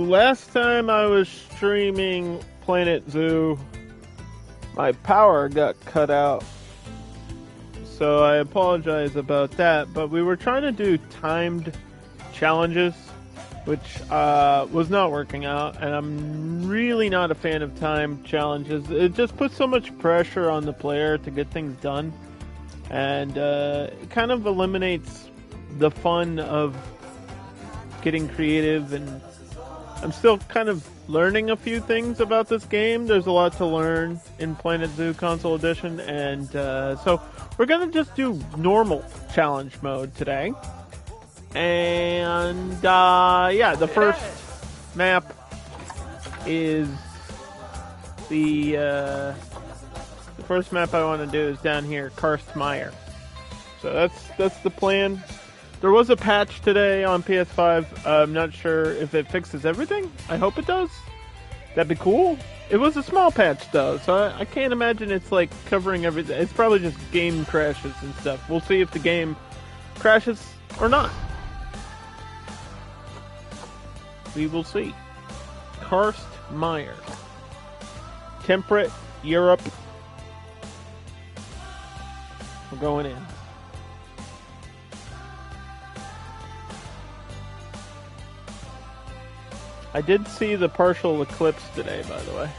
Last time I was streaming Planet Zoo, my power got cut out. So I apologize about that, but we were trying to do timed challenges, which was not working out, and I'm really not a fan of timed challenges. It just puts so much pressure on the player to get things done, and it kind of eliminates the fun of getting creative. And I'm still kind of learning a few things about this game. There's a lot to learn in Planet Zoo Console Edition, and so we're gonna just do normal challenge mode today. And yeah, the first map is the first map I want to do is down here, Mire. So that's the plan. There was a patch today on PS5. I'm not sure if it fixes everything. I hope it does. That'd be cool. It was a small patch though, so I can't imagine it's like covering everything. It's probably just game crashes and stuff. We'll see if the game crashes or not. We will see. Mire. Temperate Europe. We're going in. I did see the partial eclipse today, by the way.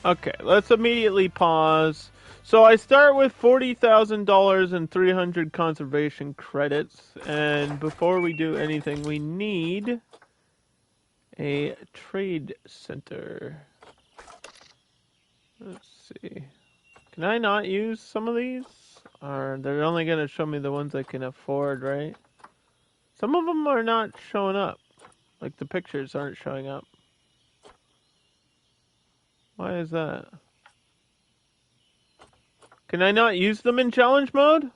Okay, let's immediately pause. So I start with $40,000 and 300 conservation credits. And before we do anything, we need a trade center. Let's see. Can I not use some of these? Or they're only going to show me the ones I can afford, right? Some of them are not showing up. Like the pictures aren't showing up. Why is that? Can I not use them in challenge mode?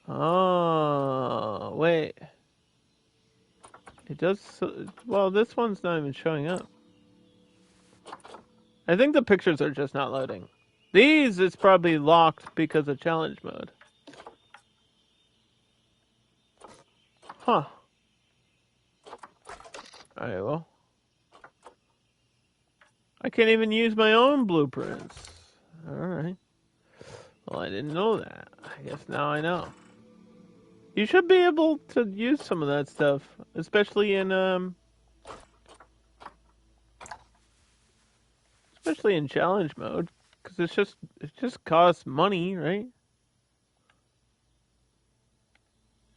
Oh, wait. It does... Well, this one's not even showing up. I think the pictures are just not loading. These is probably locked because of challenge mode. Huh. Alright, well. I can't even use my own blueprints. Alright. Well, I didn't know that. I guess now I know. You should be able to use some of that stuff, especially in challenge mode, because it just costs money, right?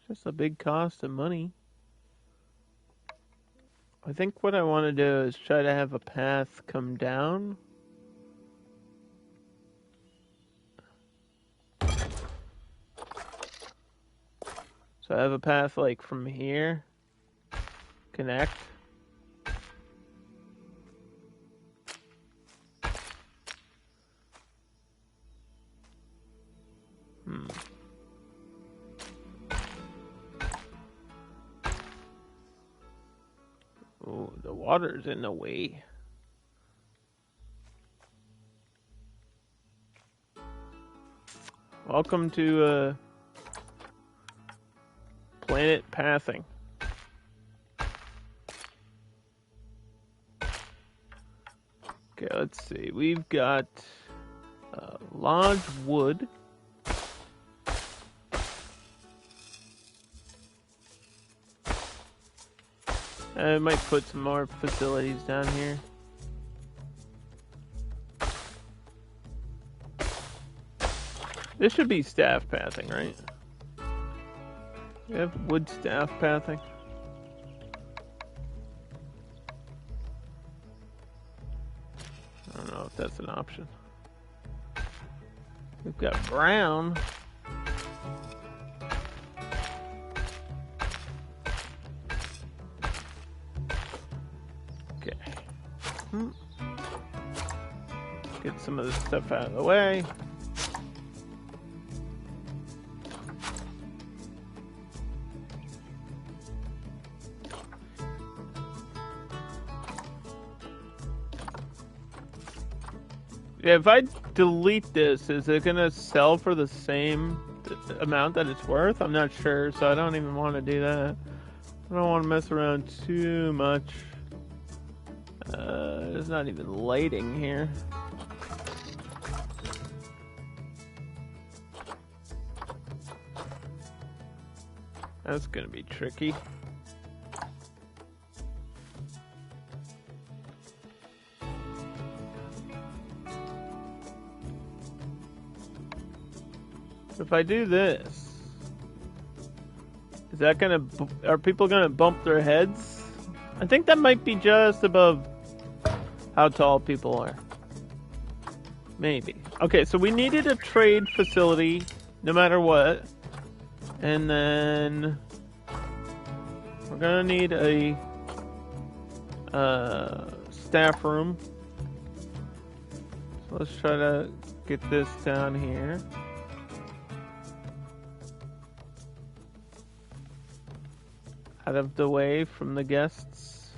It's just a big cost of money. I think what I want to do is try to have a path come down. So I have a path like from here, connect. Oh, the water's in the way. Welcome to Planet Pathing. Okay, let's see. We've got Lodge Wood. I might put some more facilities down here. This should be staff pathing, right? We have wood staff pathing. I don't know if that's an option. We've got brown. Okay. Get some of this stuff out of the way. If I delete this, is it gonna sell for the same amount that it's worth. I'm not sure, so I don't even want to do that. I don't want to mess around too much. There's not even lighting here. That's gonna be tricky. If I do this, is that gonna, are people gonna bump their heads? I think that might be just above how tall people are. Maybe. Okay, so we needed a trade facility, no matter what. And then we're gonna need a staff room. So let's try to get this down here. Out of the way from the guests.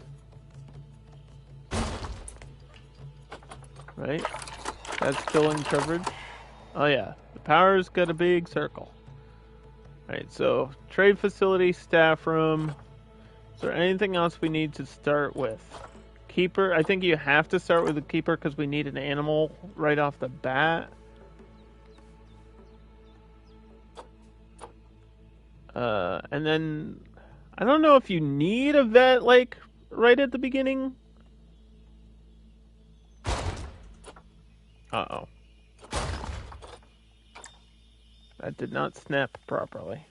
Right? That's filling coverage. Oh yeah, the power's got a big circle. Alright, so trade facility, staff room. Is there anything else we need to start with? Keeper, I think you have to start with the keeper because we need an animal right off the bat. And then I don't know if you need a vet, like, right at the beginning. Uh-oh. That did not snap properly.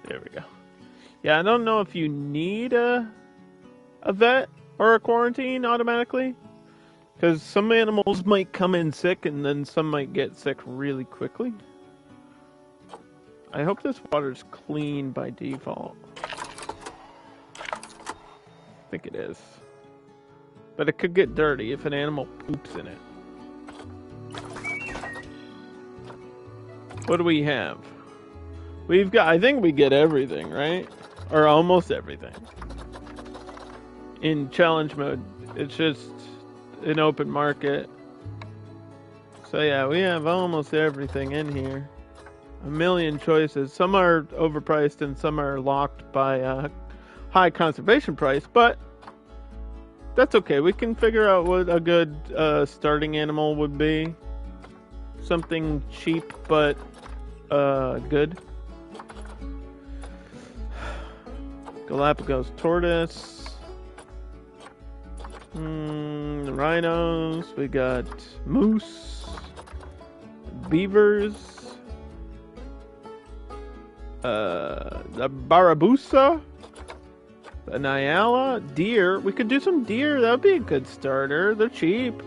There we go. Yeah, I don't know if you need a vet or a quarantine automatically. Because some animals might come in sick and then some might get sick really quickly. I hope this water's clean by default. I think it is. But it could get dirty if an animal poops in it. What do we have? We've got, I think we get everything, right? Or almost everything. In challenge mode, it's just an open market. So yeah, we have almost everything in here. A million choices. Some are overpriced and some are locked by a high conservation price, but that's okay. We can figure out what a good starting animal would be. Something cheap but good. Galapagos tortoise. Rhinos. We got moose. Beavers. The Barabusa. A Nyala, deer. We could do some deer. That would be a good starter. They're cheap.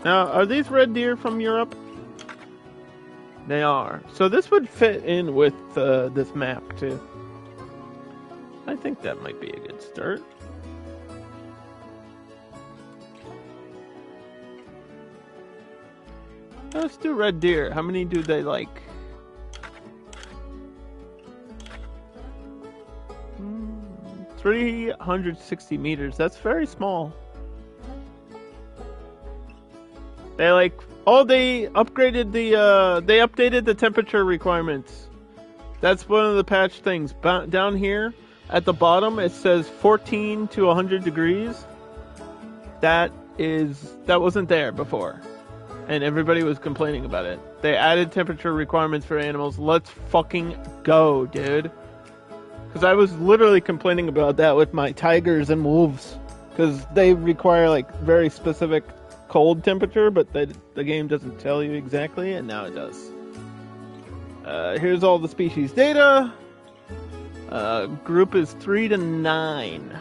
Now, are these red deer from Europe? They are. So this would fit in with this map too. I think that might be a good start. Let's do red deer. How many do they like? 360 meters. That's very small. They like, oh, they upgraded the, they updated the temperature requirements. That's one of the patch things. Down here at the bottom, it says 14 to 100 degrees. That wasn't there before. And everybody was complaining about it. They added temperature requirements for animals. Let's fucking go, dude. Because I was literally complaining about that with my tigers and wolves. Because they require, like, very specific cold temperature, but the game doesn't tell you exactly, and now it does. Here's all the species data. Group is 3 to 9.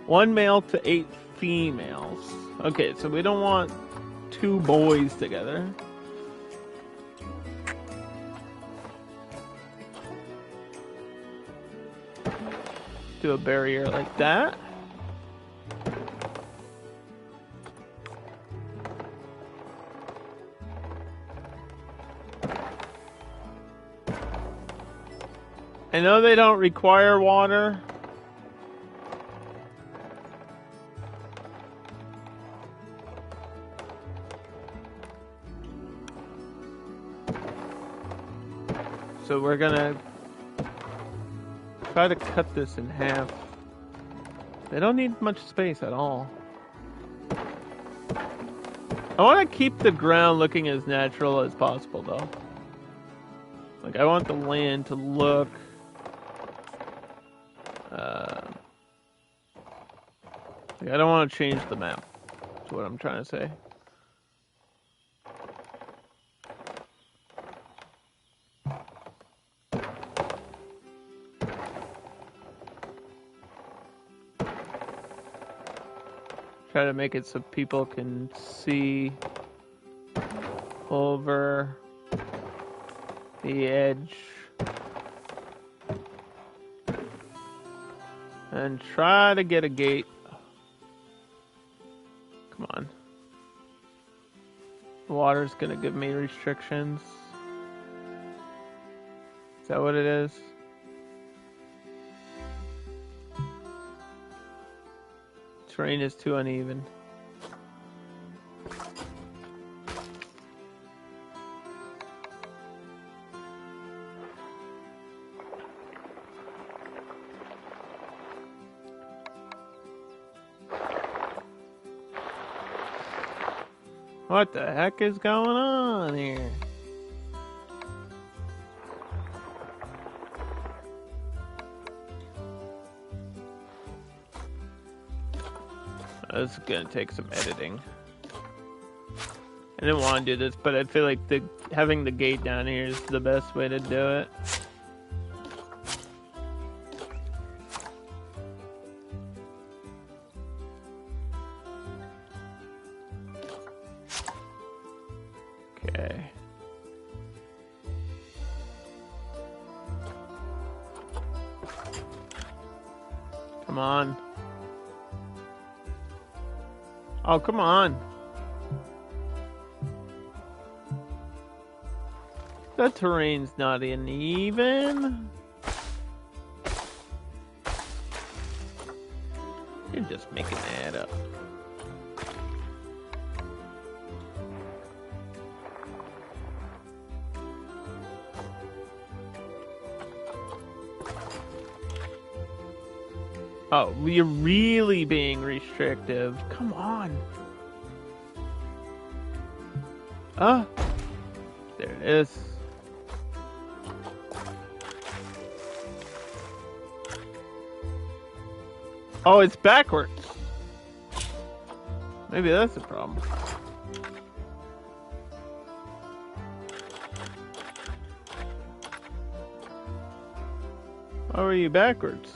1 male to 8 females. Okay, so we don't want 2 boys together. Do a barrier like that. I know they don't require water. So we're gonna try to cut this in half. They don't need much space at all. I want to keep the ground looking as natural as possible, though. Like, I want the land to look... like, I don't want to change the map. That's what I'm trying to say. Try to make it so people can see over the edge. And try to get a gate. Come on. Water's gonna give me restrictions. Is that what it is? Terrain is too uneven. What the heck is going on here? This is gonna take some editing. I didn't want to do this, but I feel like having the gate down here is the best way to do it. Okay. Come on. Oh, come on. The terrain's not uneven. You're just making that up. Oh, you're really being restrictive. Come on. Ah, there it is. Oh, it's backwards. Maybe that's the problem. Why were you backwards?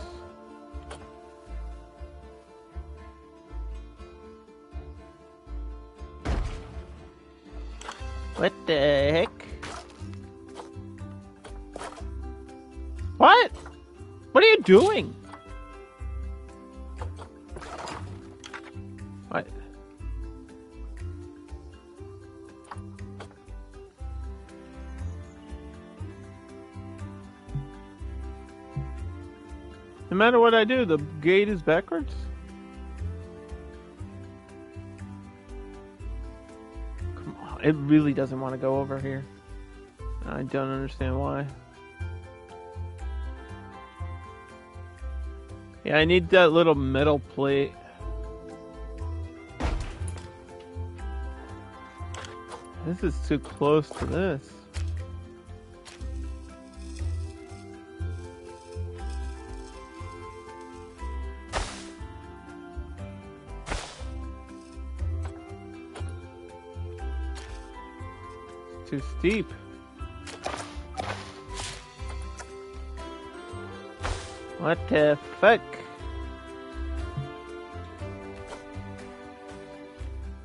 What the heck? What? What are you doing? What? No matter what I do, the gate is backwards? It really doesn't want to go over here. I don't understand why. Yeah, I need that little metal plate. This is too close to this. Too steep. What the fuck?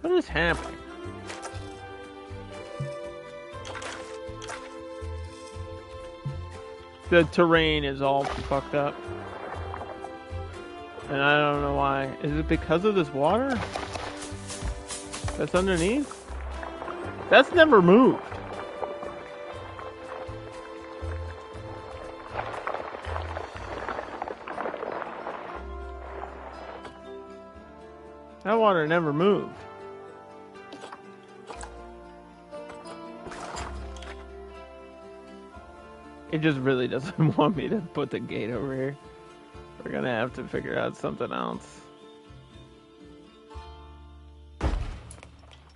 What is happening? The terrain is all fucked up. And I don't know why. Is it because of this water that's underneath? That's never moved. That water never moved. It just really doesn't want me to put the gate over here. We're gonna have to figure out something else.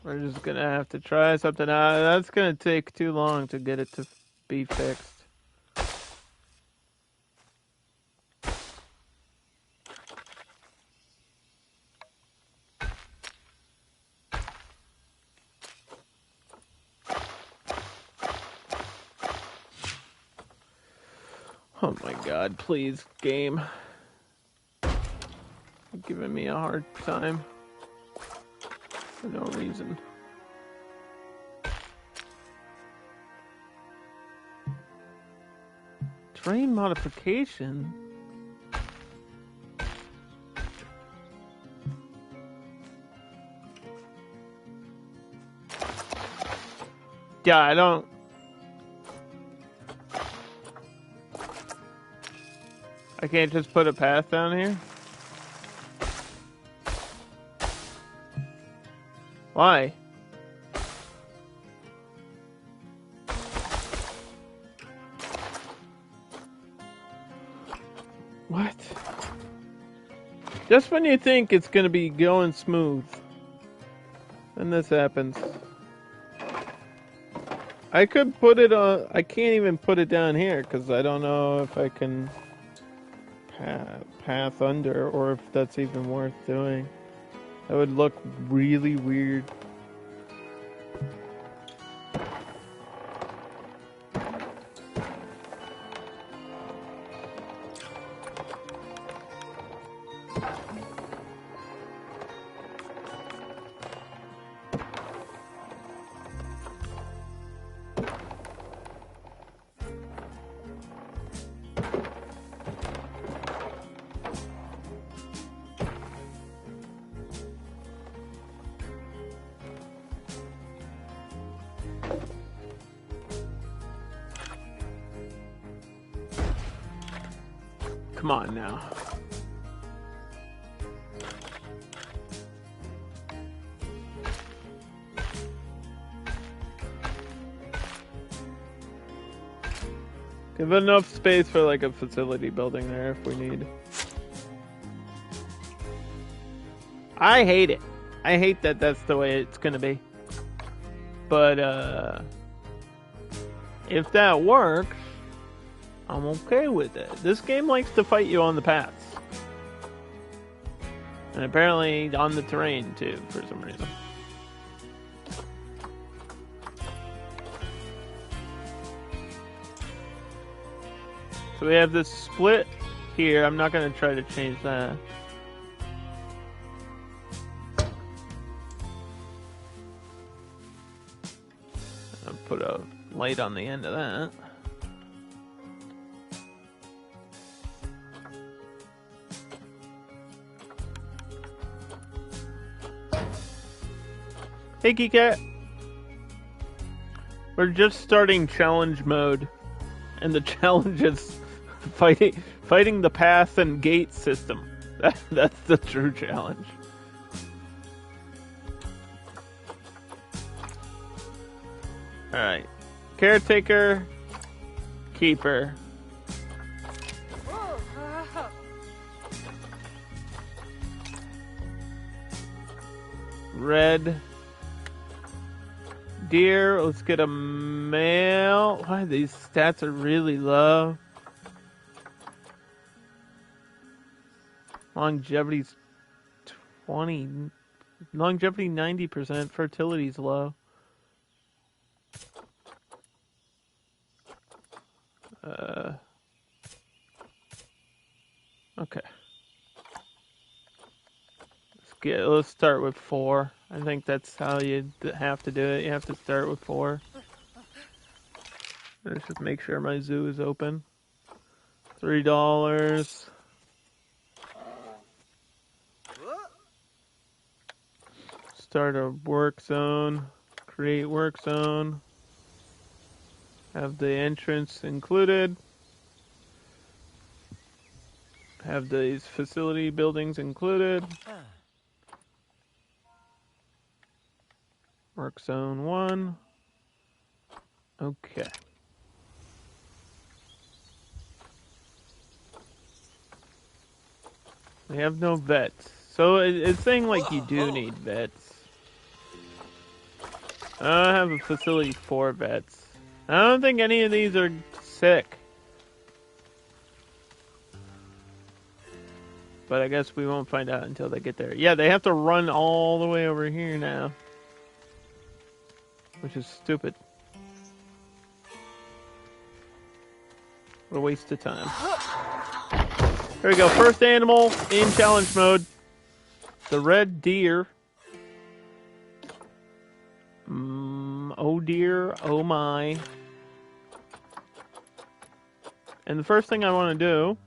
We're just gonna have to try something out. That's gonna take too long to get it to be fixed. Oh my god, please, game. You're giving me a hard time. For no reason. Terrain modification? Yeah, I don't... I can't just put a path down here? Why? What? Just when you think it's gonna be going smooth, then this happens. I could put it on... I can't even put it down here, because I don't know if I can path under, or if that's even worth doing. That would look really weird. Come on now. Give enough space for like a facility building there if we need. I hate it. I hate that that's the way it's gonna be. But if that works, I'm okay with it. This game likes to fight you on the paths. And apparently on the terrain too, for some reason. So we have this split here. I'm not going to try to change that. I'll put a light on the end of that. Hey, Cat. We're just starting challenge mode, and the challenge is fighting the path and gate system. That's the true challenge. All right, caretaker, keeper. Red. Deer, let's get a male. Why, these stats are really low. Longevity's 20. Longevity 90%. Fertility's low. Okay. Let's start with 4. I think that's how you have to do it. You have to start with 4. Let's just make sure my zoo is open. $3. Start a work zone. Create work zone. Have the entrance included. Have these facility buildings included. Work zone 1. Okay. We have no vets. So it's saying like you do need vets. I don't have a facility for vets. I don't think any of these are sick. But I guess we won't find out until they get there. Yeah, they have to run all the way over here now. Which is stupid. What a waste of time. Here we go. First animal in challenge mode. The red deer. Oh dear, oh my. And the first thing I want to do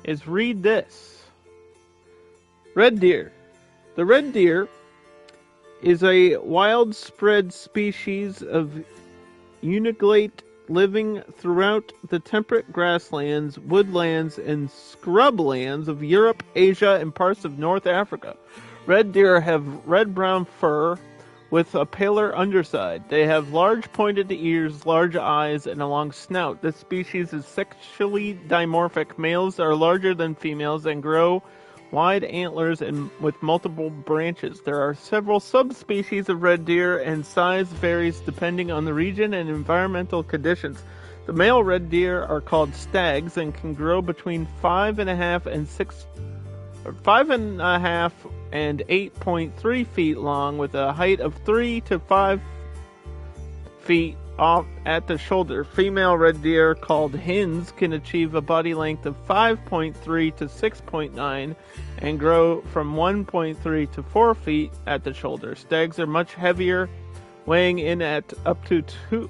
is read this. Red deer. The red deer is a wild-spread species of ungulate living throughout the temperate grasslands, woodlands, and scrublands of Europe, Asia, and parts of North Africa. Red deer have red-brown fur with a paler underside. They have large pointed ears, large eyes, and a long snout. This species is sexually dimorphic. Males are larger than females and grow wide antlers and with multiple branches. There are several subspecies of red deer, and size varies depending on the region and environmental conditions. The male red deer are called stags and can grow between 5.5 and 8.3 feet long, with a height of 3 to 5 feet off at the shoulder. Female red deer, called hens, can achieve a body length of 5.3 to 6.9 and grow from 1.3 to 4 feet at the shoulder. Stags are much heavier, weighing in at up to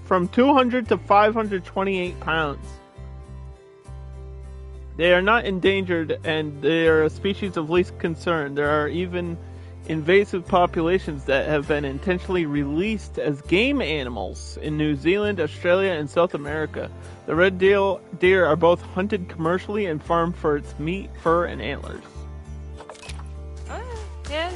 from 200 to 528 pounds. They are not endangered, and they are a species of least concern. There are even invasive populations that have been intentionally released as game animals in New Zealand, Australia, and South America. The red deer are both hunted commercially and farmed for its meat, fur, and antlers. Yeah.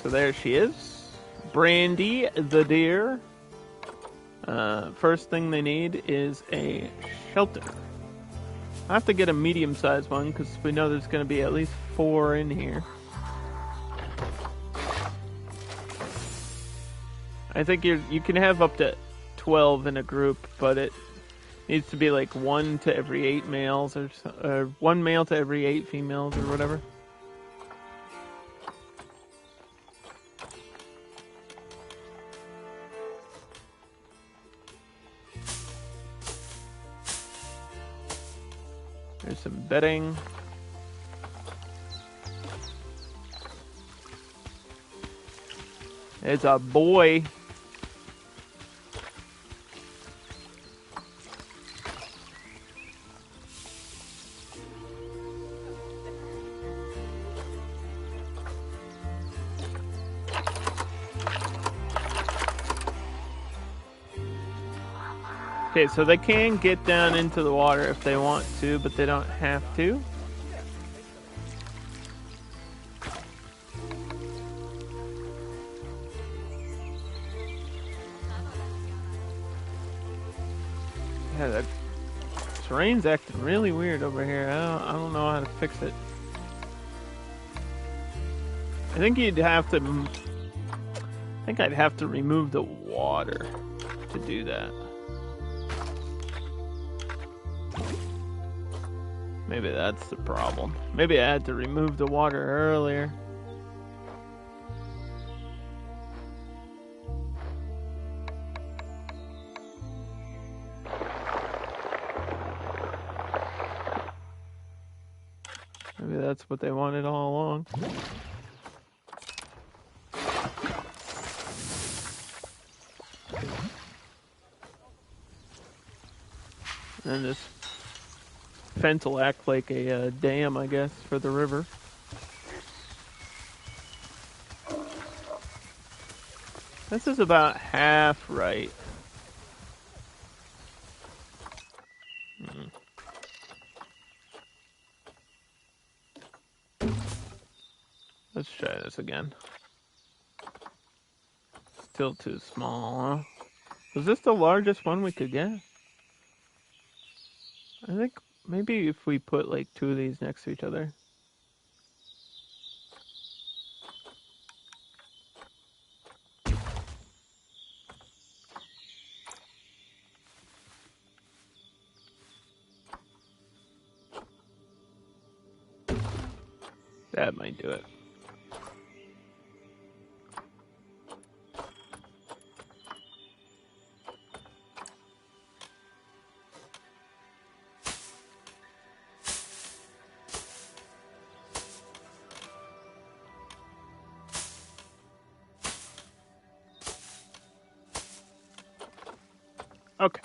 So there she is. Brandy the deer. First thing they need is a shelter. I have to get a medium-sized one because we know there's going to be at least 4 in here. I think you can have up to 12 in a group, but it needs to be like 1 to every 8 males, or 1 male to every 8 females, or whatever. There's some bedding. It's a boy. Okay, so they can get down into the water if they want to, but they don't have to. Yeah, that terrain's acting really weird over here. I don't know how to fix it. I think you'd have to. I think I'd have to remove the water to do that. Maybe that's the problem. Maybe I had to remove the water earlier. Maybe that's what they wanted all along. And this fence will act like a dam, I guess, for the river. This is about half right. Let's try this again. Still too small, huh? Was this the largest one we could get? I think maybe if we put like two of these next to each other. That might do it. Okay.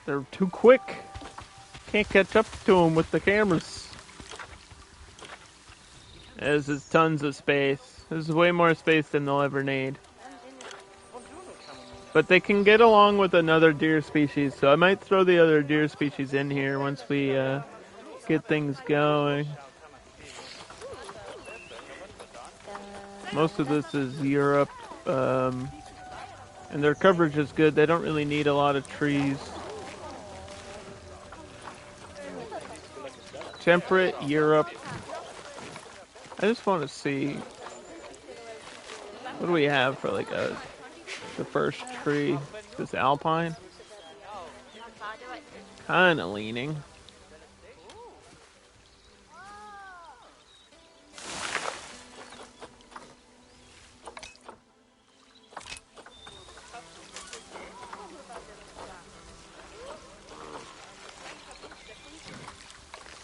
They're too quick. Can't catch up to them with the cameras. This is tons of space. This is way more space than they'll ever need. But they can get along with another deer species, so I might throw the other deer species in here once we get things going. Most of this is Europe, and their coverage is good. They don't really need a lot of trees. Temperate Europe. I just want to see, what do we have for like the first tree? This alpine? Kind of leaning.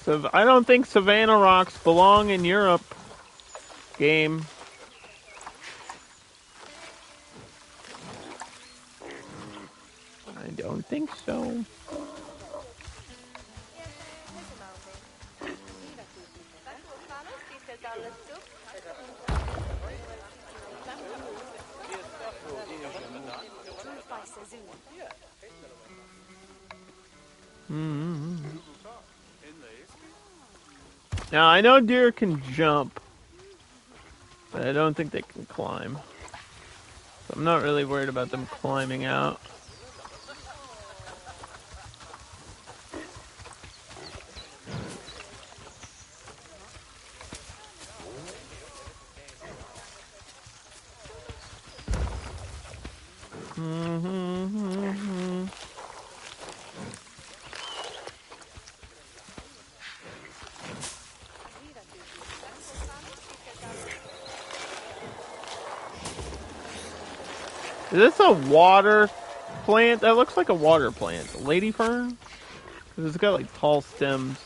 So I don't think Savannah rocks belong in Europe. Game. I don't think so. Now, I know deer can jump, but I don't think they can climb. So I'm not really worried about them climbing out. Is this a water plant? That looks like a water plant. A lady fern? Because it's got like tall stems.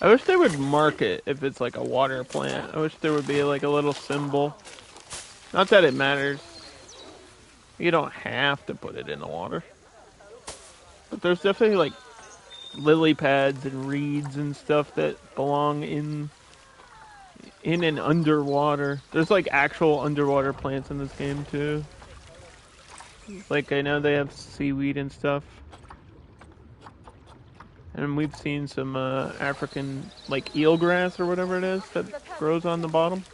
I wish they would mark it if it's like a water plant. I wish there would be like a little symbol. Not that it matters. You don't have to put it in the water. But there's definitely like lily pads and reeds and stuff that belong in and underwater. There's like actual underwater plants in this game too. Like I know they have seaweed and stuff. And we've seen some African like eelgrass or whatever it is that grows on the bottom.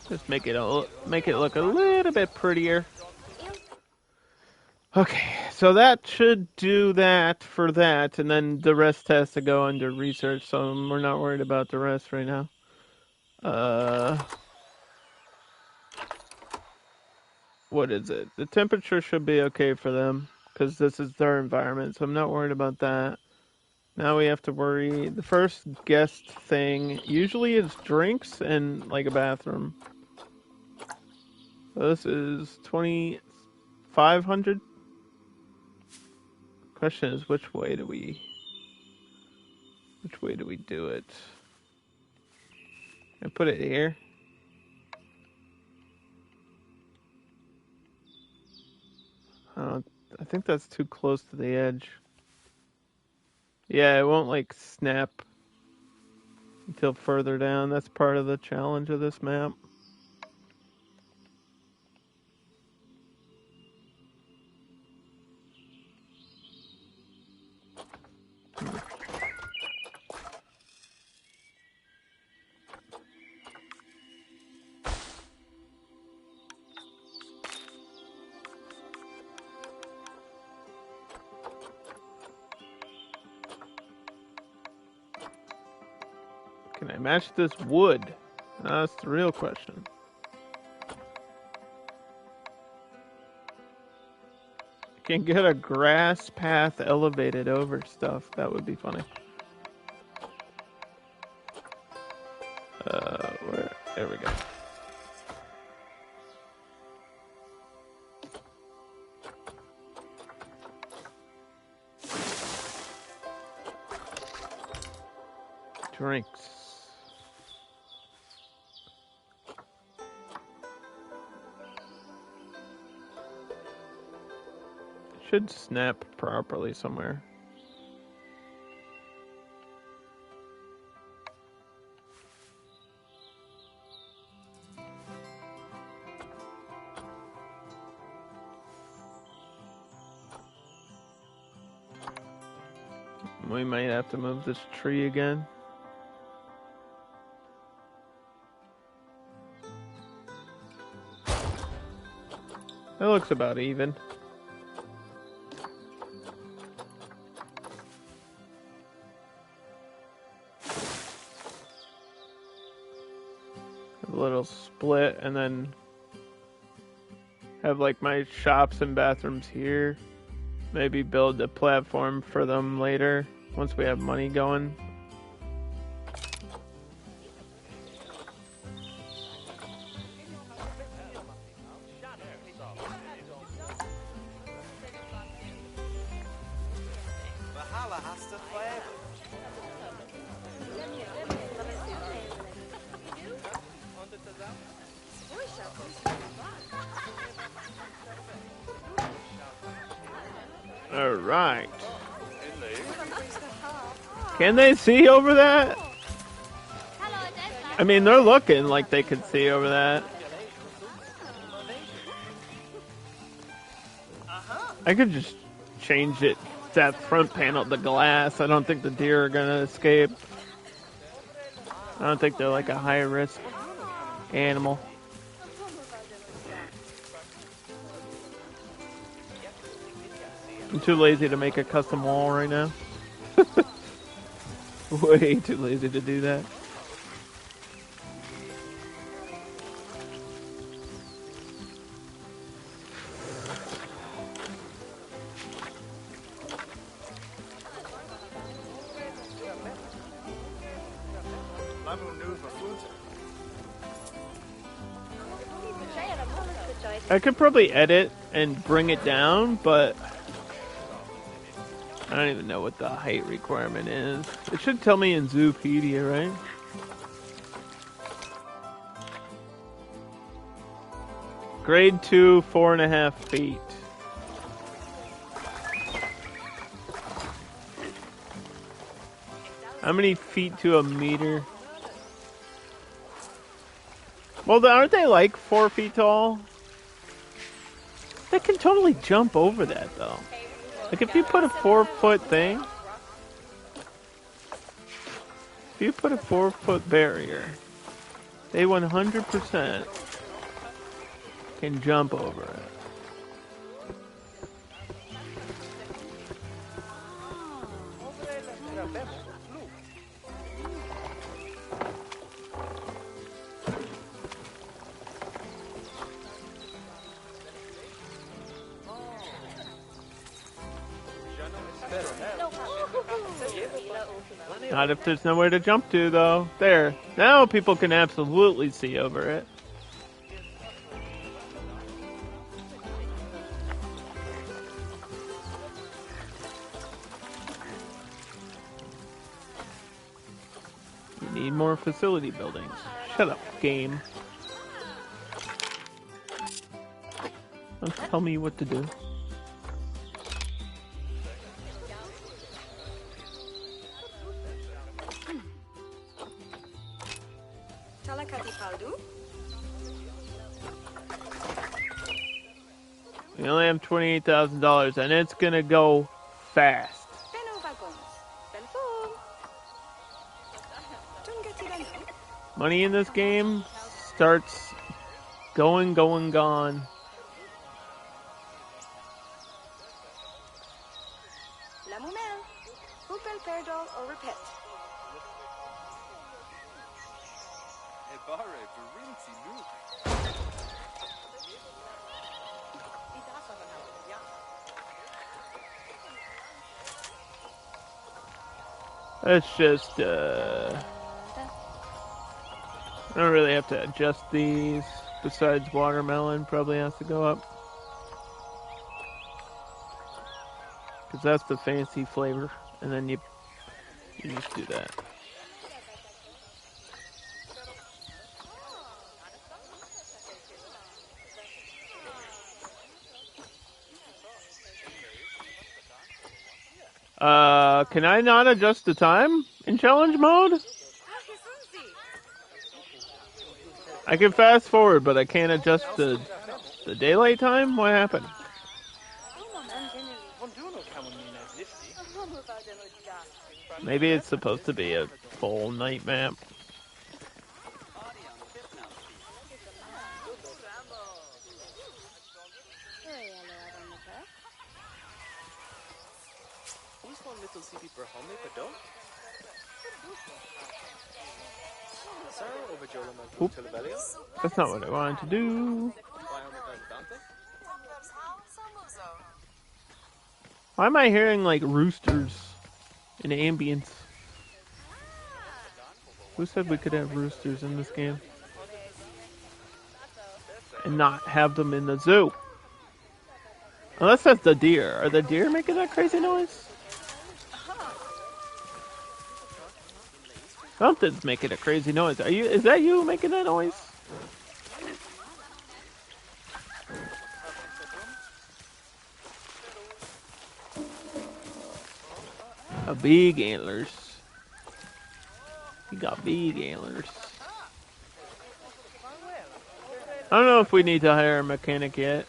Just make it look a little bit prettier. Okay, so that should do that for that, and then the rest has to go under research, so we're not worried about the rest right now. What is it? The temperature should be okay for them, because this is their environment, so I'm not worried about that. Now we have to worry, the first guest thing, usually it's drinks and like a bathroom. So this is 2,500. Question is, which way do we do it? I put it here. I think that's too close to the edge. Yeah, it won't like snap until further down. That's part of the challenge of this map. Can I match this wood? That's the real question. Can get a grass path elevated over stuff. That would be funny. Where? There we go. Drinks. Should snap properly somewhere. We might have to move this tree again. That looks about even. A little split, and then have like my shops and bathrooms here. Maybe build a platform for them later once we have money going. All right. Can they see over that? I mean, they're looking like they could see over that. I could just change it, that front panel to glass. I don't think the deer are gonna escape. I don't think they're like a high risk animal. I'm too lazy to make a custom wall right now. Way too lazy to do that. I could probably edit and bring it down, but I don't even know what the height requirement is. It should tell me in Zoopedia, right? Grade 2, 4.5 feet. How many feet to a meter? Well, aren't they like 4 feet tall? They can totally jump over that, though. Like, if you put a 4-foot thing... If you put a 4-foot barrier, they 100% can jump over it. Not if there's nowhere to jump to, though. There. Now people can absolutely see over it. You need more facility buildings. Shut up, game. Don't tell me what to do. We only have $28,000, and it's gonna go fast. Money in this game starts going, gone. It's just, I don't really have to adjust these, besides watermelon probably has to go up. Because that's the fancy flavor, and then you just do that. Can I not adjust the time in challenge mode? I can fast forward, but I can't adjust the daylight time? What happened? Maybe it's supposed to be a full night map. Oop. That's not what I wanted to do. Why am I hearing like roosters in ambience? Who said we could have roosters in this game? And not have them in the zoo? Unless that's the deer. Are the deer making that crazy noise? Something's making a crazy noise. Is that you making that noise? A big antlers. You got big antlers. I don't know if we need to hire a mechanic yet.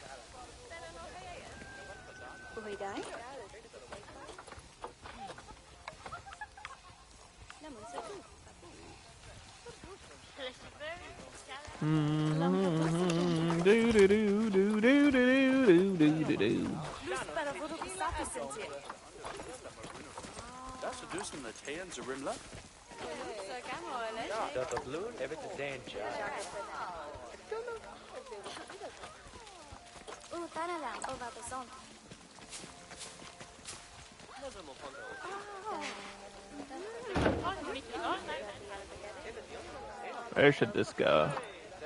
Where should this go?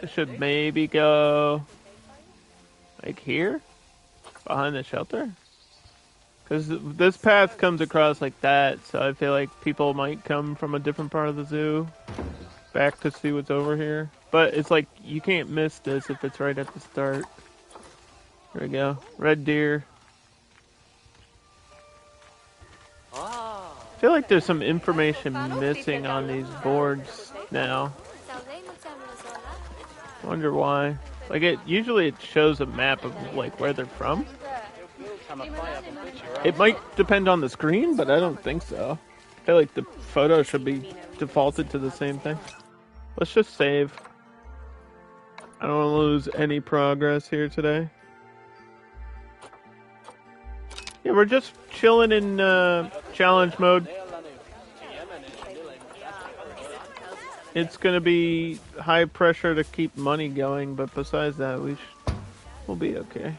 It should maybe go like here? Behind the shelter? Because this path comes across like that, so I feel like people might come from a different part of the zoo back to see what's over here. But it's like, you can't miss this if it's right at the start. Here we go. Red deer. I feel like there's some information missing on these boards now. Wonder why. Like usually it shows a map of like where they're from. It might depend on the screen, but I don't think so. I feel like the photo should be defaulted to the same thing. Let's just save. I don't want to lose any progress here today. Yeah, we're just chilling in challenge mode. It's gonna be high pressure to keep money going, but besides that, we'll be okay.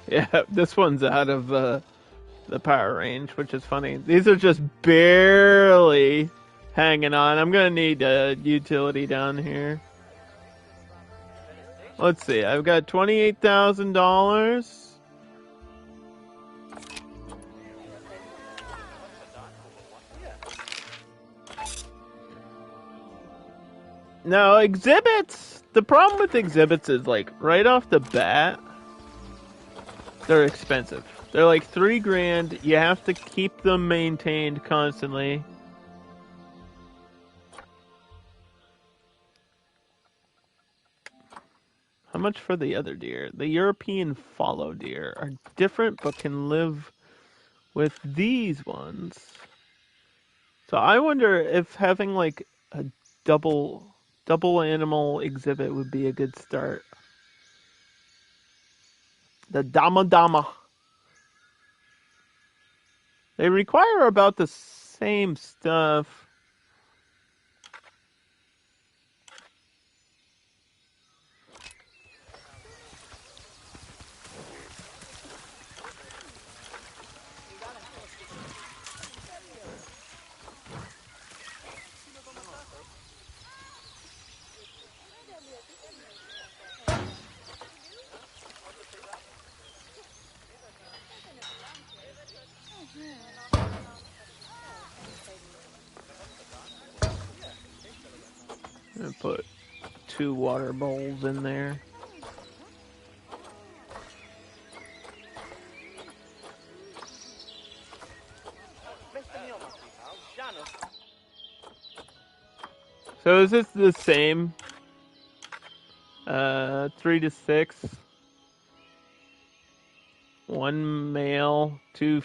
Yeah, this one's out of the power range, which is funny. These are just barely hanging on. I'm gonna need a utility down here. Let's see. I've got $28,000. Now, exhibits. The problem with exhibits is, like, right off the bat, they're expensive. They're like $3,000. You have to keep them maintained constantly. How much for the other deer? The European fallow deer are different but can live with these ones. So I wonder if having like a double animal exhibit would be a good start. The Dama Dama. They require about the same stuff. I'm gonna put 2 water bowls in there. So is this the same? 3 to 6. 1 male, 2.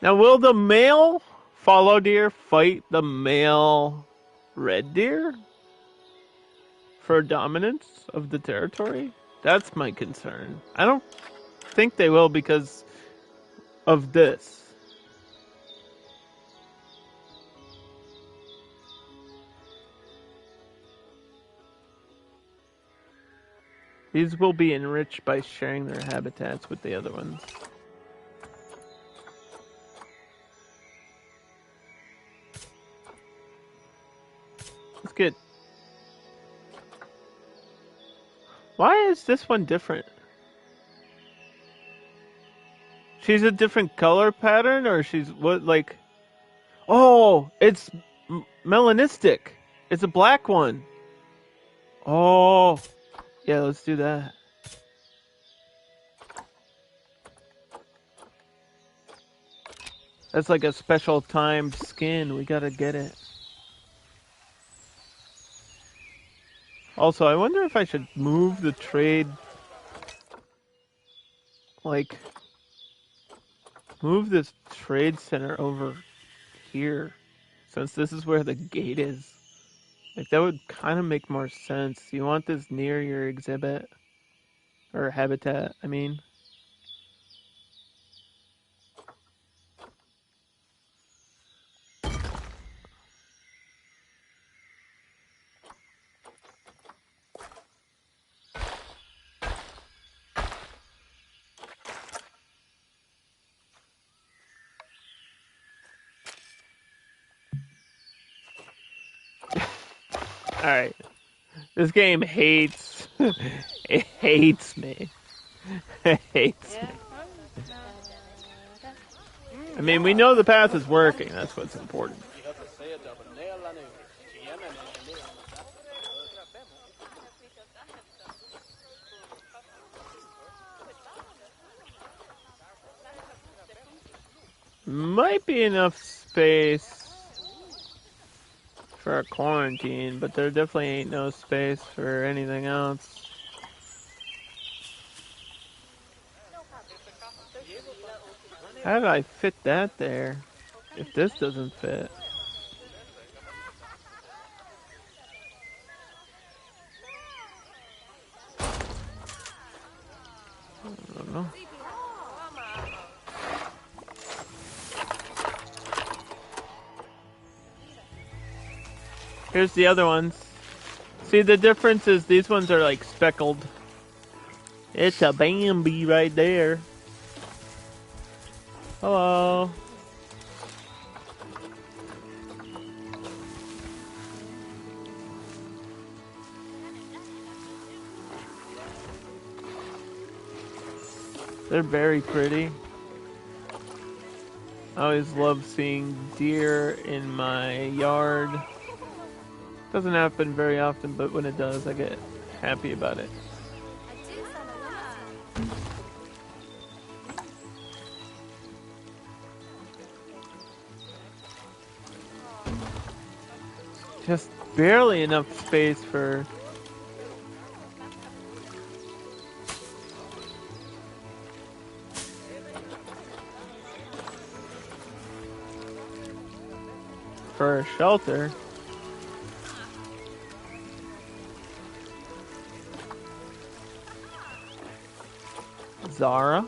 Now, will the male fallow deer fight the male red deer for dominance of the territory? That's my concern. I don't think they will because of this. These will be enriched by sharing their habitats with the other ones. Let's get... Why is this one different? She's a different color pattern, or she's what, like... Oh, it's melanistic. It's a black one. Oh, yeah, let's do that. That's like a special timed skin. We gotta get it. Also, I wonder if I should move the trade... Like... Move this trade center over here. Since this is where the gate is. Like, that would kind of make more sense. You want this near your exhibit. Or habitat, I mean. Alright. This game hates... it hates me. It hates me. I mean, we know the path is working. That's what's important. Might be enough space for a quarantine, but there definitely ain't no space for anything else. How did I fit that there if this doesn't fit? I don't know. Here's the other ones. See, the difference is these ones are like speckled. It's a Bambi right there. Hello. They're very pretty. I always love seeing deer in my yard. Doesn't happen very often, but when it does, I get happy about it. Just barely enough space for a shelter. Zara.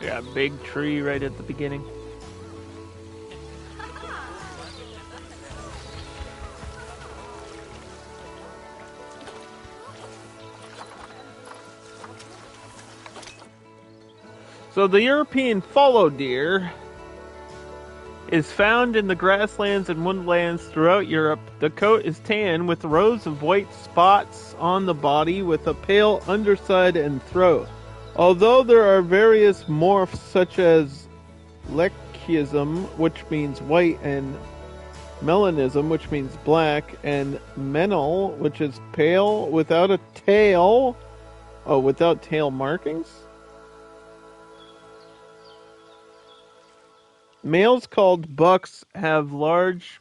Yeah, big tree right at the beginning. So the European fallow deer is found in the grasslands and woodlands throughout Europe. The coat is tan with rows of white spots on the body with a pale underside and throat. Although there are various morphs such as lechism, which means white, and melanism, which means black, and menal, which is pale without a tail. Oh, without tail markings? Males called bucks have large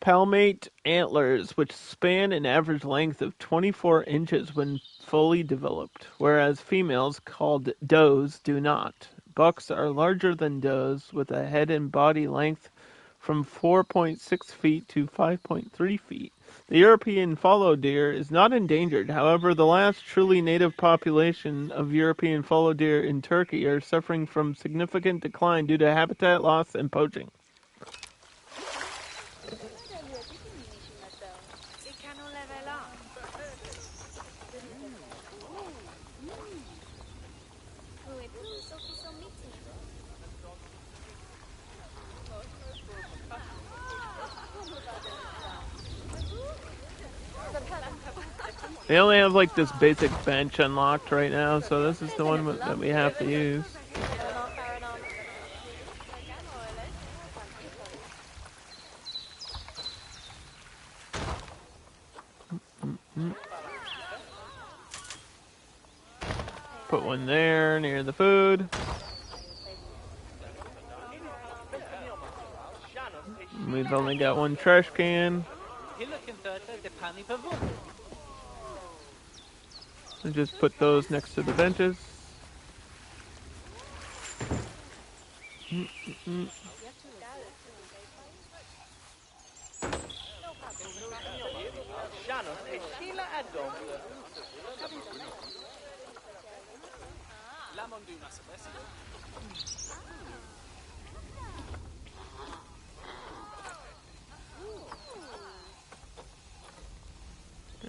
palmate antlers, which span an average length of 24 inches when fully developed, whereas females, called does, do not. Bucks are larger than does, with a head and body length from 4.6 feet to 5.3 feet. The European fallow deer is not endangered. However, the last truly native population of European fallow deer in Turkey are suffering from significant decline due to habitat loss and poaching. They only have like this basic bench unlocked right now, so this is the one that we have to use. Put one there near the food. We've only got one trash can. And just put those next to the benches.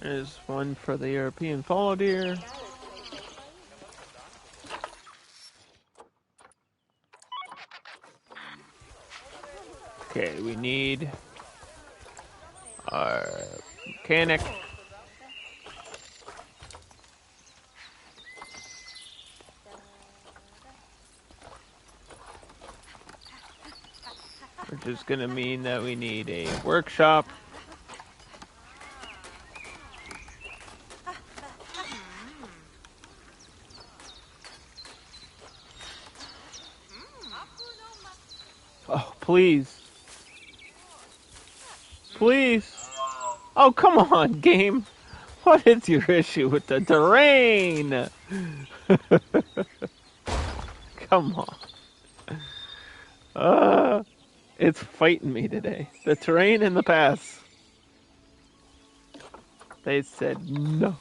There's one for the European fallow deer. Okay, we need our mechanic. Which is going to mean that we need a workshop. Oh, please. Please. Oh, come on, game. What is your issue with the terrain? Come on. It's fighting me today. The terrain and the pass. They said no.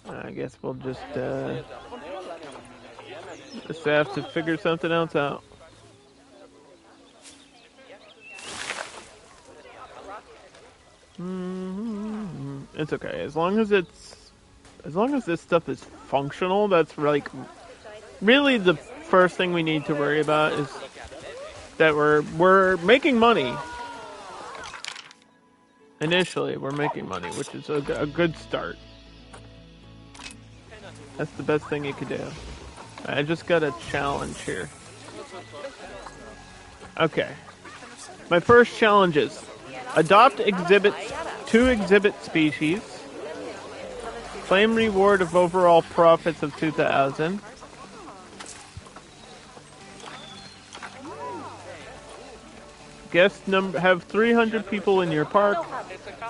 I guess we'll just have to figure something else out. It's okay. As long as this stuff is functional, that's like really the first thing we need to worry about is that we're making money. Initially, we're making money, which is a good start. That's the best thing you could do. I just got a challenge here. Okay. My first challenge is adopt two exhibit species. Claim reward of overall profits of 2,000. Have 300 people in your park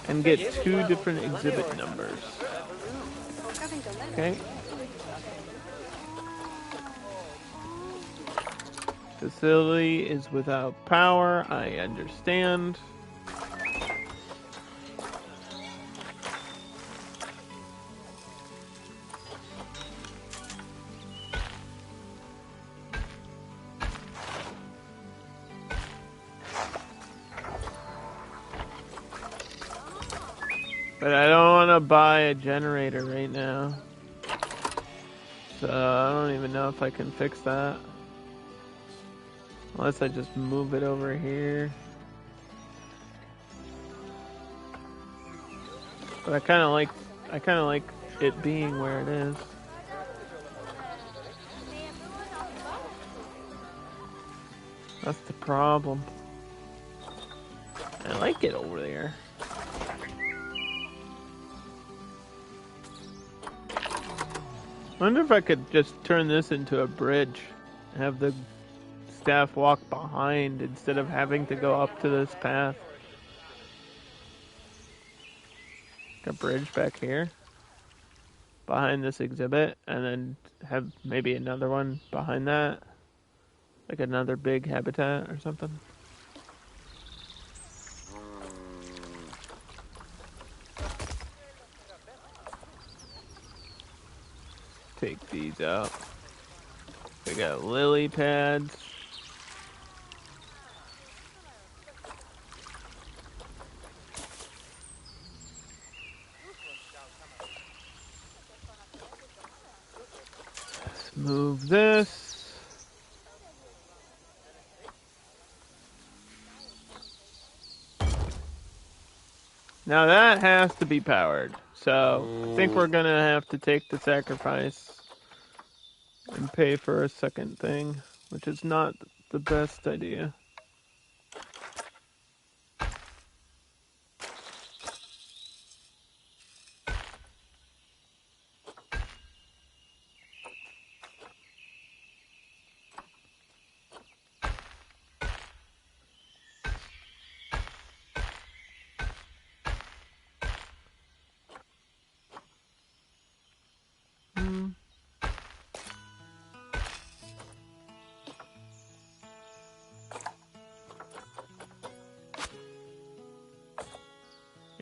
and get 2 different exhibit numbers. Okay. Facility is without power. I understand. But I don't want to buy a generator right now. So I don't even know if I can fix that. Unless I just move it over here. But I kind of like it being where it is. That's the problem. I like it over there. I wonder if I could just turn this into a bridge. Have the staff walk behind instead of having to go up to this path. A bridge back here. Behind this exhibit. And then have maybe another one behind that. Like another big habitat or something. Take these out. We got lily pads. Let's move this. Now that has to be powered. So I think we're gonna have to take the sacrifice and pay for a second thing, which is not the best idea.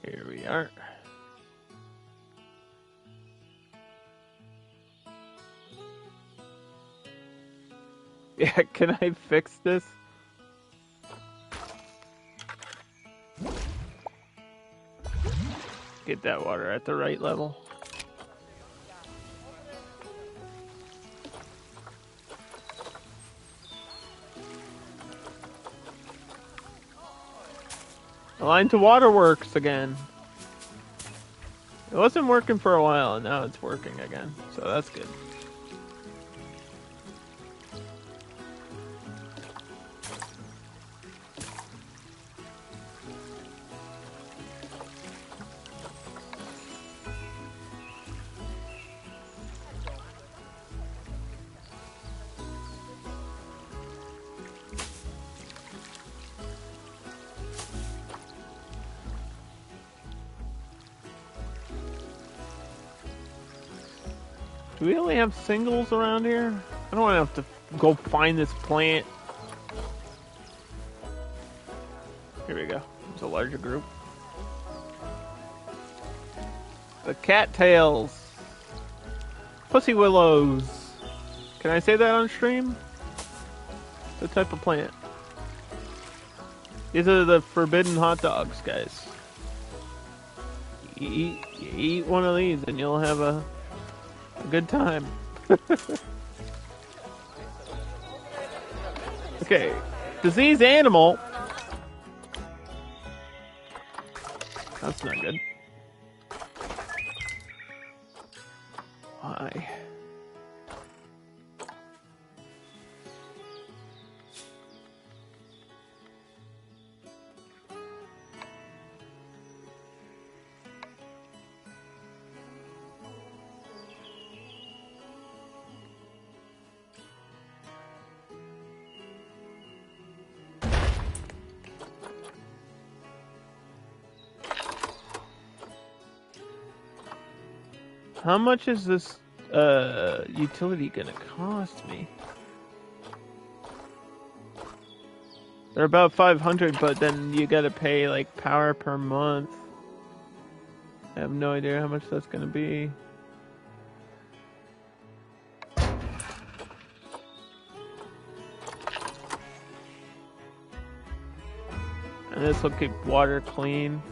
Here we are. Yeah, can I fix this? Get that water at the right level. Align to waterworks again. It wasn't working for a while, and now it's working again, so that's good. Do we only have singles around here? I don't want to have to go find this plant. Here we go. It's a larger group. The cattails. Pussy willows. Can I say that on stream? The type of plant. These are the forbidden hot dogs, guys. You eat one of these and you'll have a good time. Okay. Disease animal. That's not good. Why? How much is this utility gonna cost me? They're about 500, but then you gotta pay like power per month. I have no idea how much that's gonna be. And this will keep water clean.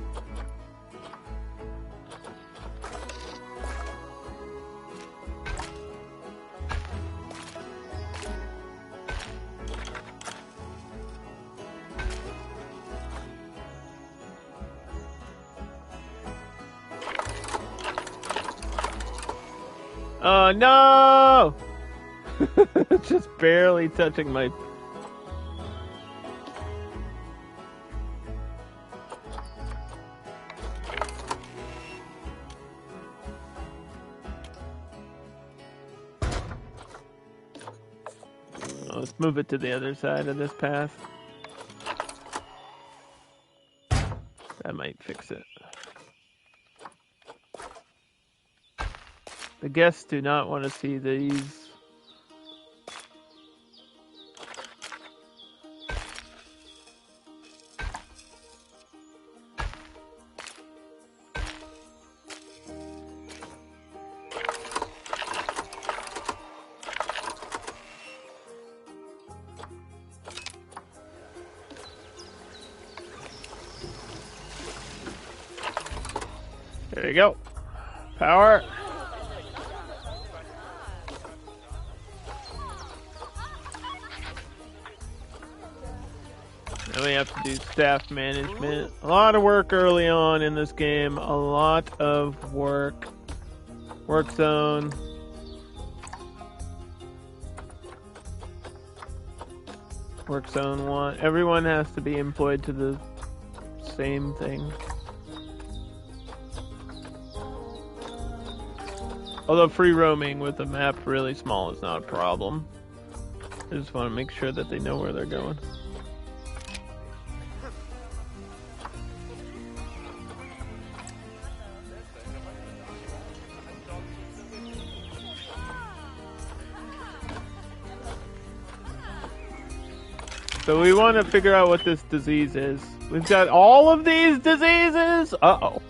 Oh no! Just barely touching my... Oh, let's move it to the other side of this path. That might fix it. The guests do not want to see these. There you go. Power. Now we have to do staff management. A lot of work early on in this game. A lot of work. Work zone. Work zone 1. Everyone has to be employed to the same thing. Although free roaming with the map really small is not a problem. I just want to make sure that they know where they're going. So we want to figure out what this disease is. We've got all of these diseases! Uh-oh.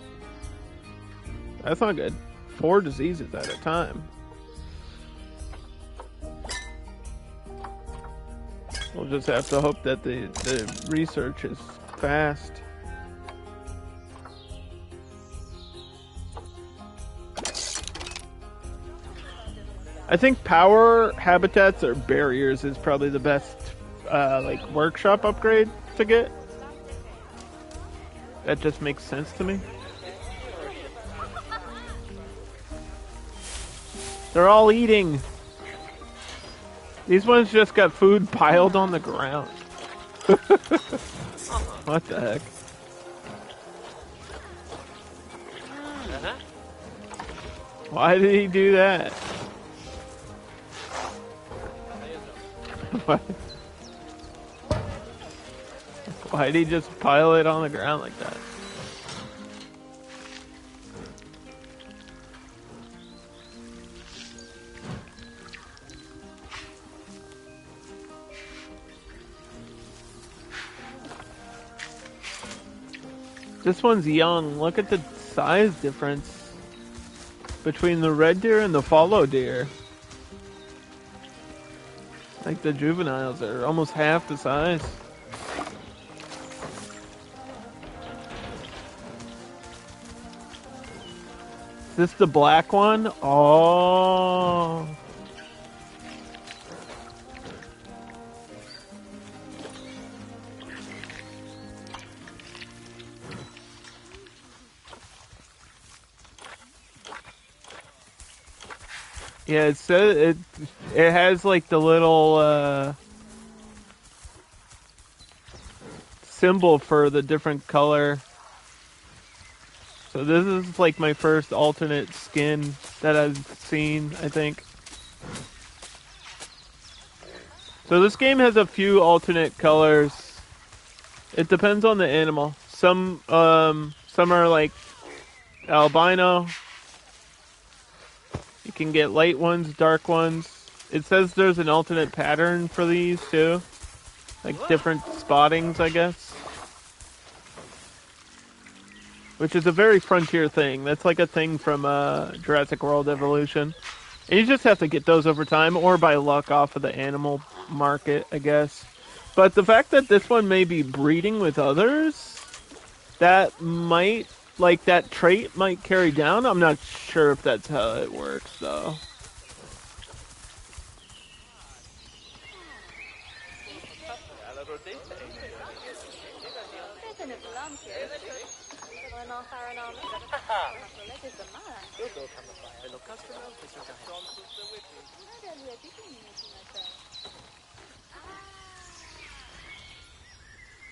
That's not good. 4 diseases at a time. We'll just have to hope that the research is fast. I think power habitats or barriers is probably the best like workshop upgrade to get. That just makes sense to me. They're all eating. These ones just got food piled on the ground. What the heck? Why did he do that? What? Why did he just pile it on the ground like that? This one's young. Look at the size difference between the red deer and the fallow deer. Like the juveniles are almost half the size. Is this the black one? Oh. Yeah, it says it has like the little symbol for the different color. So this is like my first alternate skin that I've seen, I think. So this game has a few alternate colors. It depends on the animal. Some are like albino. You can get light ones, dark ones. It says there's an alternate pattern for these too. Like different spottings, I guess. Which is a very frontier thing. That's like a thing from Jurassic World Evolution. And you just have to get those over time or by luck off of the animal market, I guess. But the fact that this one may be breeding with others, that might, like that trait might carry down. I'm not sure if that's how it works though.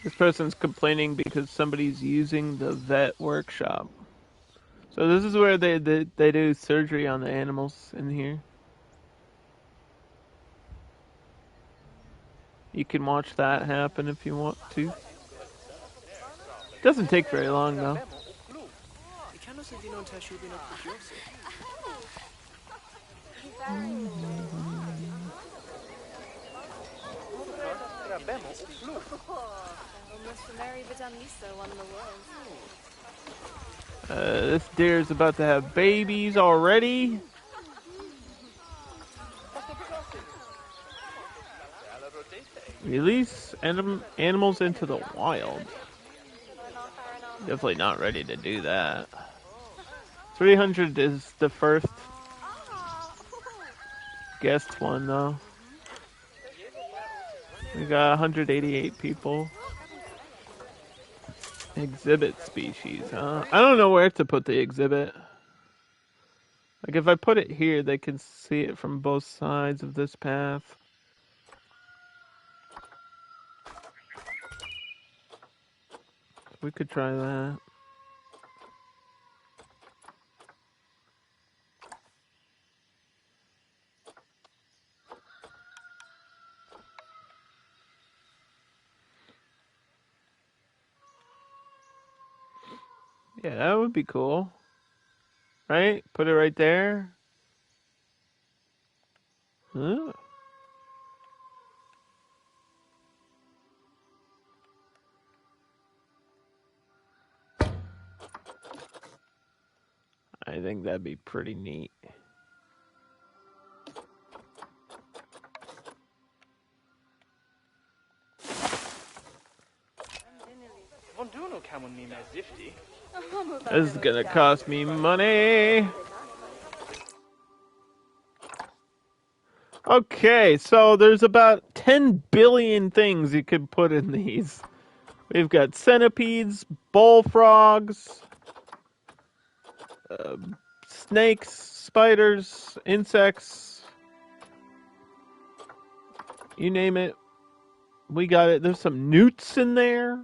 This person's complaining because somebody's using the vet workshop. So this is where they do surgery on the animals in here. You can watch that happen if you want to. Doesn't take very long though. This deer's about to have babies already. Release animals into the wild. Definitely not ready to do that. 300 is the first guest one though. We got 188 people. Exhibit species, huh? I don't know where to put the exhibit. Like if I put it here, they can see it from both sides of this path. We could try that. Yeah, that would be cool. Right? Put it right there. Huh? I think that'd be pretty neat. This is gonna cost me money. Okay, so there's about 10 billion things you could put in these. We've got centipedes, bullfrogs, snakes, spiders, insects. You name it. We got it. There's some newts in there.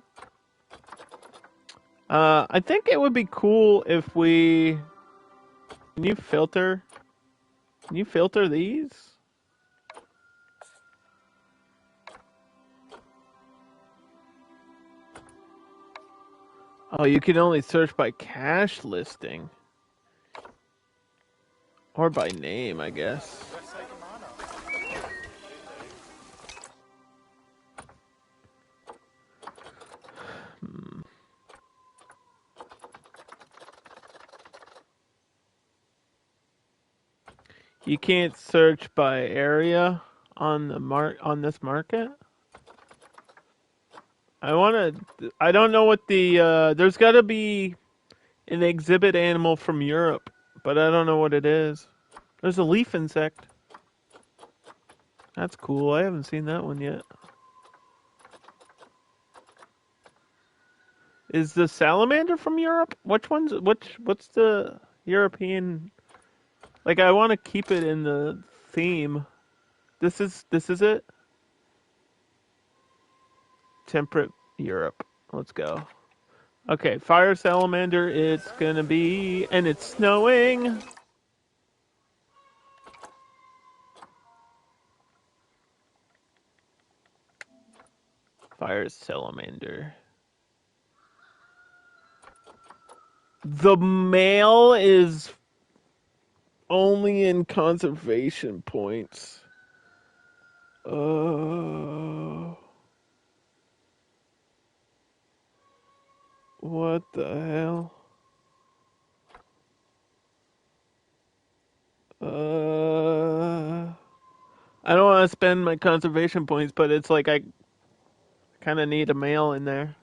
I think it would be cool if we... Can you filter these? Oh, you can only search by cache listing. Or by name, I guess. You can't search by area on the on this market. I don't know what the there's got to be an exhibit animal from Europe, but I don't know what it is. There's a leaf insect. That's cool. I haven't seen that one yet. Is the salamander from Europe? What's the European? Like, I want to keep it in the theme. This is it. Temperate Europe. Let's go. Okay, fire salamander. It's gonna be, and it's snowing. Fire salamander. The male is only in conservation points. What the hell? I don't want to spend my conservation points, but it's like I kind of need a male in there.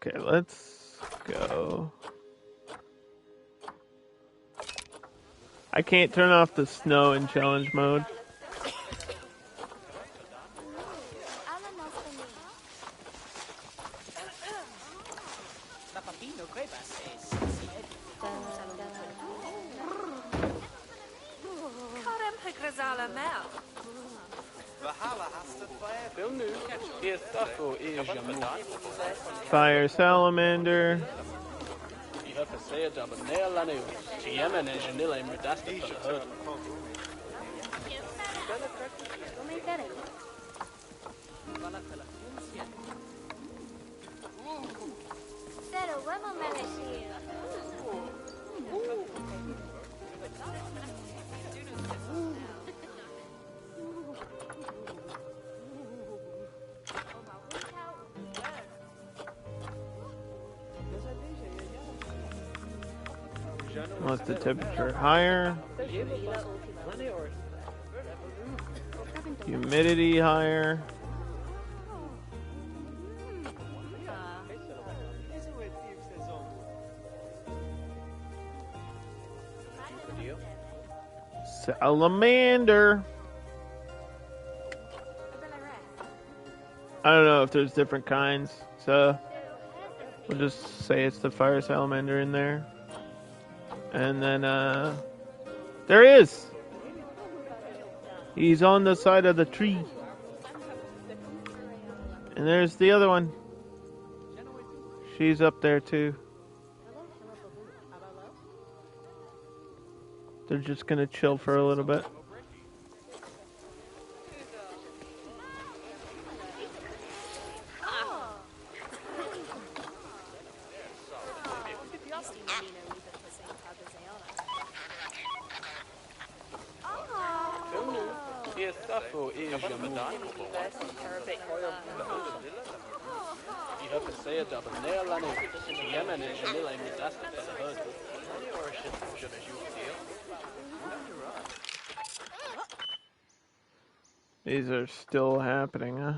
Okay, let's go. I can't turn off the snow in challenge mode. Fire salamander. Want the temperature higher. Humidity higher. Salamander. I don't know if there's different kinds, so we'll just say it's the fire salamander in there. And then, there he is! He's on the side of the tree. And there's the other one. She's up there too. They're just gonna chill for a little bit. These are still happening, huh?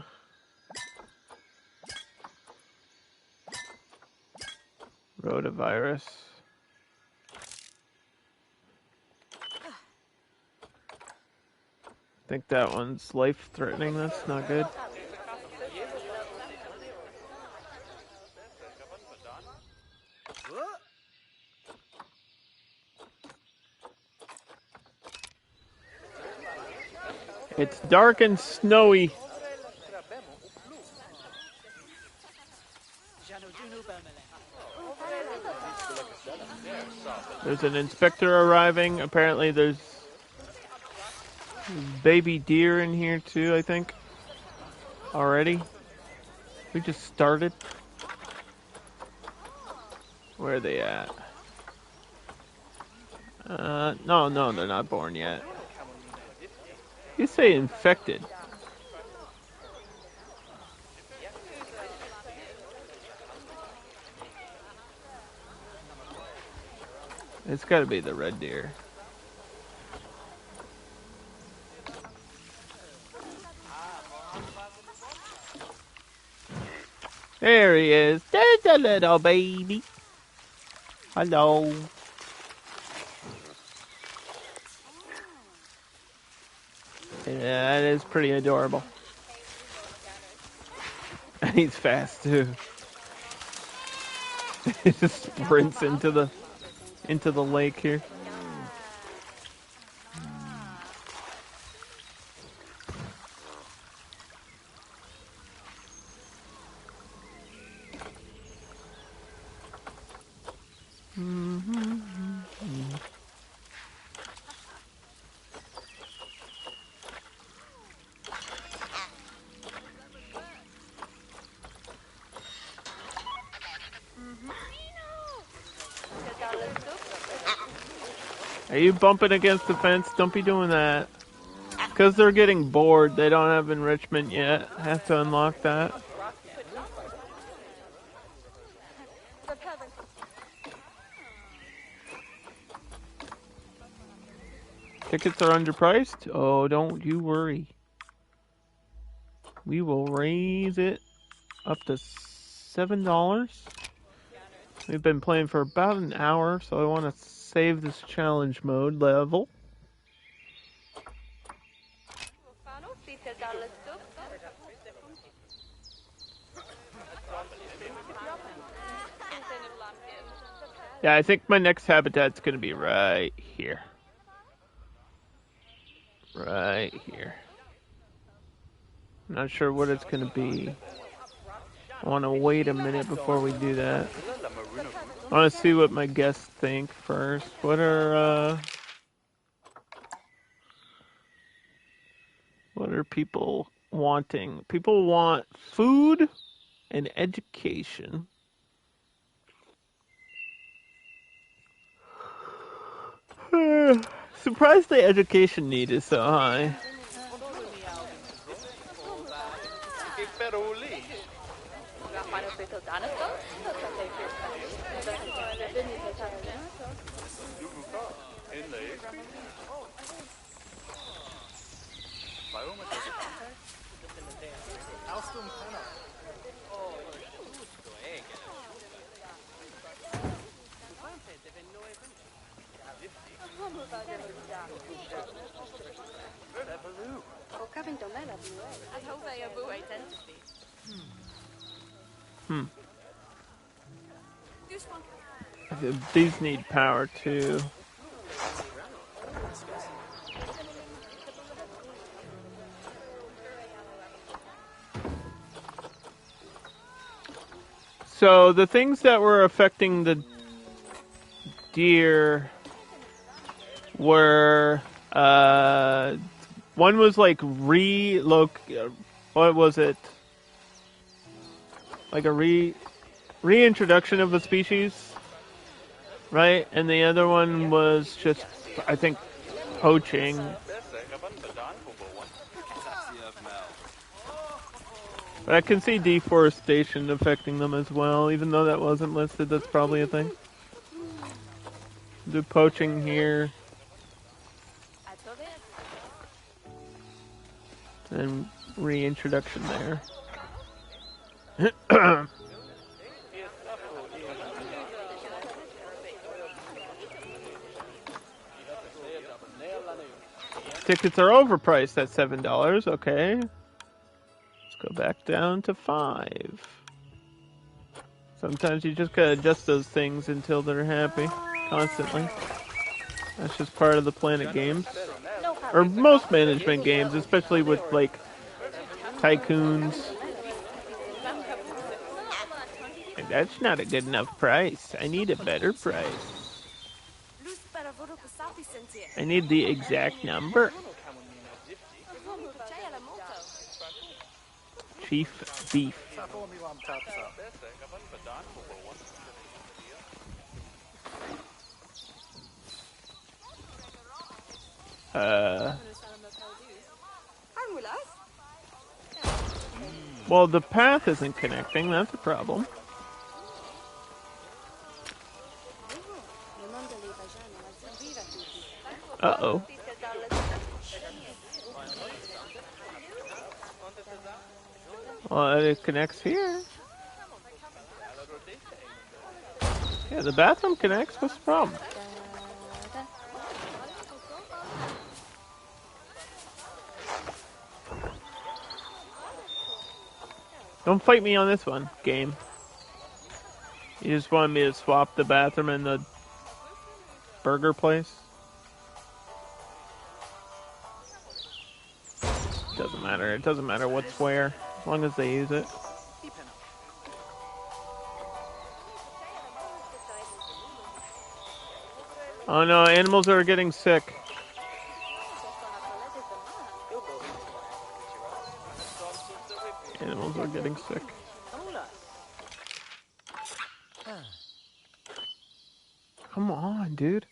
Rotavirus. I think that one's life-threatening. That's not good. It's dark and snowy. There's an inspector arriving. Apparently there's baby deer in here too, I think. Already. We just started. Where are they at? No, they're not born yet. You say infected. It's gotta be the red deer. There he is. There's the little baby. Hello. Yeah, that is pretty adorable. And he's fast too. He just sprints into the lake here. Are you bumping against the fence? Don't be doing that. Because they're getting bored. They don't have enrichment yet. Have to unlock that. Tickets are underpriced? Oh, don't you worry. We will raise it up to $7. We've been playing for about an hour, so I want to save this challenge mode level. Yeah, I think my next habitat's going to be right here. Right here. Not sure what it's going to be. I want to wait a minute before we do that. I want to see what my guests think first. What are people wanting? People want food and education. Surprised the education need is so high. These need power too. So the things that were affecting the deer were one was like what was it? Like a reintroduction of a species, right? And the other one was just, I think, poaching. But I can see deforestation affecting them as well, even though that wasn't listed. That's probably a thing. Do poaching here. And reintroduction there. Tickets are overpriced at $7. Okay. Let's go back down to $5. Sometimes you just gotta adjust those things until they're happy. Constantly. That's just part of the Planet games. Or most management games, especially with, like, tycoons. And that's not a good enough price. I need a better price. I need the exact number. Chief beef. Well, the path isn't connecting. That's a problem. Uh-oh. Well, it connects here. Yeah, the bathroom connects. What's the problem? Don't fight me on this one, game. You just wanted me to swap the bathroom and the burger place? Doesn't matter. It doesn't matter what's where, as long as they use it. Oh no, animals are getting sick. Animals are getting sick. Come on, dude.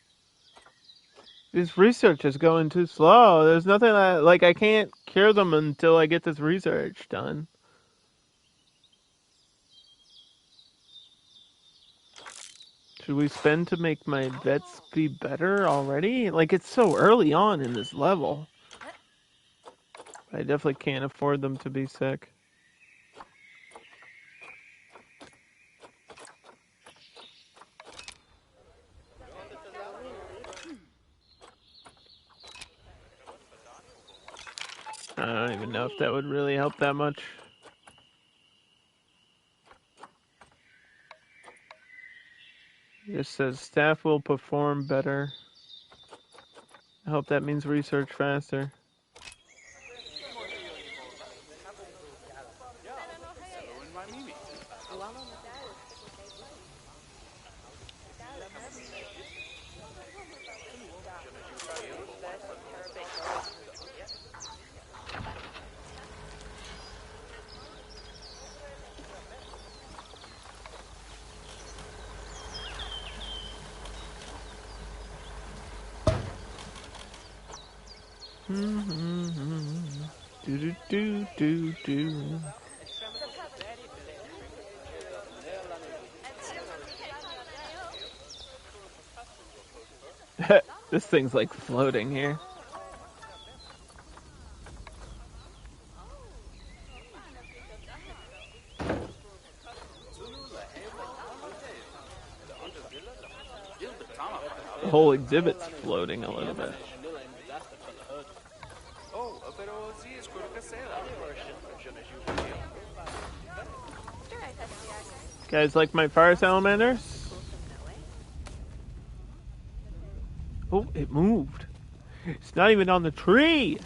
This research is going too slow. There's nothing like I can't cure them until I get this research done. Should we spend to make my vets be better already? Like, it's so early on in this level. I definitely can't afford them to be sick. I don't even know if that would really help that much. It just says staff will perform better. I hope that means research faster. Do do do do. This thing's like floating here. The whole exhibit's floating a little bit. Guys like my fire salamanders? Oh, it moved. It's not even on the tree.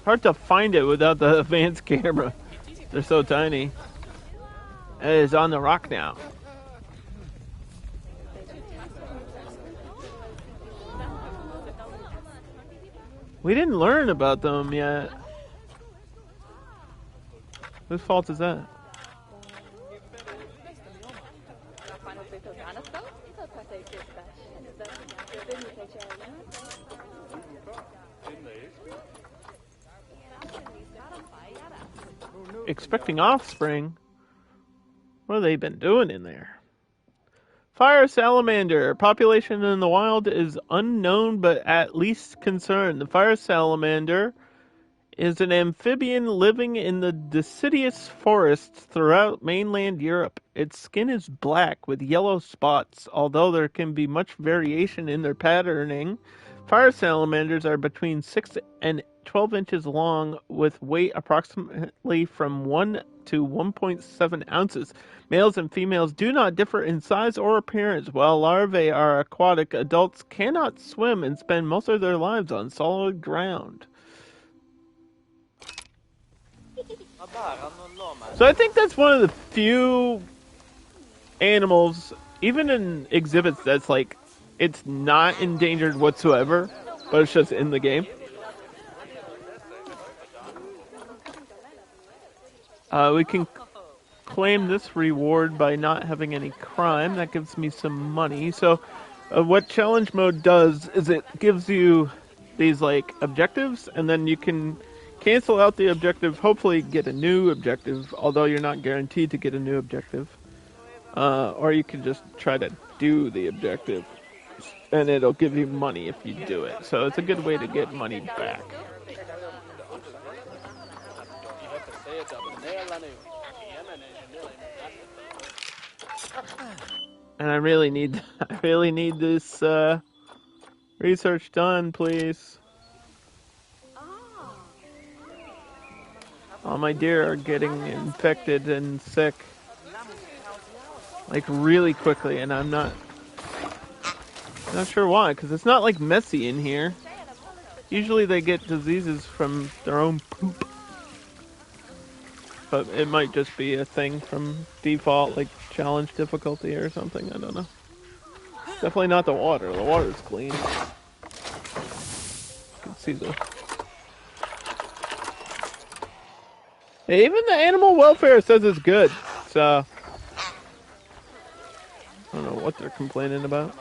Hard to find it without the advanced camera. They're so tiny. It is on the rock now. We didn't learn about them yet. Whose fault is that? Expecting offspring? What have they been doing in there? Fire salamander. Population in the wild is unknown but at least concerned. The fire salamander is an amphibian living in the deciduous forests throughout mainland Europe. Its skin is black with yellow spots, although there can be much variation in their patterning. Fire salamanders are between 6 and 12 inches long with weight approximately from 1 to 1.7 ounces. Males and females do not differ in size or appearance. While larvae are aquatic, adults cannot swim and spend most of their lives on solid ground. So I think that's one of the few animals, even in exhibits, that's like, it's not endangered whatsoever, but it's just in the game. We can claim this reward by not having any crime. That gives me some money. So what challenge mode does is it gives you these like objectives, and then you can cancel out the objective, hopefully get a new objective, although you're not guaranteed to get a new objective. Or you can just try to do the objective, and it'll give you money if you do it. So it's a good way to get money back. And I really need this research done, please. All my deer are getting infected and sick, like really quickly, and I'm not sure why, because it's not like messy in here. Usually they get diseases from their own poop. But it might just be a thing from default, like challenge difficulty or something, I don't know. Definitely not the water. The water's clean. You can see the... Hey, even the animal welfare says it's good, so... I don't know what they're complaining about.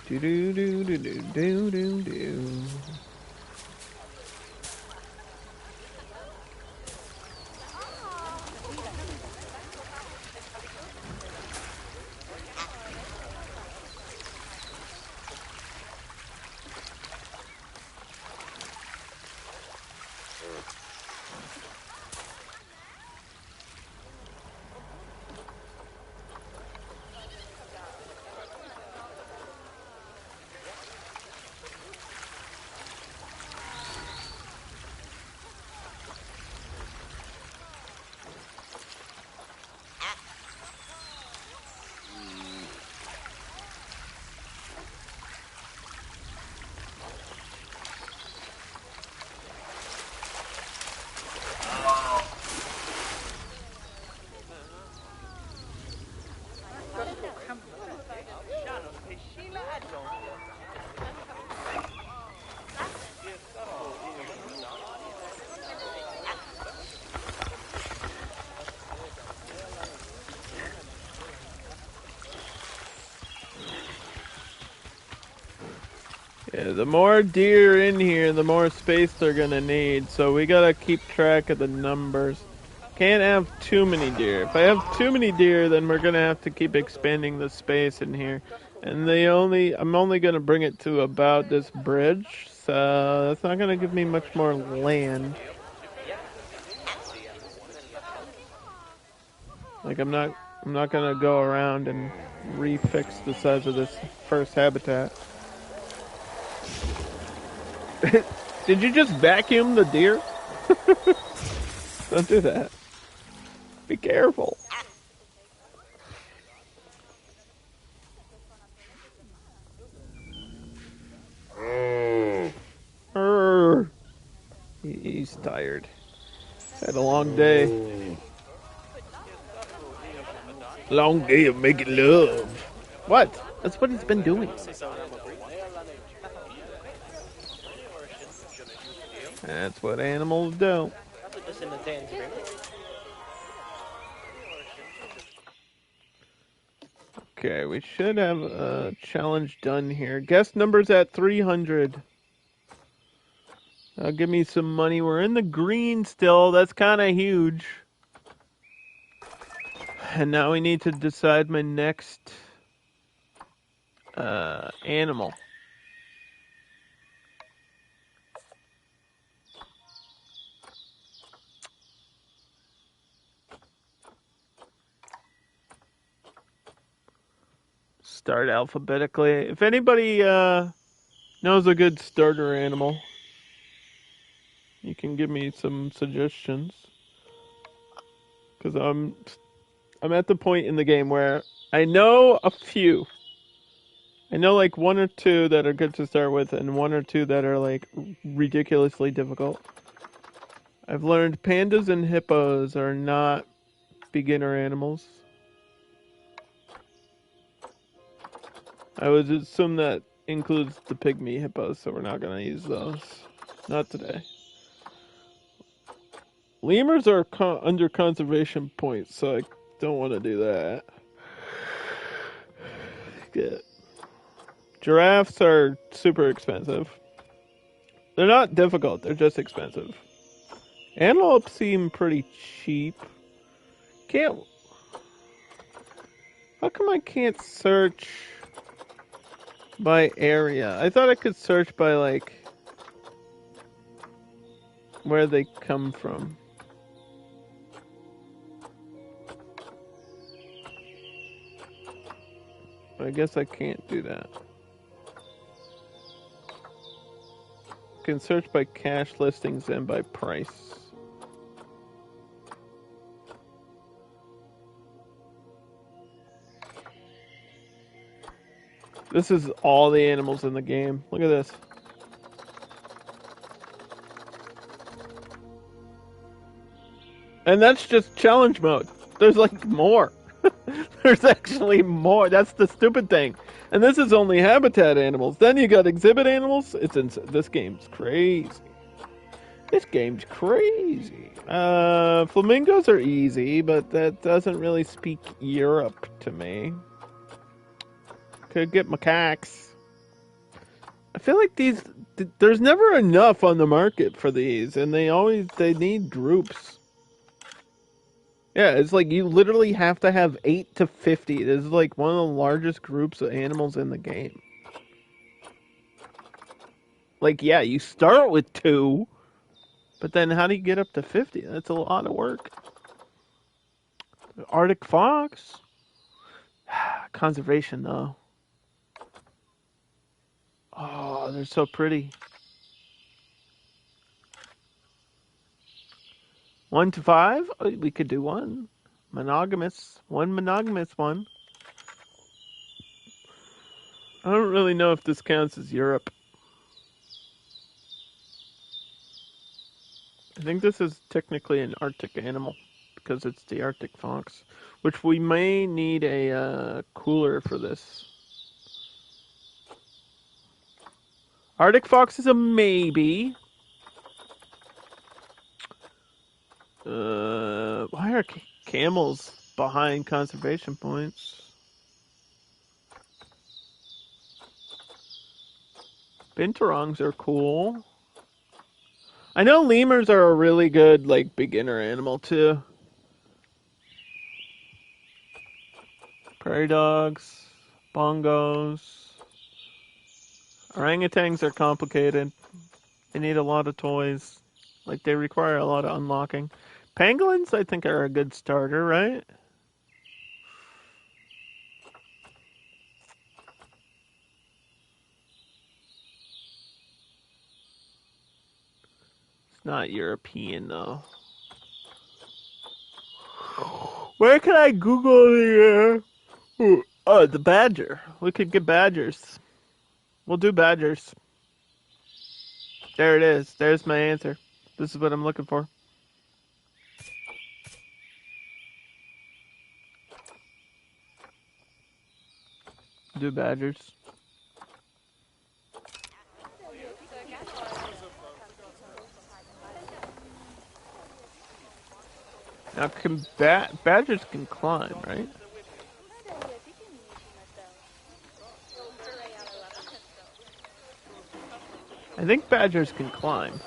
Do do do do do do do do. Yeah, the more deer in here, the more space they're gonna need, so we gotta keep track of the numbers. Can't have too many deer. If I have too many deer, then we're gonna have to keep expanding the space in here. And I'm only gonna bring it to about this bridge, so that's not gonna give me much more land. Like I'm not gonna go around and refix the size of this first habitat. Did you just vacuum the deer? Don't do that. Be careful. He's tired. Had a long day. Long day of making love. What? That's what he's been doing. That's what animals do. Okay, we should have a challenge done here. Guest numbers at 300. Give me some money. We're in the green still. That's kind of huge. And now we need to decide my next animal. Start alphabetically. If anybody knows a good starter animal, you can give me some suggestions. Because I'm at the point in the game where I know a few. I know like one or two that are good to start with, and one or two that are like ridiculously difficult. I've learned pandas and hippos are not beginner animals. I would assume that includes the pygmy hippos, so we're not going to use those. Not today. Lemurs are under conservation points, so I don't want to do that. Good. Giraffes are super expensive. They're not difficult, they're just expensive. Antelopes seem pretty cheap. Can't... How come I can't search by area? I thought I could search by, like, where they come from. I guess I can't do that. I can search by cash listings and by price. This is all the animals in the game. Look at this. And that's just challenge mode. There's like more. There's actually more. That's the stupid thing. And this is only habitat animals. Then you got exhibit animals. This game's crazy. This game's crazy. Flamingos are easy, but that doesn't really speak Europe to me. Could get macaques. I feel like there's never enough on the market for these, and they need groups. Yeah, it's like you literally have to have 8 to 50. This is like one of the largest groups of animals in the game. Like, yeah, you start with 2, but then how do you get up to 50? That's a lot of work. Arctic fox. Conservation, though. Oh, they're so pretty. 1 to 5? Oh, we could do 1. Monogamous. 1 monogamous one. I don't really know if this counts as Europe. I think this is technically an Arctic animal because it's the Arctic fox, which we may need a cooler for this. Arctic fox is a maybe. Why are camels behind conservation points? Binturongs are cool. I know lemurs are a really good, like, beginner animal, too. Prairie dogs, bongos. Orangutans are complicated. They need a lot of toys. Like, they require a lot of unlocking. Pangolins, I think, are a good starter, right? It's not European, though. Where can I Google the, oh, the badger. We could get badgers. We'll do badgers. There it is. There's my answer. This is what I'm looking for. Do badgers. Now, badgers can climb, right? I think badgers can climb.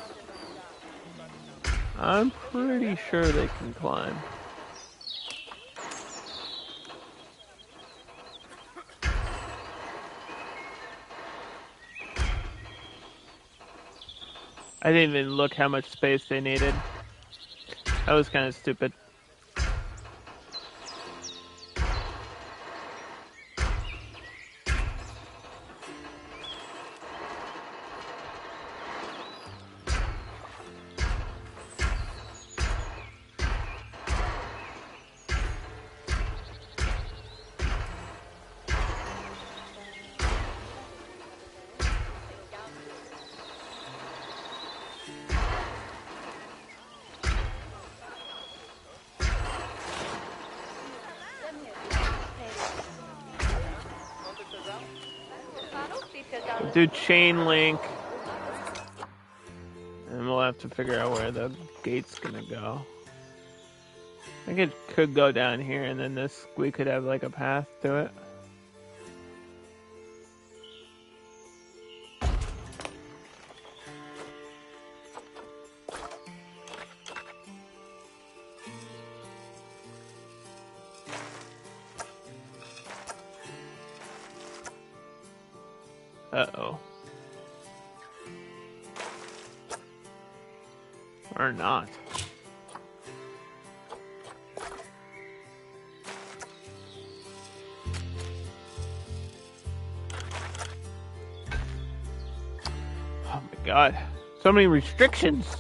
I'm pretty sure they can climb. I didn't even look how much space they needed. That was kind of stupid. We'll do chain link. And we'll have to figure out where the gate's gonna go. I think it could go down here, and then this, we could have like a path to it. Uh-oh. Or not. Oh my god. So many restrictions.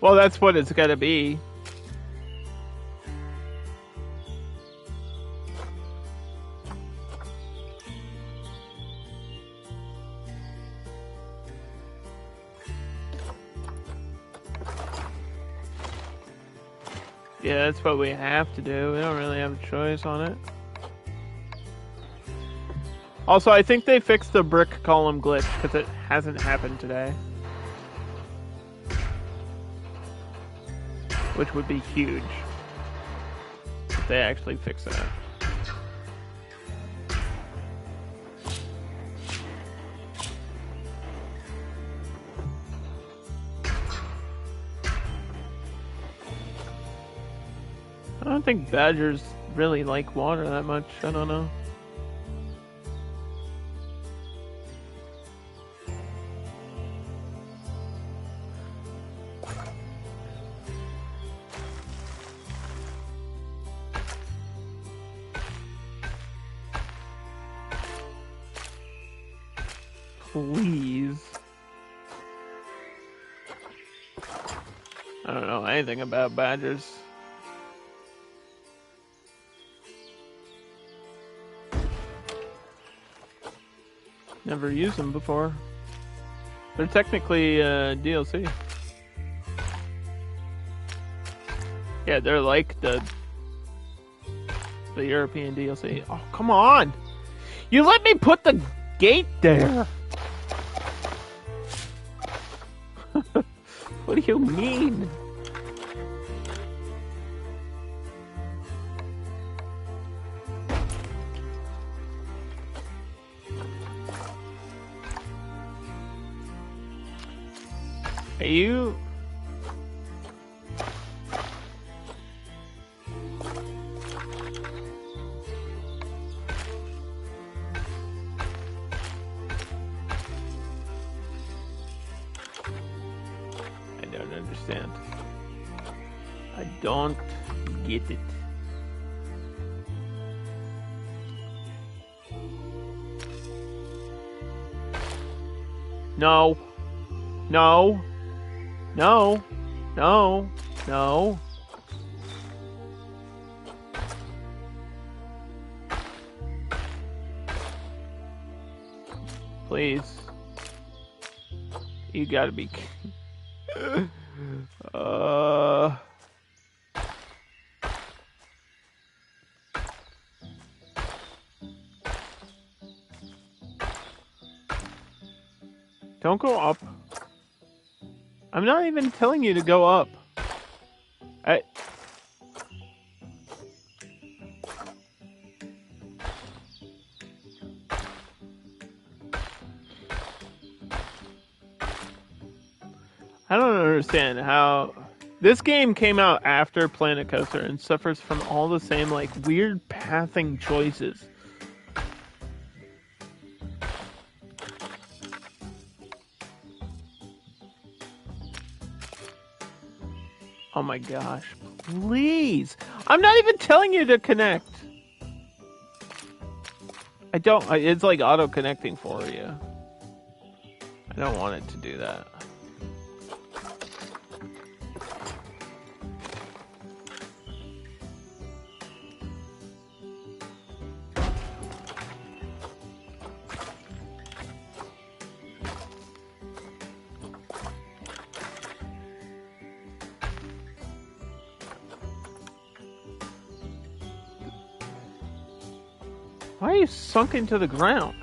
Well, that's what it's gotta be. Yeah, that's what we have to do. We don't really have a choice on it. Also, I think they fixed the brick column glitch because it hasn't happened today. Which would be huge if they actually fix that. I don't think badgers really like water that much. I don't know. Please. I don't know anything about badgers. Never used them before. They're technically DLC. Yeah, they're like the European DLC. Oh, come on! You let me put the gate there! What do you mean? Are you... I don't understand. I don't get it. No. No. No. No. No. Please. You gotta be... Don't go up. I'm not even telling you to go up. I don't understand how this game came out after Planet Coaster and suffers from all the same like weird pathing choices. Oh my gosh, please. I'm not even telling you to connect. It's like auto-connecting for you. I don't want it to do that. Why are you sunk into the ground?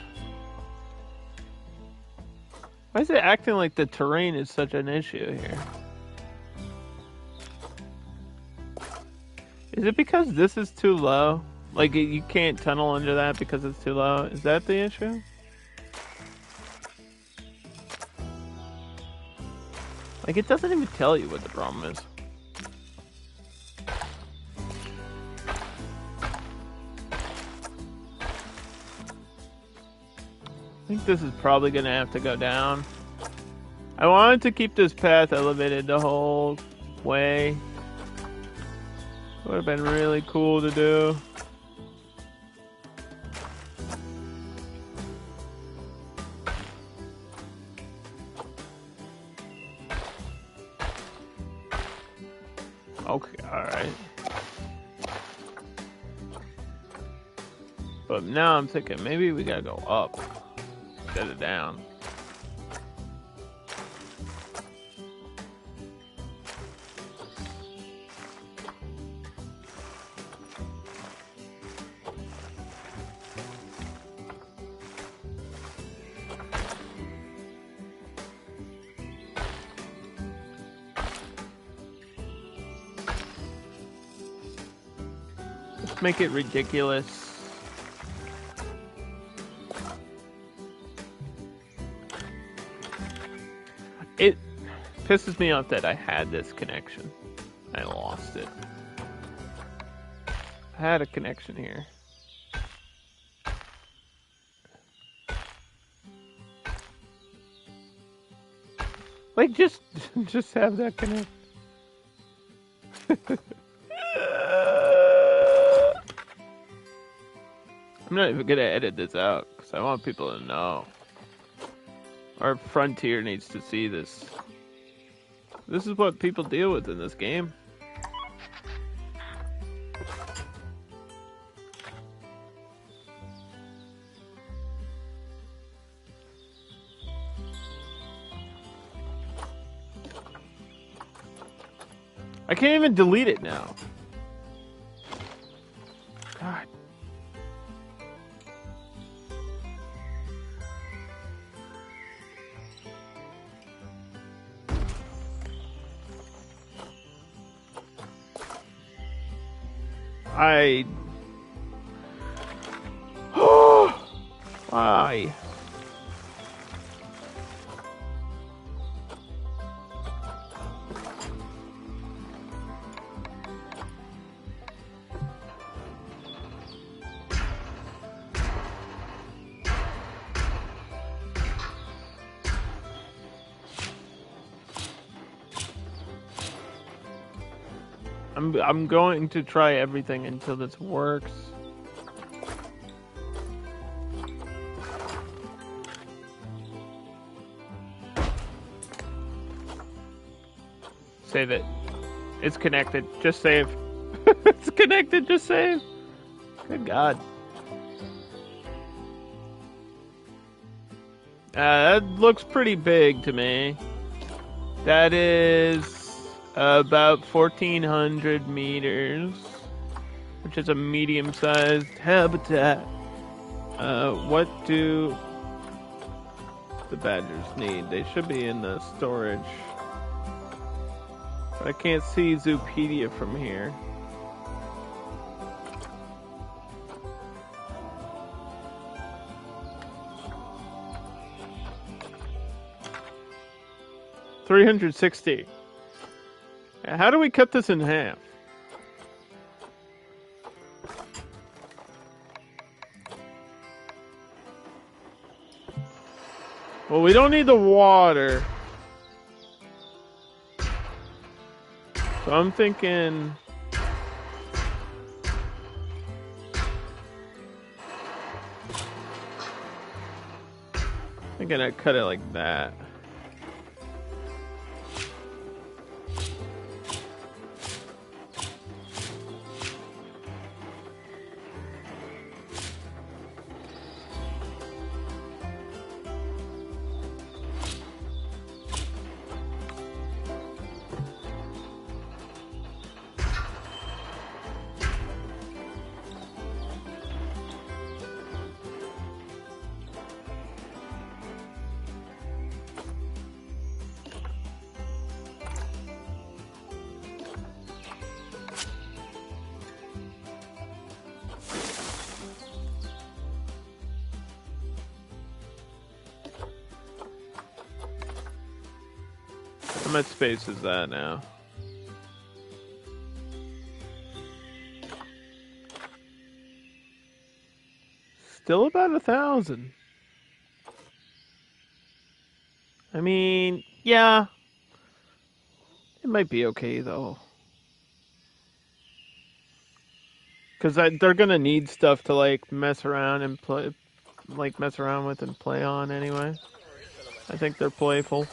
Why is it acting like the terrain is such an issue here? Is it because this is too low? Like, you can't tunnel under that because it's too low? Is that the issue? Like, it doesn't even tell you what the problem is. I think this is probably gonna have to go down. I wanted to keep this path elevated the whole way. Would have been really cool to do. Okay, alright. But now I'm thinking maybe we gotta go up instead of down. Let's make it ridiculous. It pisses me off that I had this connection. I lost it. I had a connection here. Like, just have that connect. I'm not even gonna edit this out because I want people to know. Our frontier needs to see this. This is what people deal with in this game. I can't even delete it now. God. Why? I'm going to try everything until this works. Save it. It's connected. Just save. It's connected. Just save. Good God. That looks pretty big to me. That is about 1,400 meters, which is a medium-sized habitat. What do the badgers need? They should be in the storage. But I can't see Zoopedia from here. $360. How do we cut this in half? Well, we don't need the water. So I'm thinking... I'd cut it like that. much space is that now? Still about 1,000. I mean, yeah. It might be okay, though. Because they're gonna need stuff to, like, mess around and play... Like, mess around with and play on anyway. I think they're playful.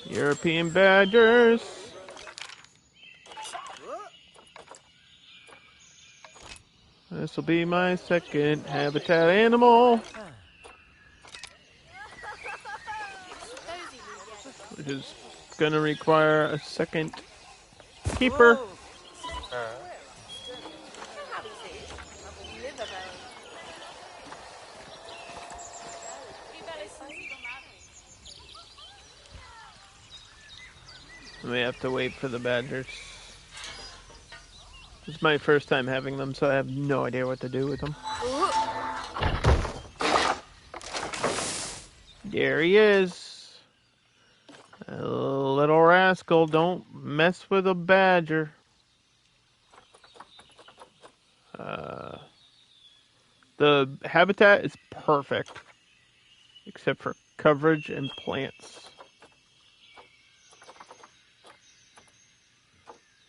European badgers. This will be my second habitat animal. Which is gonna require a second keeper. We have to wait for the badgers. It's my first time having them, so I have no idea what to do with them. There he is. A little rascal, don't mess with a badger. The habitat is perfect, except for coverage and plants.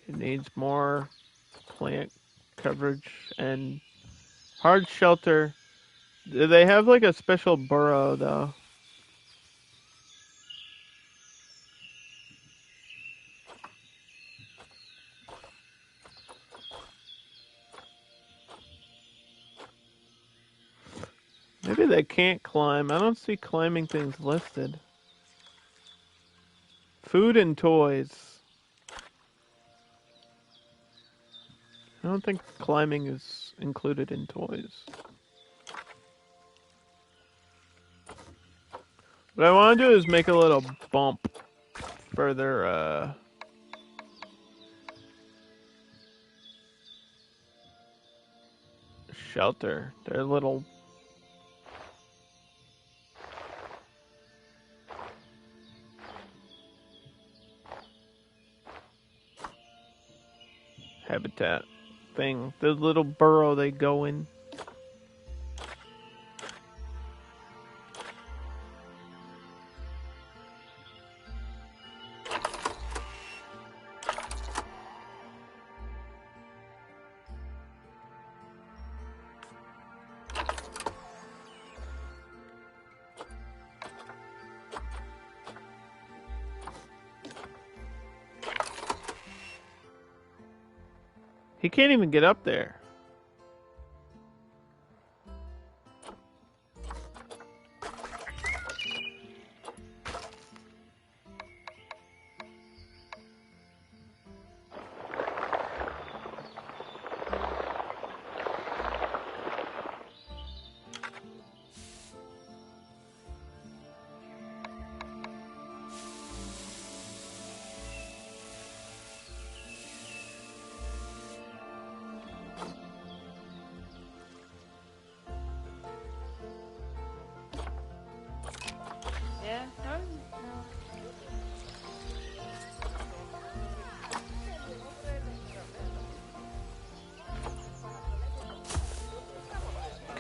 It needs more plant coverage and hard shelter. They have like a special burrow though. Maybe they can't climb. I don't see climbing things listed. Food and toys. I don't think climbing is included in toys. What I want to do is make a little bump for their shelter. Their little habitat thing. The little burrow they go in. He can't even get up there.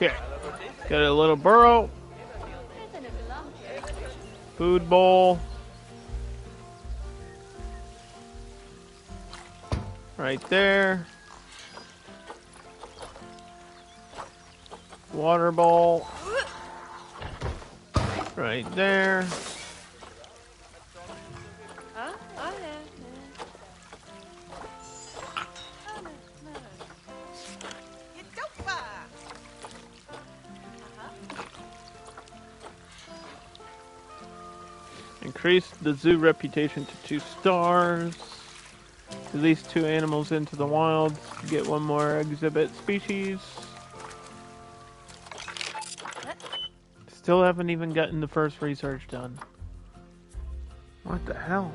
Okay, got a little burrow, food bowl, right there, water bowl, right there. Increase the zoo reputation to 2 stars. Release 2 animals into the wild. Get 1 more exhibit species. Still haven't even gotten the first research done. What the hell?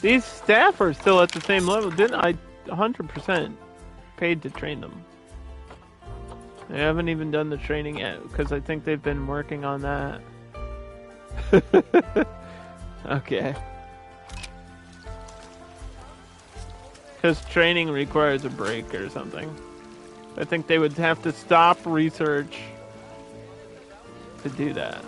These staff are still at the same level. Didn't I 100% paid to train them? They haven't even done the training yet because I think they've been working on that. Okay. Because training requires a break or something. I think they would have to stop research to do that.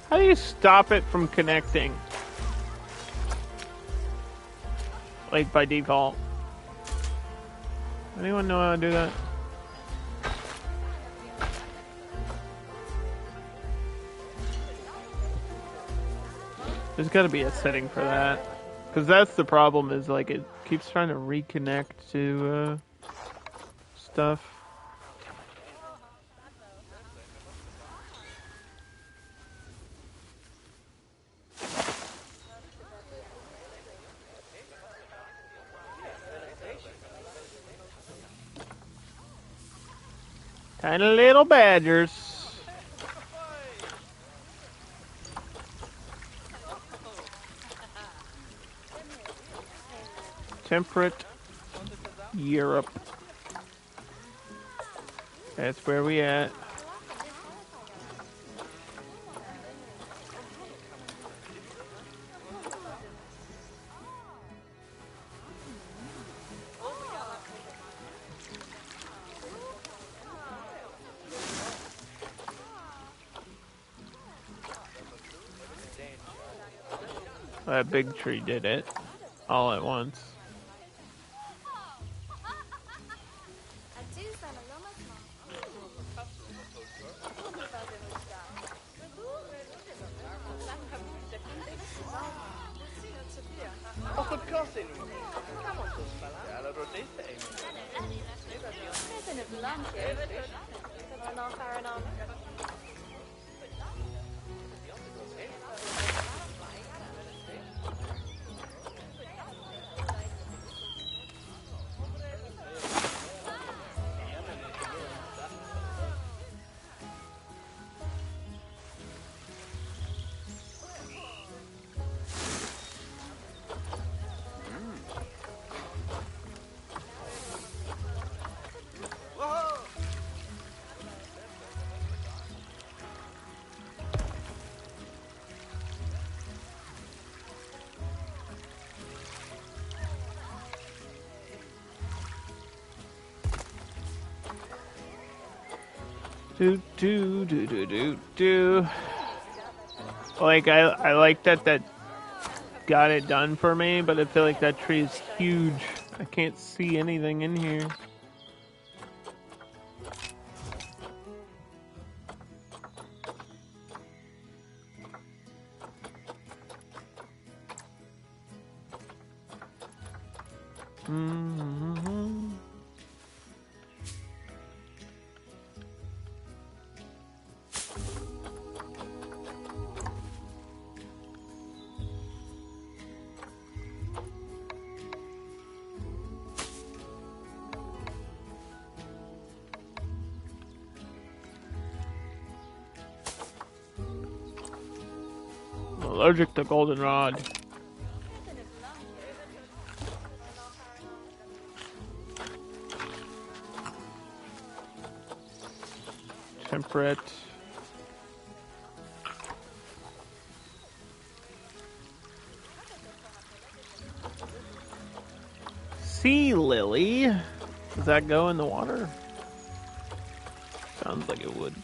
How do you stop it from connecting? Like by default. Anyone know how to do that? There's gotta be a setting for that. Because that's the problem, is like it keeps trying to reconnect to stuff. Tiny little badgers. Temperate Europe. That's where we at. That big tree did it all at once. Do. Like I like that got it done for me, but I feel like that tree is huge. I can't see anything in here. Allergic to goldenrod. crit. Sea lily. Does that go in the water? Sounds like it would.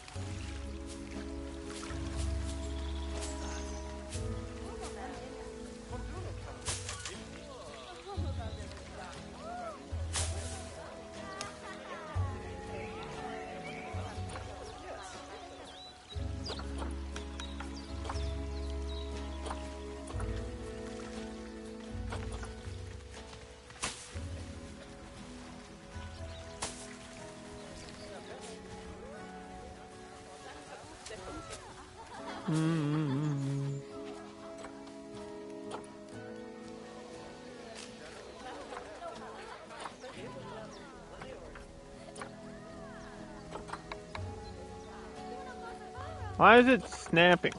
Why is it snapping?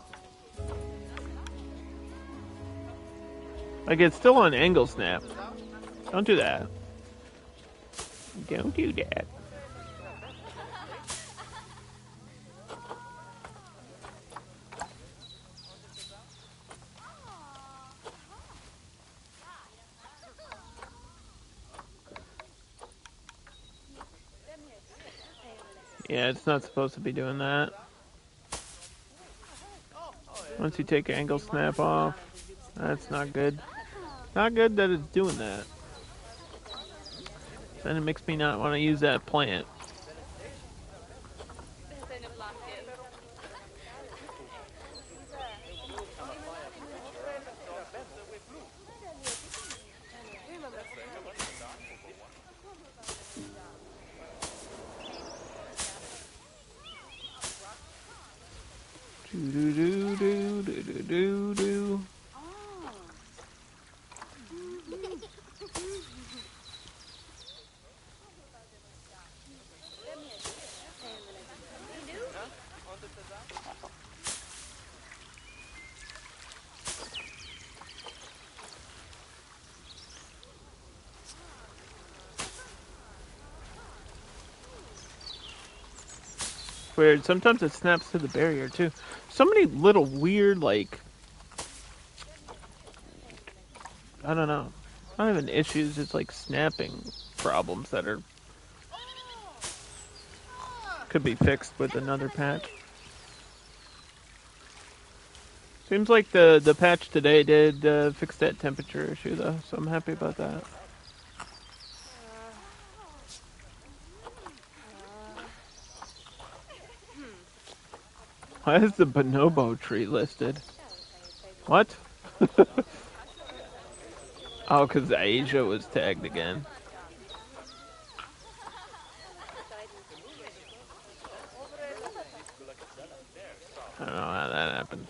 Like it's still on angle snap. Don't do that. Don't do that. Yeah, it's not supposed to be doing that. Once you take angle snap off, that's not good. Not good that it's doing that. Then it makes me not want to use that plant. Do. Weird. Sometimes it snaps to the barrier too. So many little weird, like, I don't know. Not even issues, it's like snapping problems that are could be fixed with another patch. Seems like the patch today did fix that temperature issue though, so I'm happy about that. Why is the bonobo tree listed? What? Oh, because Asia was tagged again. I don't know how that happened.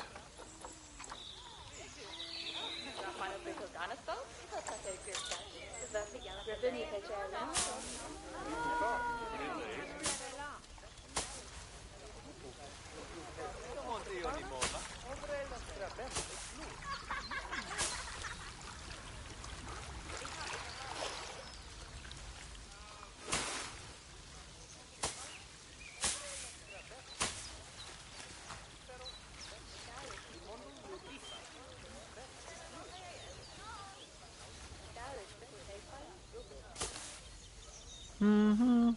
Mm-hmm.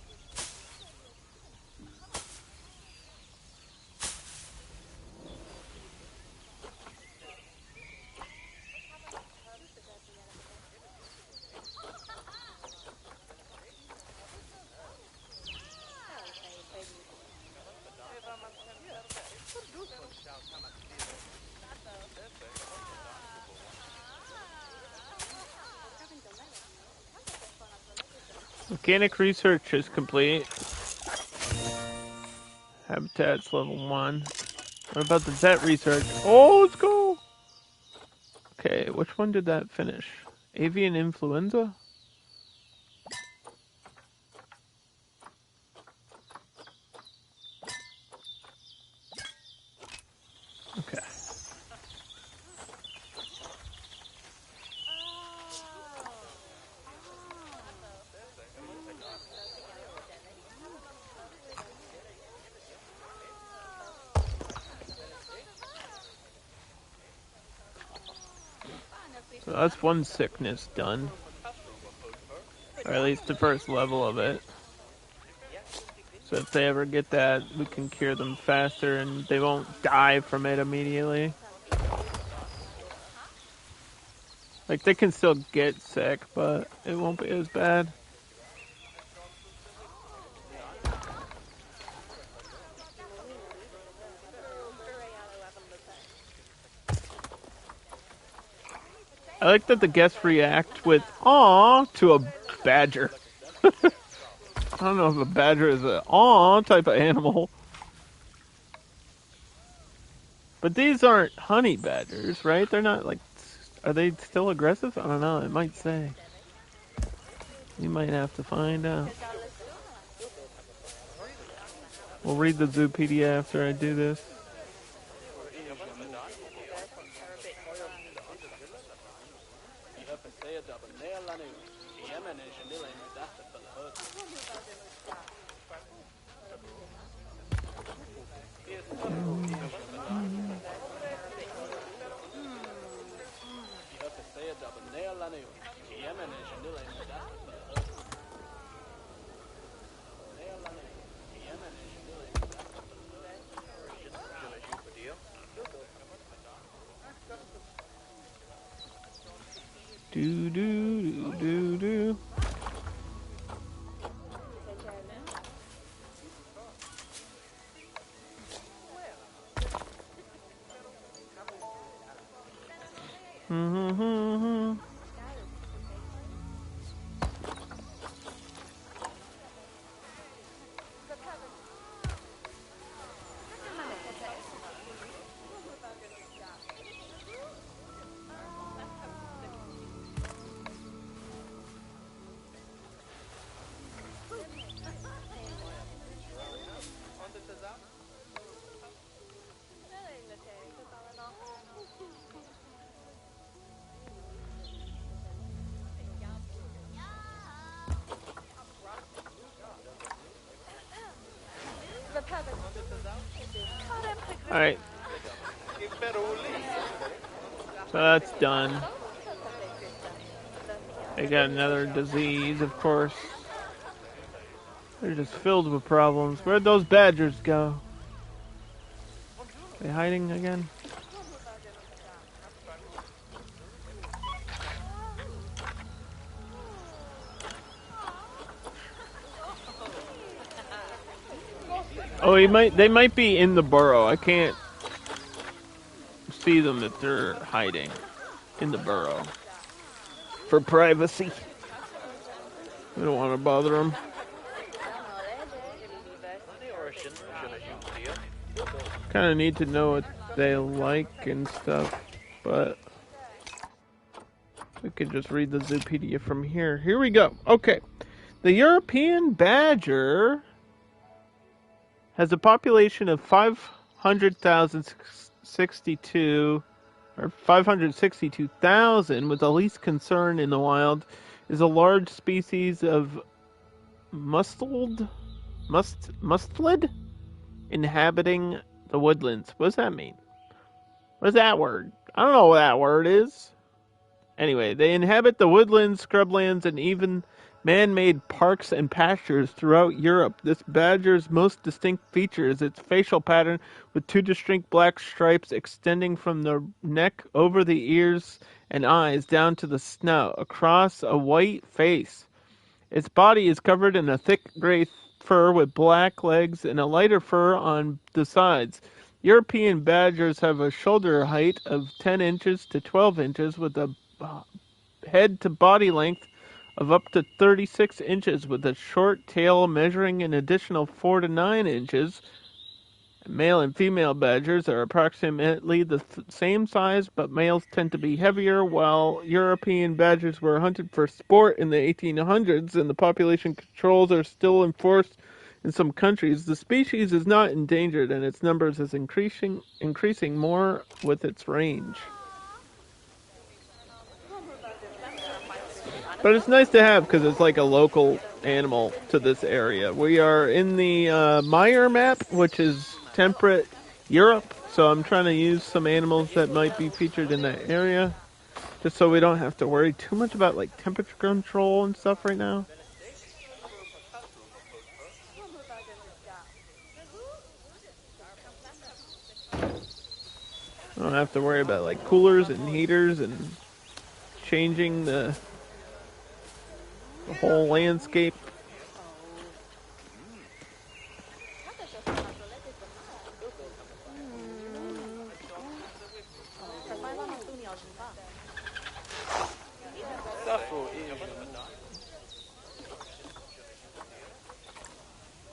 Mechanic research is complete. Habitat's level 1. What about the vet research? Oh, let's go! Okay, which one did that finish? Avian influenza? Okay. So that's one sickness done. Or at least the first level of it. So if they ever get that, we can cure them faster and they won't die from it immediately. Like, they can still get sick, but it won't be as bad. I like that the guests react with "aw" to a badger. I don't know if a badger is an "aw" type of animal. But these aren't honey badgers, right? They're not like... Are they still aggressive? I don't know. It might say. You might have to find out. We'll read the Zoopedia after I do this. Do do do do. Alright. So that's done. They got another disease, of course. They're just filled with problems. Where'd those badgers go? Are they hiding again? Oh, they might be in the burrow. I can't see them if they're hiding in the burrow. For privacy. We don't want to bother them. Kind of need to know what they like and stuff, but we could just read the Zoopedia from here. Here we go. Okay. The European badger has a population of 562,000, with the least concern in the wild is a large species of mustelid inhabiting the woodlands. What does that mean? What is that word? I don't know what that word is. Anyway, they inhabit the woodlands, scrublands, and even man-made parks and pastures throughout Europe. This badger's most distinct feature is its facial pattern with two distinct black stripes extending from the neck over the ears and eyes down to the snout across a white face. Its body is covered in a thick gray fur with black legs and a lighter fur on the sides. European badgers have a shoulder height of 10 inches to 12 inches with a head to body length of up to 36 inches with a short tail measuring an additional 4 to 9 inches. Male and female badgers are approximately the same size, but males tend to be heavier. While European badgers were hunted for sport in the 1800s and the population controls are still enforced in some countries, the species is not endangered and its numbers is increasing more with its range. But it's nice to have because it's like a local animal to this area. We are in the Mire map, which is temperate Europe, so I'm trying to use some animals that might be featured in that area. Just so we don't have to worry too much about like temperature control and stuff right now. I don't have to worry about like coolers and heaters and changing the whole landscape.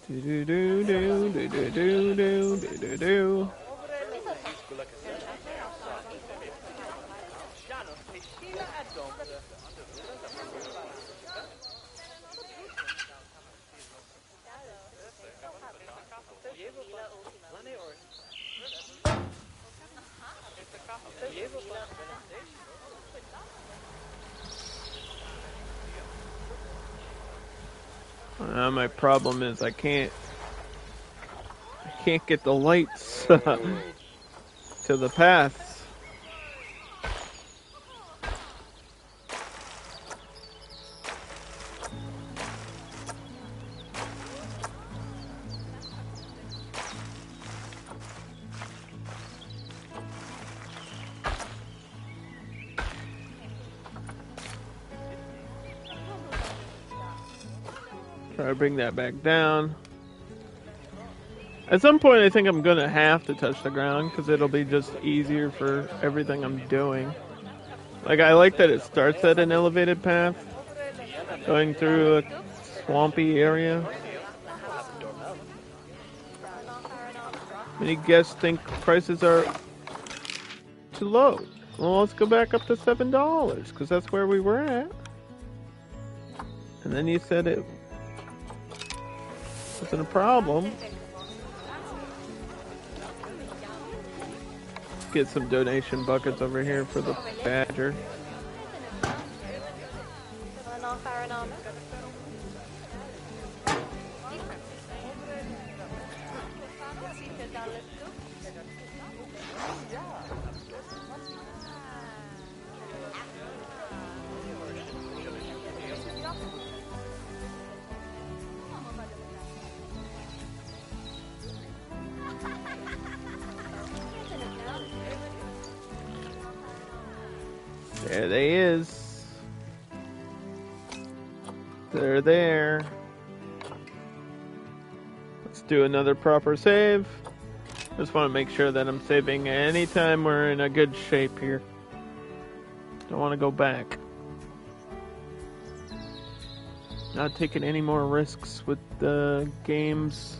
Do do do do do do do do do do. My problem is I can't get the lights to the paths. Try to bring that back down. At some point, I think I'm gonna have to touch the ground because it'll be just easier for everything I'm doing. Like, I like that it starts at an elevated path, going through a swampy area. Many guests think prices are too low. Well, let's go back up to $7 because that's where we were at. And then you said it wasn't a problem. Get some donation buckets over here for the badger. There they is. They're there. Let's do another proper save. Just want to make sure that I'm saving anytime we're in a good shape here. Don't want to go back. Not taking any more risks with the games.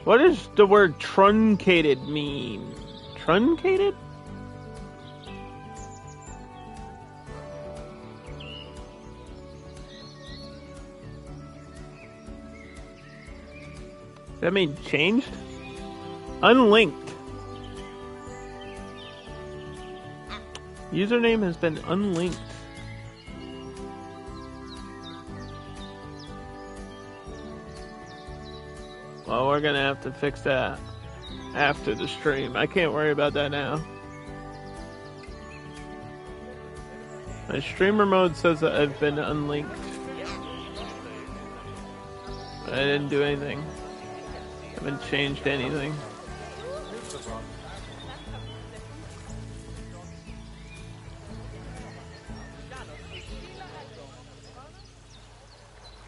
What does the word truncated mean? Truncated? Does that mean changed? Unlinked. Username has been unlinked. Well, we're gonna have to fix that after the stream. I can't worry about that now. My streamer mode says that I've been unlinked. But I didn't do anything. Haven't changed anything.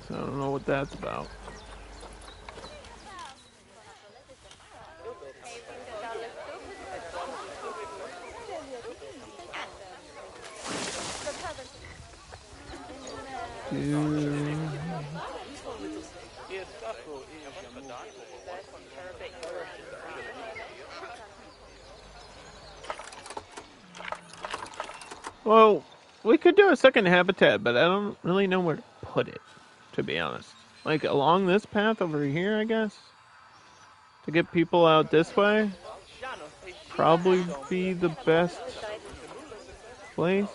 So I don't know what that's about. Well, we could do a second habitat, but I don't really know where to put it, to be honest. Like, along this path over here, I guess? To get people out this way? Probably be the best place.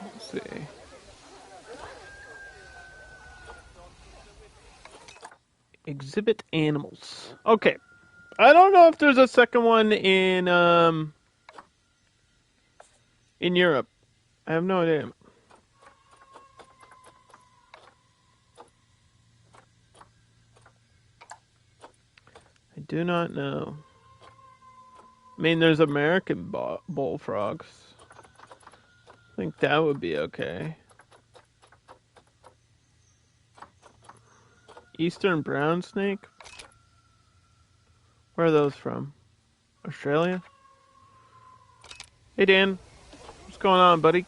Let's see. Exhibit animals. Okay. I don't know if there's a second one in Europe. I have no idea. I do not know. I mean, there's American bullfrogs. I think that would be okay. Eastern brown snake? Where are those from? Australia? Hey, Dan. What's going on, buddy?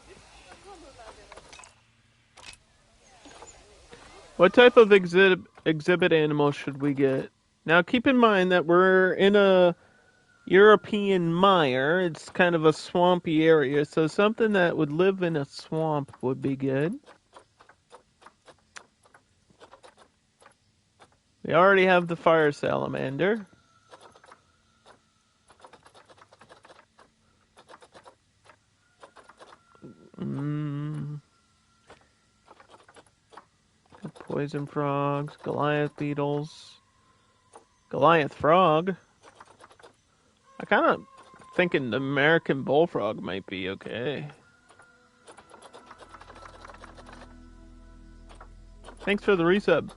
What type of exhibit animal should we get? Now, keep in mind that we're in a European mire. It's kind of a swampy area, so something that would live in a swamp would be good. We already have the fire salamander. Poison frogs, Goliath beetles, Goliath frog. I kind of thinking the American bullfrog might be okay. Thanks for the resub.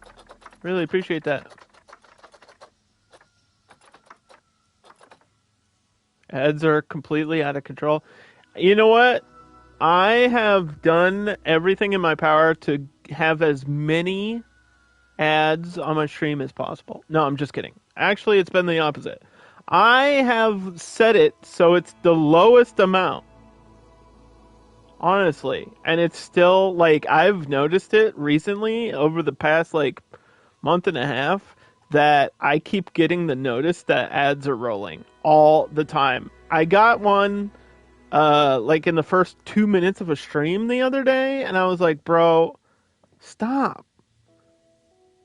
Really appreciate that. Ads are completely out of control. You know what? I have done everything in my power to have as many ads on my stream as possible. No, I'm just kidding. Actually, it's been the opposite. I have set it so it's the lowest amount. Honestly. And it's still, like, I've noticed it recently over the past, like, month and a half that I keep getting the notice that ads are rolling all the time. I got one like in the first 2 minutes of a stream the other day, and I was like, bro, stop.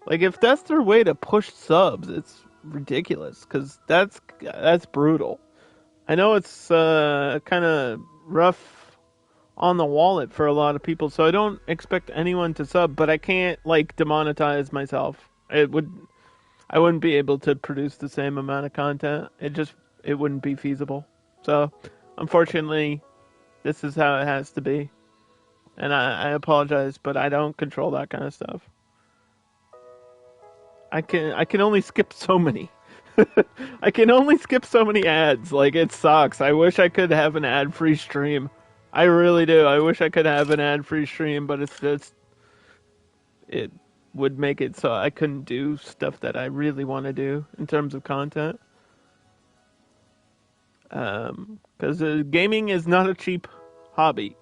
Like, if that's their way to push subs, it's ridiculous, because that's brutal. I know it's kind of rough on the wallet for a lot of people, so I don't expect anyone to sub, but I can't, like, demonetize myself. I wouldn't be able to produce the same amount of content. It wouldn't be feasible. So, unfortunately, this is how it has to be. And I apologize, but I don't control that kind of stuff. I can only skip so many. I can only skip so many ads. Like, it sucks. I wish I could have an ad-free stream. I really do. I wish I could have an ad-free stream, but it would make it so I couldn't do stuff that I really want to do in terms of content. Because gaming is not a cheap hobby.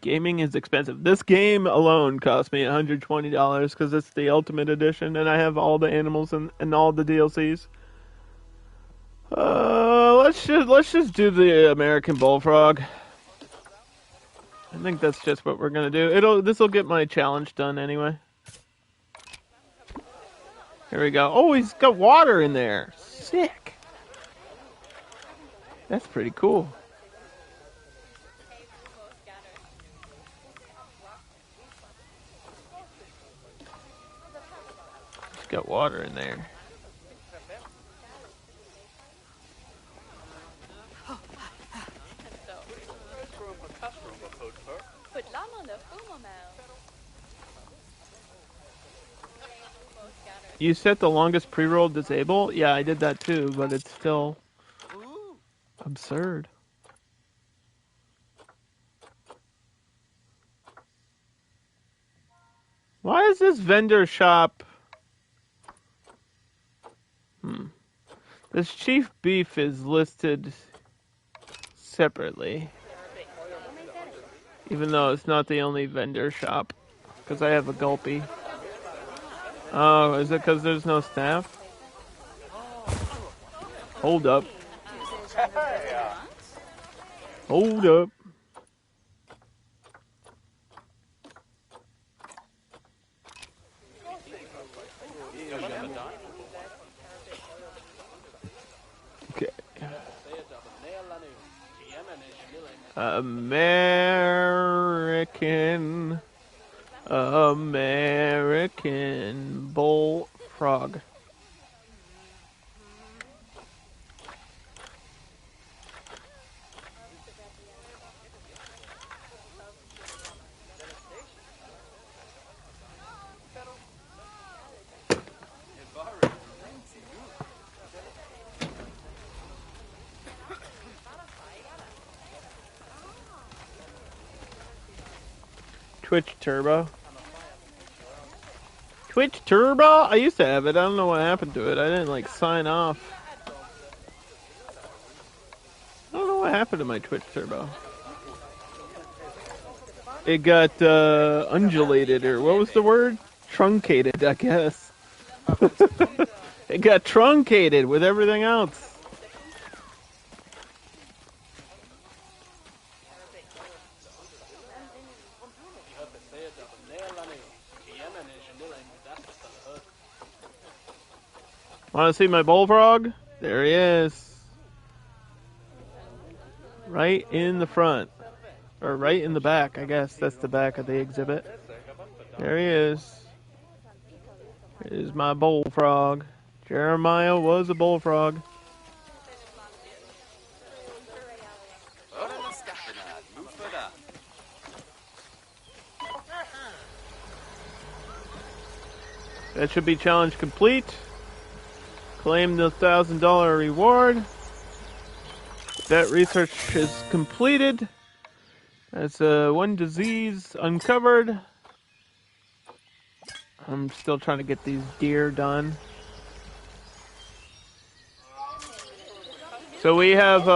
Gaming is expensive. This game alone cost me $120 because it's the Ultimate Edition, and I have all the animals and all the DLCs. Let's just do the American bullfrog. I think that's just what we're gonna do. This'll get my challenge done anyway. Here we go. Oh, he's got water in there. Sick. That's pretty cool. He's got water in there. You set the longest pre-roll disable? Yeah, I did that too, but it's still... Absurd. Why is this vendor shop... This chief beef is listed separately. Even though it's not the only vendor shop. Because I have a gulpy. Oh, is it because there's no staff? Hold up. Hold up. Okay. American bullfrog. Twitch Turbo. Twitch Turbo? I used to have it. I don't know what happened to it. I didn't like sign off. I don't know what happened to my Twitch Turbo. It got undulated, or what was the word? Truncated, I guess. It got truncated with everything else. Want to see my bullfrog? There he is. Right in the front. Or right in the back, I guess. That's the back of the exhibit. There he is. Here's my bullfrog. Jeremiah was a bullfrog. That should be challenge complete. Claim the $1,000 reward. That research is completed. That's one disease uncovered. I'm still trying to get these deer done. So we have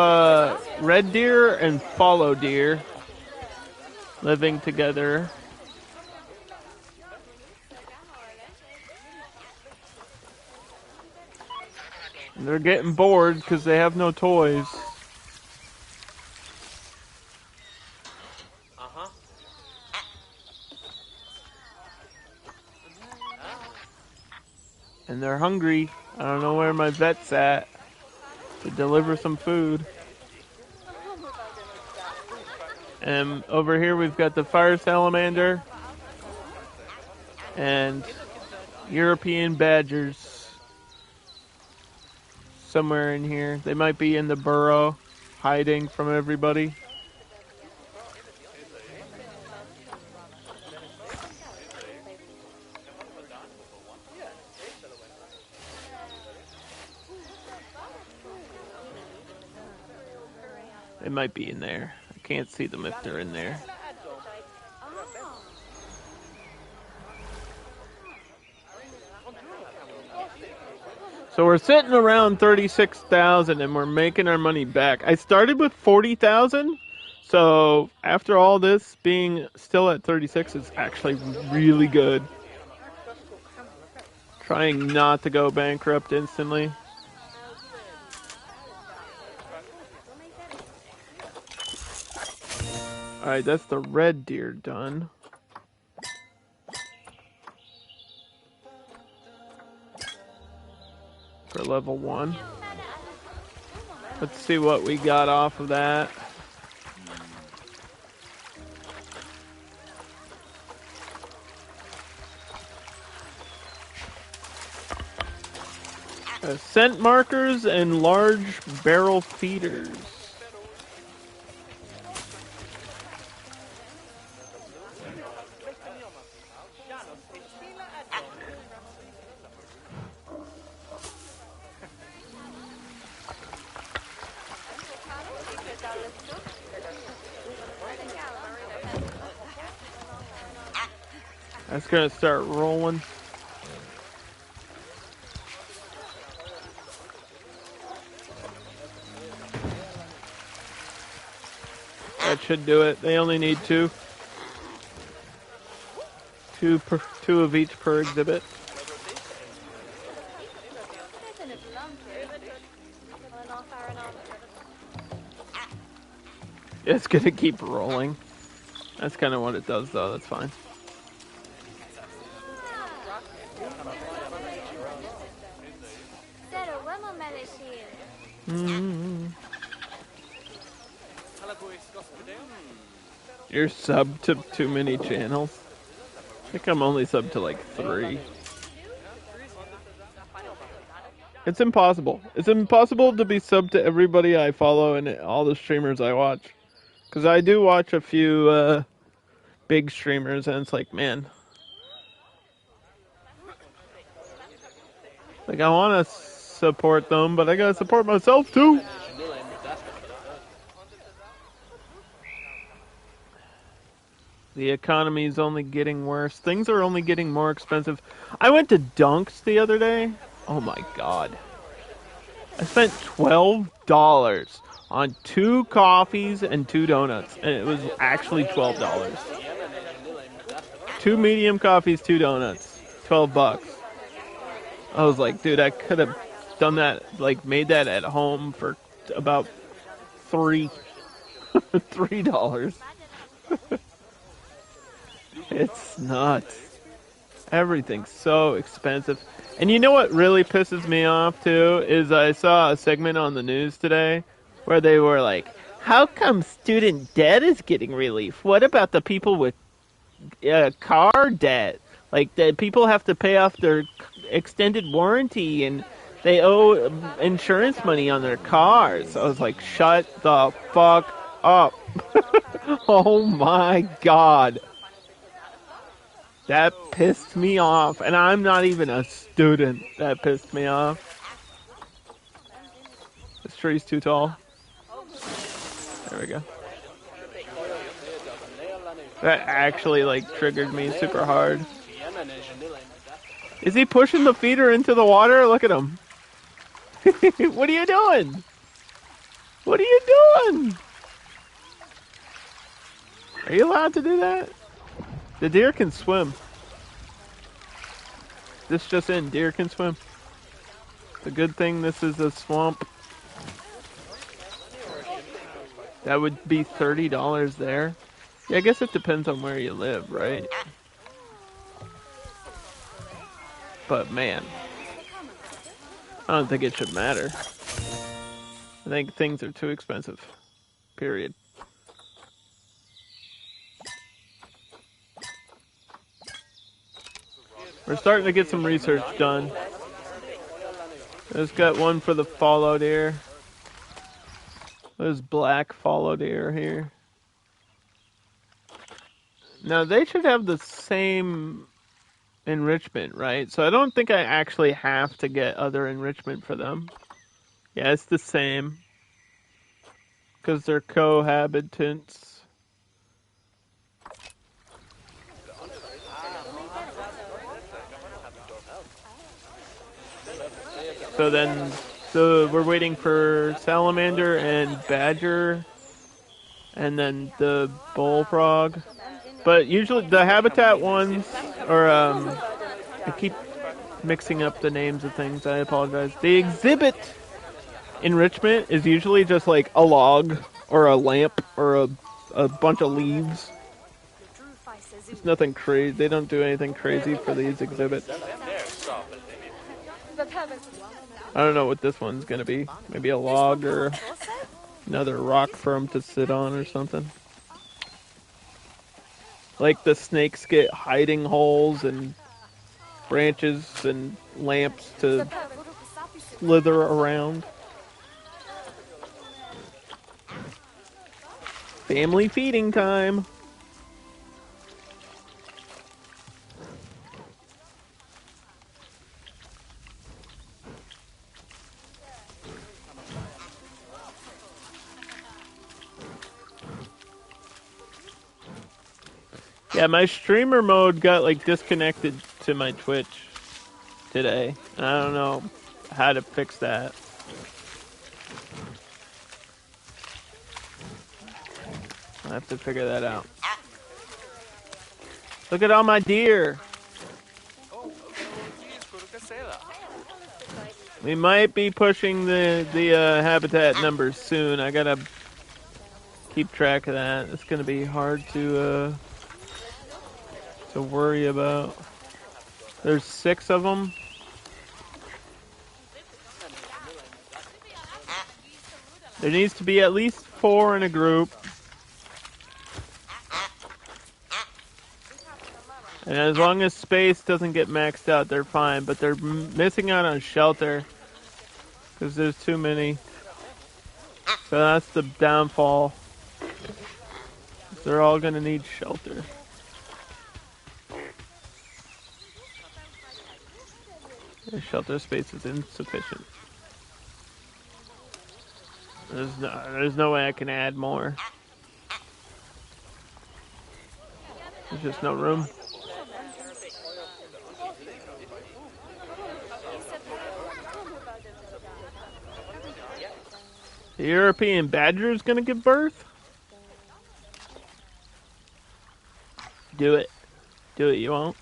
red deer and fallow deer living together. And they're getting bored because they have no toys. And they're hungry. I don't know where my vet's at to deliver some food. And over here we've got the fire salamander and European badgers. Somewhere in here. They might be in the burrow, hiding from everybody. They might be in there. I can't see them if they're in there. So we're sitting around 36,000 and we're making our money back. I started with 40,000. So after all this, being still at 36 is actually really good. Trying not to go bankrupt instantly. Alright, that's the red deer done. For level 1. Let's see what we got off of that. Scent markers and large barrel feeders. That's gonna start rolling. That should do it. They only need two. Two of each per exhibit. It's gonna keep rolling. That's kind of what it does, though. That's fine. You're subbed to too many channels. I think I'm only subbed to like 3. It's impossible. It's impossible to be subbed to everybody I follow and all the streamers I watch. Because I do watch a few big streamers, and it's like, man. Like, I want to support them, but I gotta support myself too. The economy's only getting worse. Things are only getting more expensive. I went to Dunk's the other day. Oh my god. I spent $12 on 2 coffees and 2 donuts, and it was actually $12. 2 medium coffees, 2 donuts. $12. I was like, dude, I could have done that, like made that at home for about $3. It's nuts. Everything's so expensive. And you know what really pisses me off, too, is I saw a segment on the news today where they were like, how come student debt is getting relief? What about the people with car debt? Like, the people have to pay off their extended warranty and they owe insurance money on their cars. I was like, shut the fuck up. Oh my god. That pissed me off, and I'm not even a student. That pissed me off. This tree's too tall. There we go. That actually, like, triggered me super hard. Is he pushing the feeder into the water? Look at him. What are you doing? What are you doing? Are you allowed to do that? The deer can swim. This just in, deer can swim. It's a good thing this is a swamp. That would be $30 there. Yeah, I guess it depends on where you live, right? But man, I don't think it should matter. I think things are too expensive. Period. We're starting to get some research done. There's got one for the fallow deer. There's black fallow deer here. Now they should have the same enrichment, right? So I don't think I actually have to get other enrichment for them. Yeah, it's the same. Because they're cohabitants. So we're waiting for salamander and badger, and then the bullfrog. But usually the habitat ones, or I keep mixing up the names of things. I apologize. The exhibit enrichment is usually just like a log or a lamp or a bunch of leaves. It's nothing crazy. They don't do anything crazy for these exhibits. I don't know what this one's gonna be. Maybe a log or another rock for them to sit on or something. Like the snakes get hiding holes and branches and lamps to slither around. Family feeding time. Yeah, my streamer mode got like disconnected to my Twitch today. And I don't know how to fix that. I have to figure that out. Look at all my deer. We might be pushing the habitat numbers soon. I gotta keep track of that. It's gonna be hard to worry about. There's 6 of them. There needs to be at least 4 in a group. And as long as space doesn't get maxed out, they're fine. But they're missing out on shelter because there's too many. So that's the downfall. They're all gonna need shelter. The shelter space is insufficient. There's no way I can add more. There's just no room. The European badger is gonna give birth? Do it. Do it, you won't.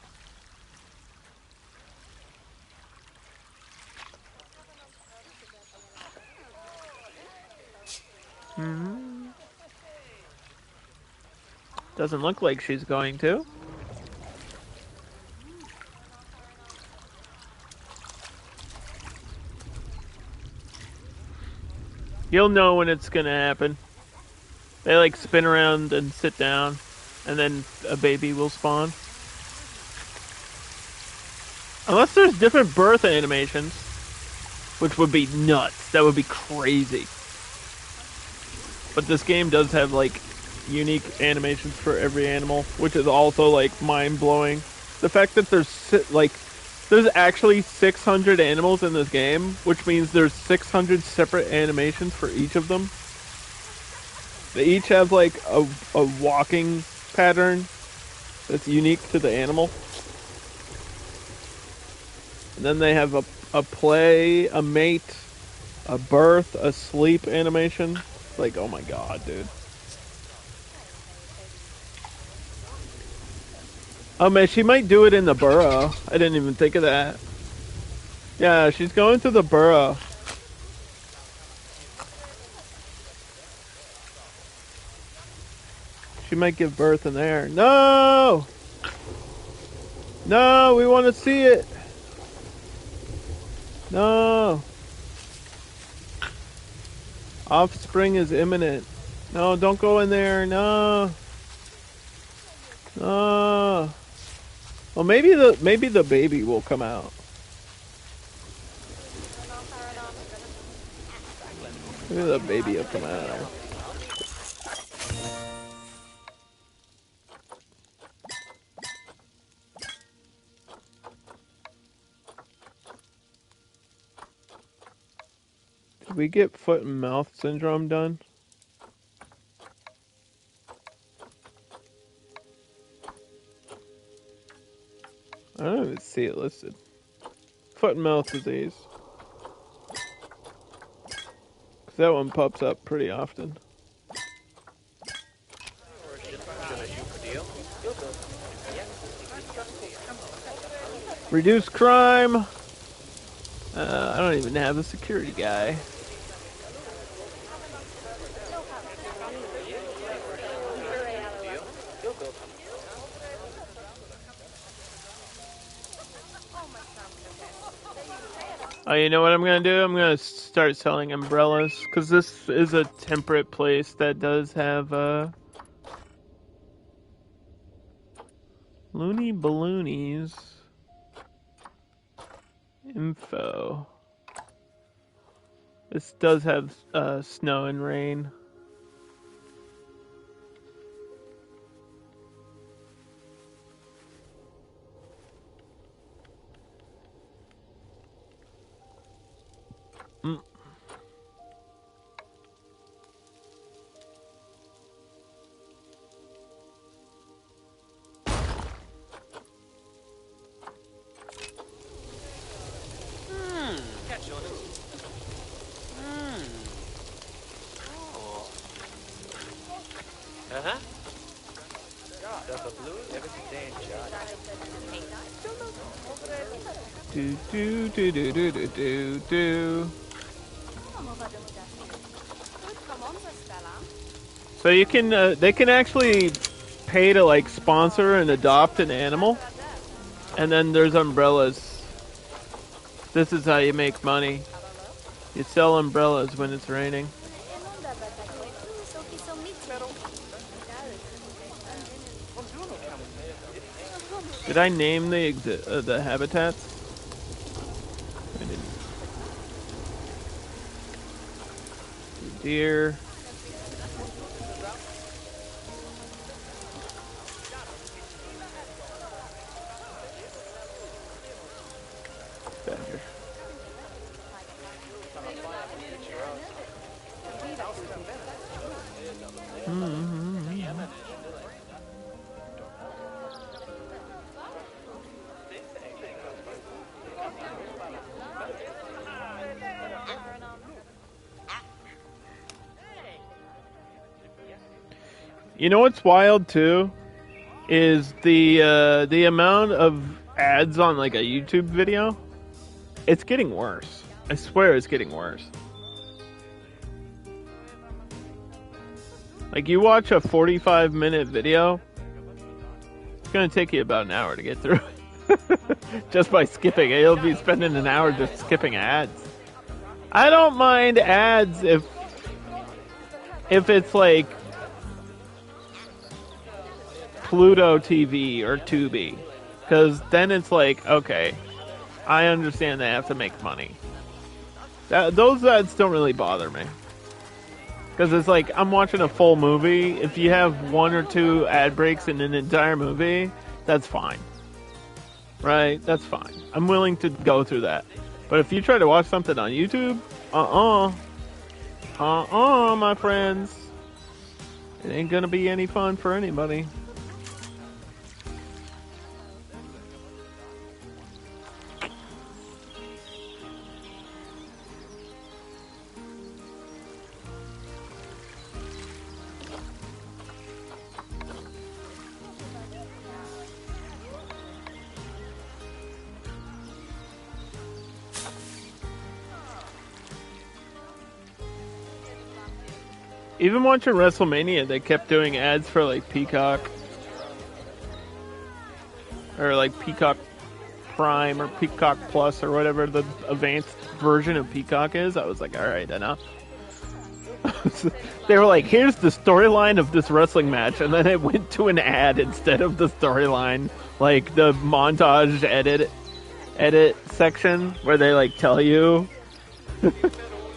Doesn't look like she's going to. You'll know when it's gonna happen. They like spin around and sit down, and then a baby will spawn. Unless there's different birth animations, which would be nuts. That would be crazy. But this game does have like unique animations for every animal, which is also like mind-blowing. The fact that there's actually 600 animals in this game, which means there's 600 separate animations for each of them. They each have like a walking pattern that's unique to the animal. And then they have a play, a mate, a birth, a sleep animation. Like, oh my god, dude. Oh man, she might do it in the burrow. I didn't even think of that. Yeah, she's going to the burrow. She might give birth in there. No! No, we want to see it. No. Offspring is imminent. No, don't go in there. No. No. Well, maybe the baby will come out. Maybe the baby will come out. Did we get foot and mouth syndrome done? I don't even see it listed. Foot and mouth disease. Because that one pops up pretty often. Reduce crime. I don't even have a security guy. Oh, you know what I'm gonna do? I'm gonna start selling umbrellas, because this is a temperate place that does have, Loony Balloonies. Info. This does have, snow and rain. Do do do do do do do do. So you can, they can actually pay to like sponsor and adopt an animal, and then there's umbrellas. This is how you make money. You sell umbrellas when it's raining. Did I name the habitats? I didn't. Deer. Badger. You know what's wild too? Is the amount of ads on like a YouTube video? It's getting worse. I swear it's getting worse. Like you watch a 45-minute video, it's gonna take you about an hour to get through it. Just by skipping it. You'll be spending an hour just skipping ads. I don't mind ads if it's like Pluto TV or Tubi, because then it's like, okay, I understand they have to make money. Those ads don't really bother me, because it's like I'm watching a full movie. If you have one or two ad breaks in an entire movie, that's fine, right? That's fine. I'm willing to go through that. But if you try to watch something on YouTube, my friends, it ain't gonna be any fun for anybody. Even watching WrestleMania, they kept doing ads for like Peacock. Or like Peacock Prime or Peacock Plus or whatever the advanced version of Peacock is. I was like, alright, enough. They were like, here's the storyline of this wrestling match, and then it went to an ad instead of the storyline. Like the montage edit section where they like tell you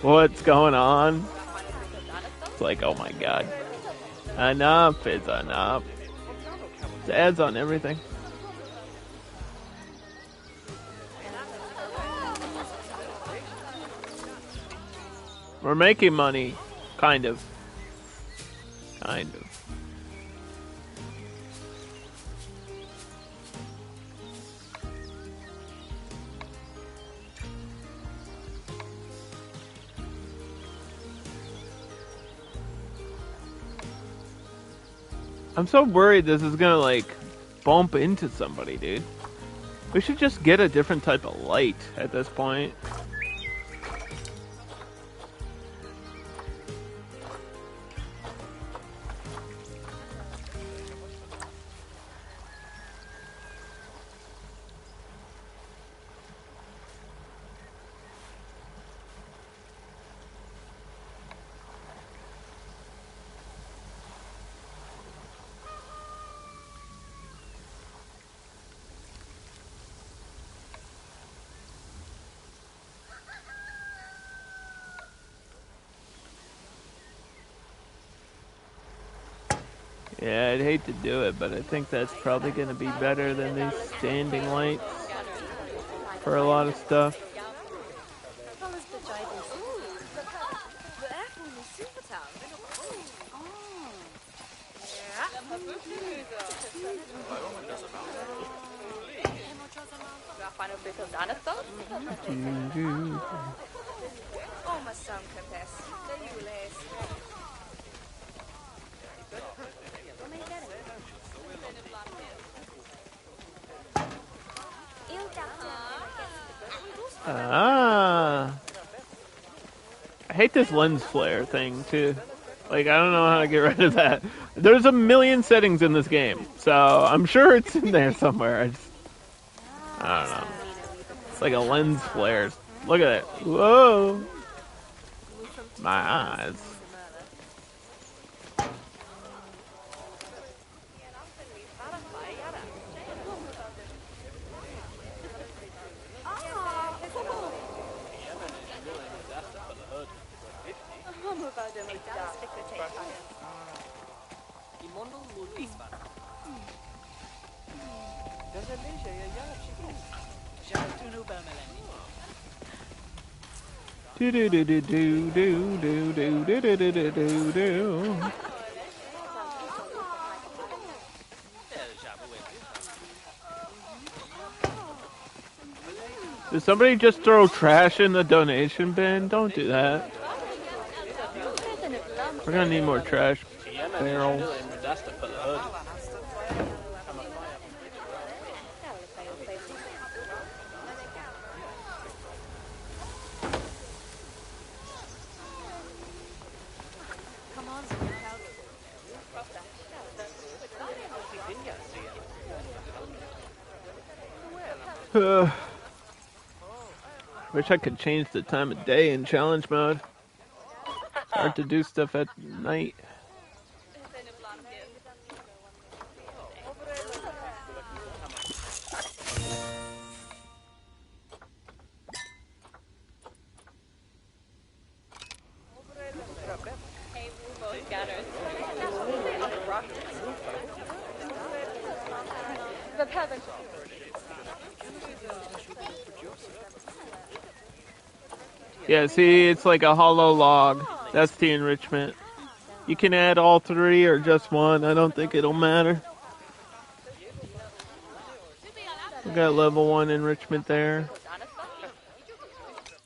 what's going on. It's like, oh my god. Enough is enough. It's ads on everything. We're making money. Kind of. Kind of. I'm so worried this is gonna, like, bump into somebody, dude. We should just get a different type of light at this point. Yeah, I'd hate to do it, but I think that's probably going to be better than these standing lights for a lot of stuff. hate this lens flare thing too. Like, I don't know how to get rid of that. There's a million settings in this game, so I'm sure it's in there somewhere. I don't know. It's like a lens flare. Look at it. Whoa. My eyes. Do do do do do do do do do do do do do. Did somebody just throw trash in the donation bin? Don't do that. We're gonna need more trash barrels. Wish I could change the time of day in challenge mode. Hard to do stuff at night. Yeah, see, it's like a hollow log. That's the enrichment. You can add all three or just one. I don't think it'll matter. We got level 1 enrichment there.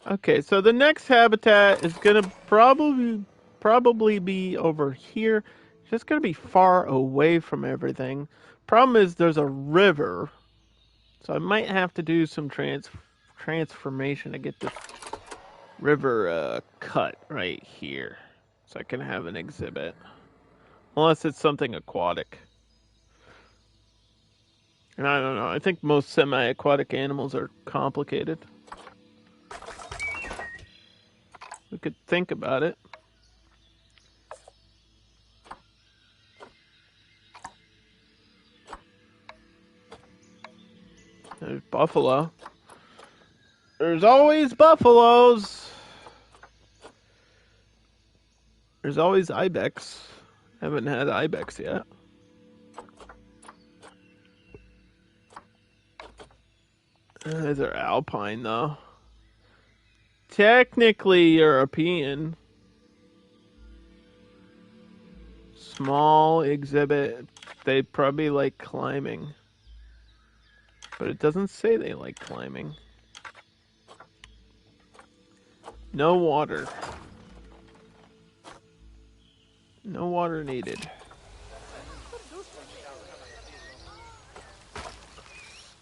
Okay, so the next habitat is gonna probably be over here. It's just gonna be far away from everything. Problem is there's a river, so I might have to do some transformation to get this river cut right here, so I can have an exhibit. Unless it's something aquatic. And I don't know. I think most semi-aquatic animals are complicated. We could think about it. There's buffalo. There's always buffaloes. There's always ibex. Haven't had ibex yet. These are alpine though. Technically European. Small exhibit. They probably like climbing. But it doesn't say they like climbing. No water. No water needed. Let's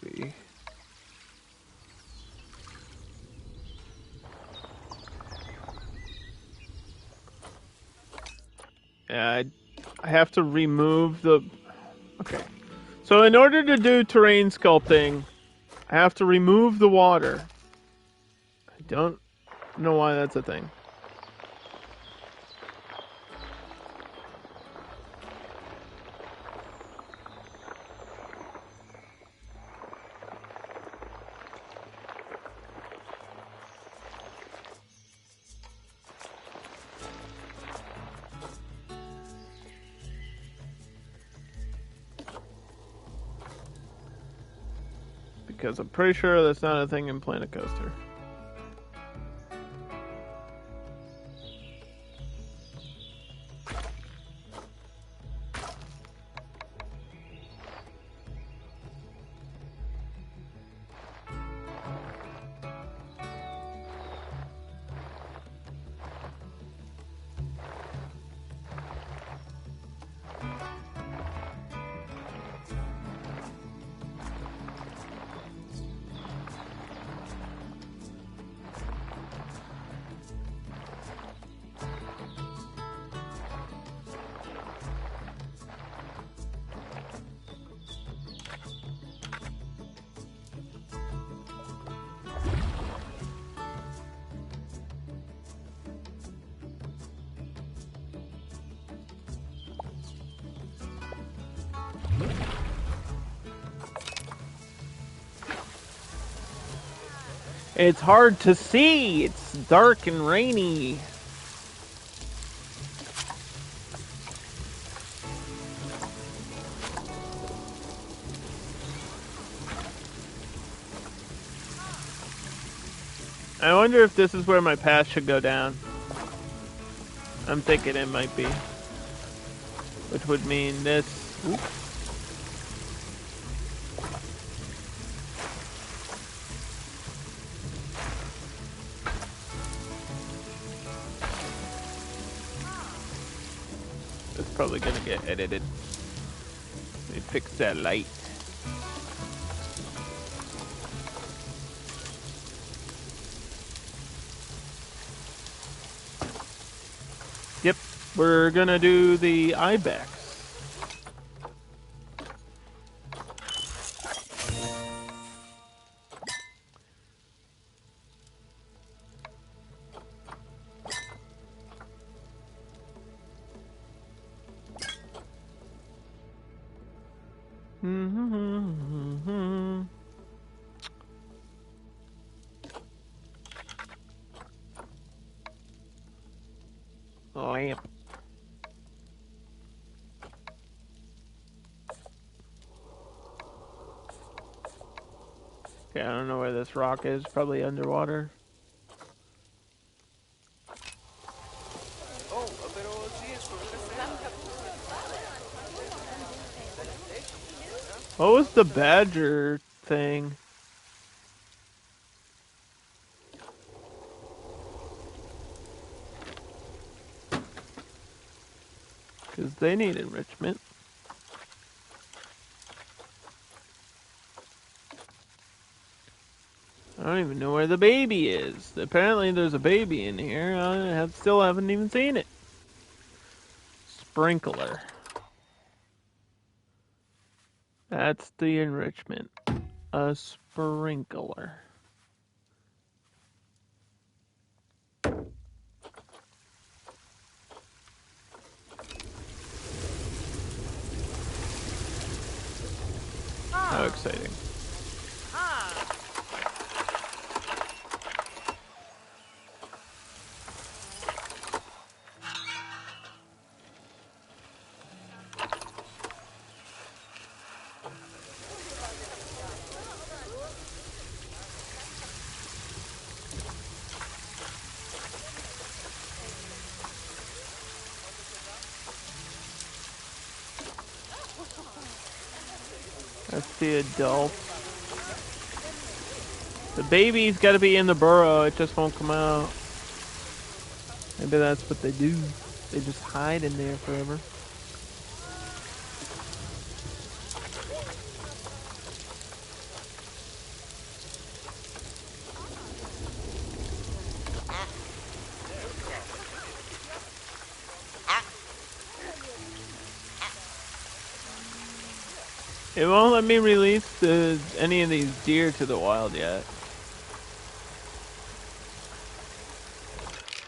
see. Yeah, I have to remove the... Okay. So in order to do terrain sculpting, I have to remove the water. I don't know why that's a thing. Because I'm pretty sure that's not a thing in Planet Coaster. It's hard to see. It's dark and rainy. I wonder if this is where my path should go down. I'm thinking it might be. Which would mean this. Oop. It's probably gonna get edited. Let me fix that light. Yep, we're gonna do the ibex. Lamp. Okay, I don't know where this rock is. Probably underwater. What was the badger thing? Because they need enrichment. I don't even know where the baby is. Apparently there's a baby in here. I still haven't even seen it. Sprinkler. That's the enrichment. A sprinkler. How exciting. That's the adult. The baby's got to be in the burrow. It just won't come out. Maybe that's what they do. They just hide in there forever. It won't let me release any of these deer to the wild yet.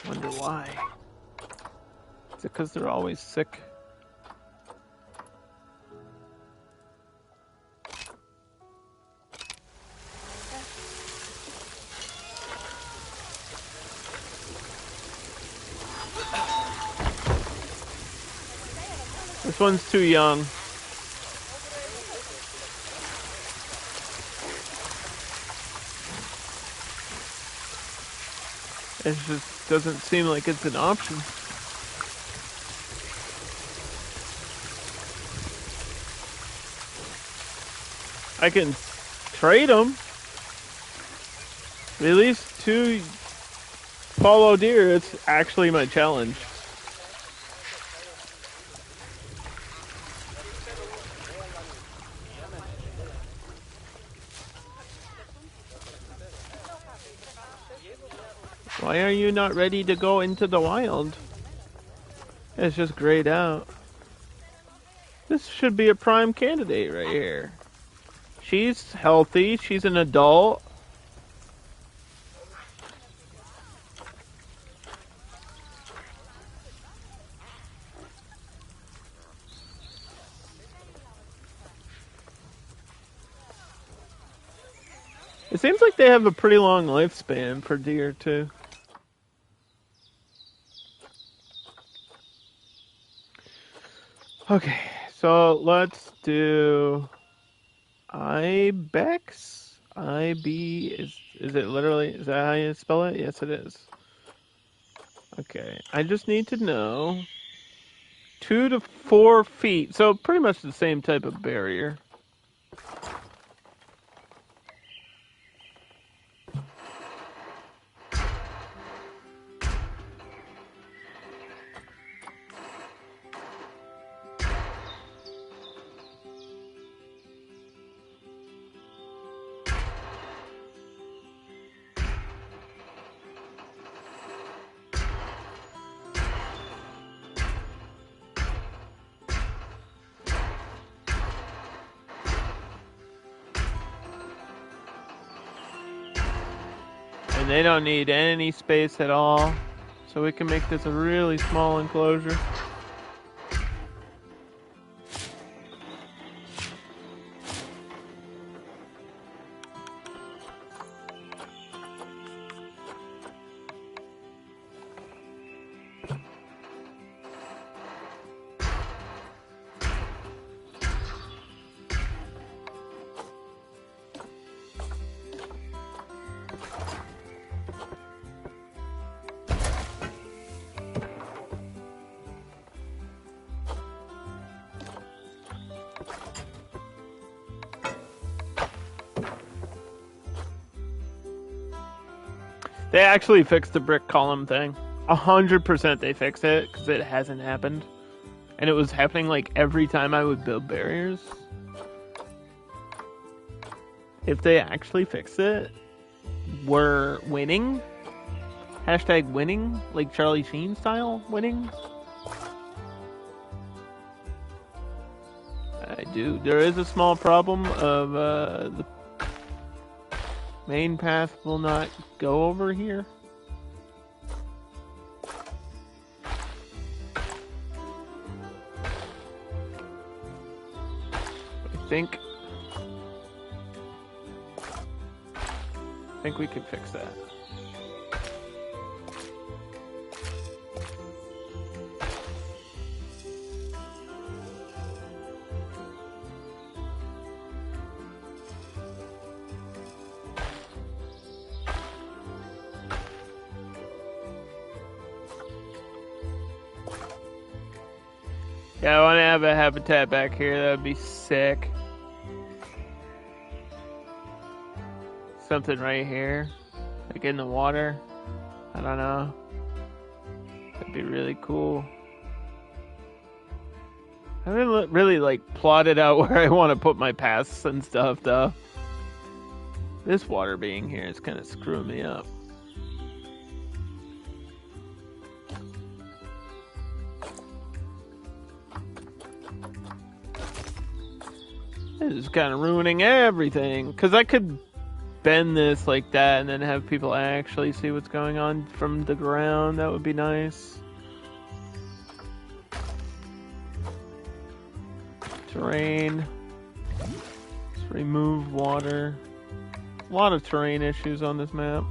Wonder why. Is it because they're always sick? This one's too young. It just doesn't seem like it's an option. I can trade them. Release 2 follow deer. It's actually my challenge. Why are you not ready to go into the wild? It's just grayed out. This should be a prime candidate right here. She's healthy. She's an adult. It seems like they have a pretty long lifespan for deer, too. Okay, so let's do Ibex. Is it literally, is that how you spell it? Yes, it is. Okay, I just need to know 2 to 4 feet, so pretty much the same type of barrier. And they don't need any space at all, so we can make this a really small enclosure. They actually fixed the brick column thing. 100% they fixed it, because it hasn't happened. And it was happening like every time I would build barriers. If they actually fixed it, we're winning. Hashtag winning, like Charlie Sheen style winning. I do. There is a small problem of the main path will not go over here. I think we can fix that. Yeah, I want to have a habitat back here. That would be sick. Something right here, like in the water. I don't know. That'd be really cool. I haven't really like plotted out where I want to put my paths and stuff, though. This water being here is kind of screwing me up. This is kind of ruining everything. Because I could bend this like that and then have people actually see what's going on from the ground. That would be nice. Terrain. Let's remove water. A lot of terrain issues on this map.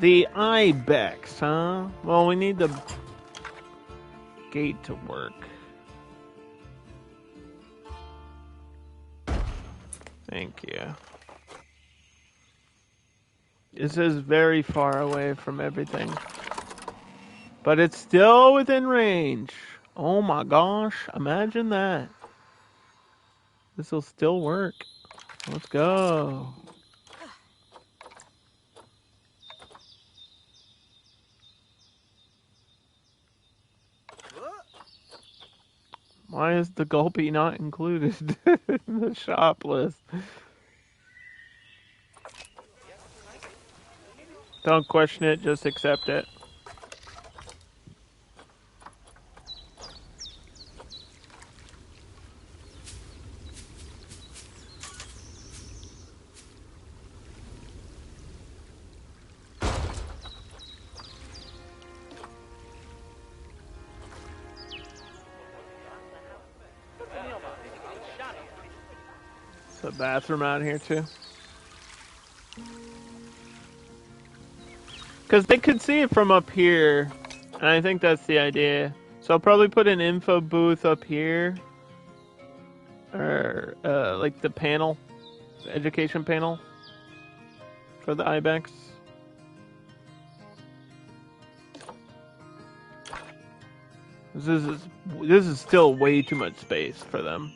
The ibex, huh? Well, we need the gate to work. Thank you. This is very far away from everything. But it's still within range. Oh my gosh, imagine that. This will still work. Let's go. Why is the gulpy not included in the shop list? Don't question it, just accept it. There's a bathroom out here too. Because they could see it from up here, and I think that's the idea. So I'll probably put an info booth up here, or like the panel, the education panel for the ibex. This is still way too much space for them.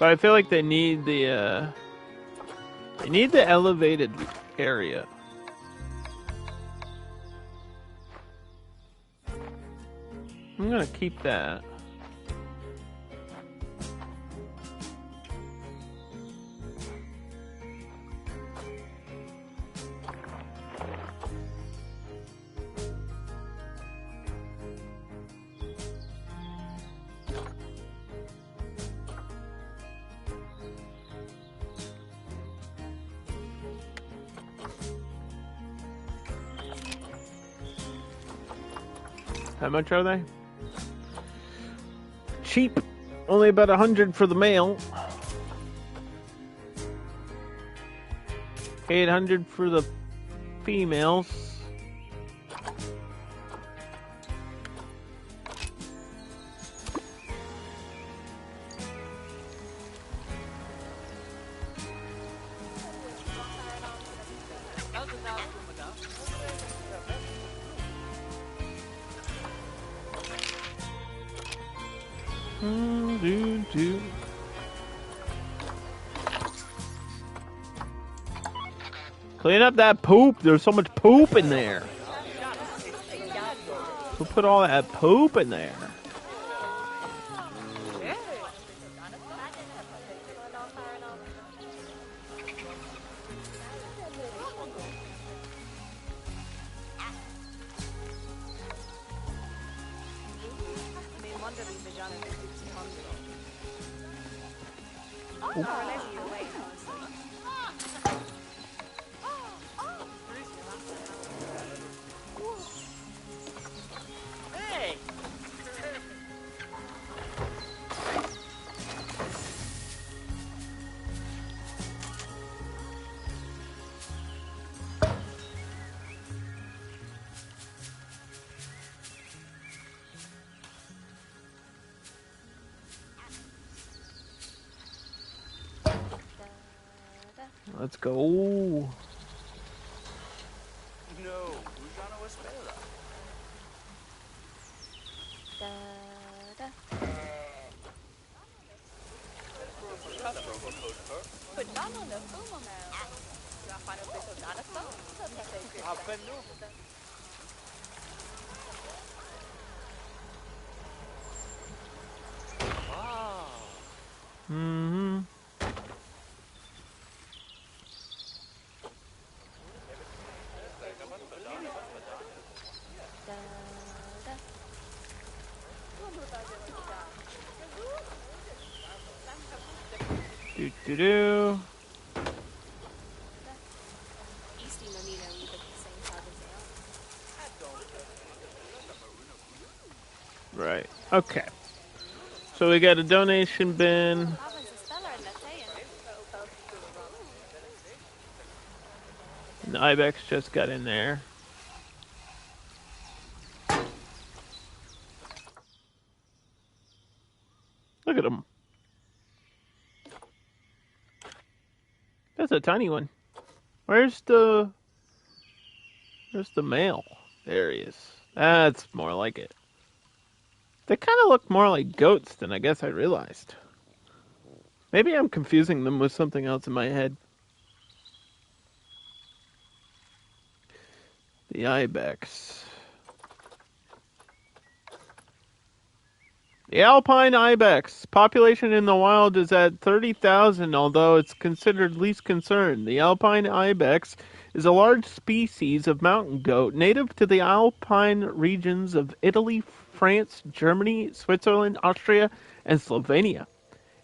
But I feel like they need the elevated area. I'm gonna keep that. How much are they? Cheap. Only about 100 for the male. 800 for the females. Clean up that poop. There's so much poop in there. Who put all that poop in there? Let's go. Do. Right. Okay. So we got a donation bin. And the ibex just got in there. Look at him. That's a tiny one. Where's the male? There he is. That's more like it. They kind of look more like goats than I guess I realized. Maybe I'm confusing them with something else in my head. The ibex. The alpine ibex. Population in the wild is at 30,000, although it's considered least concern. The alpine ibex is a large species of mountain goat native to the alpine regions of Italy, France, Germany, Switzerland, Austria, and Slovenia.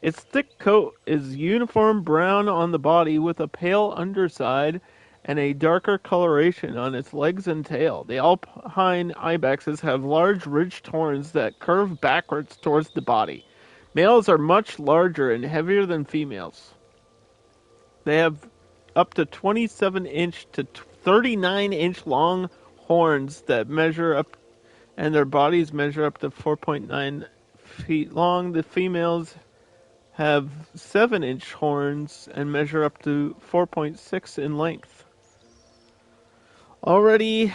Its thick coat is uniform brown on the body with a pale underside and a darker coloration on its legs and tail. The alpine ibexes have large ridged horns that curve backwards towards the body. Males are much larger and heavier than females. They have up to 27-inch to 39-inch long horns that measure up, and their bodies measure up to 4.9 feet long. The females have 7-inch horns and measure up to 4.6 in length. Already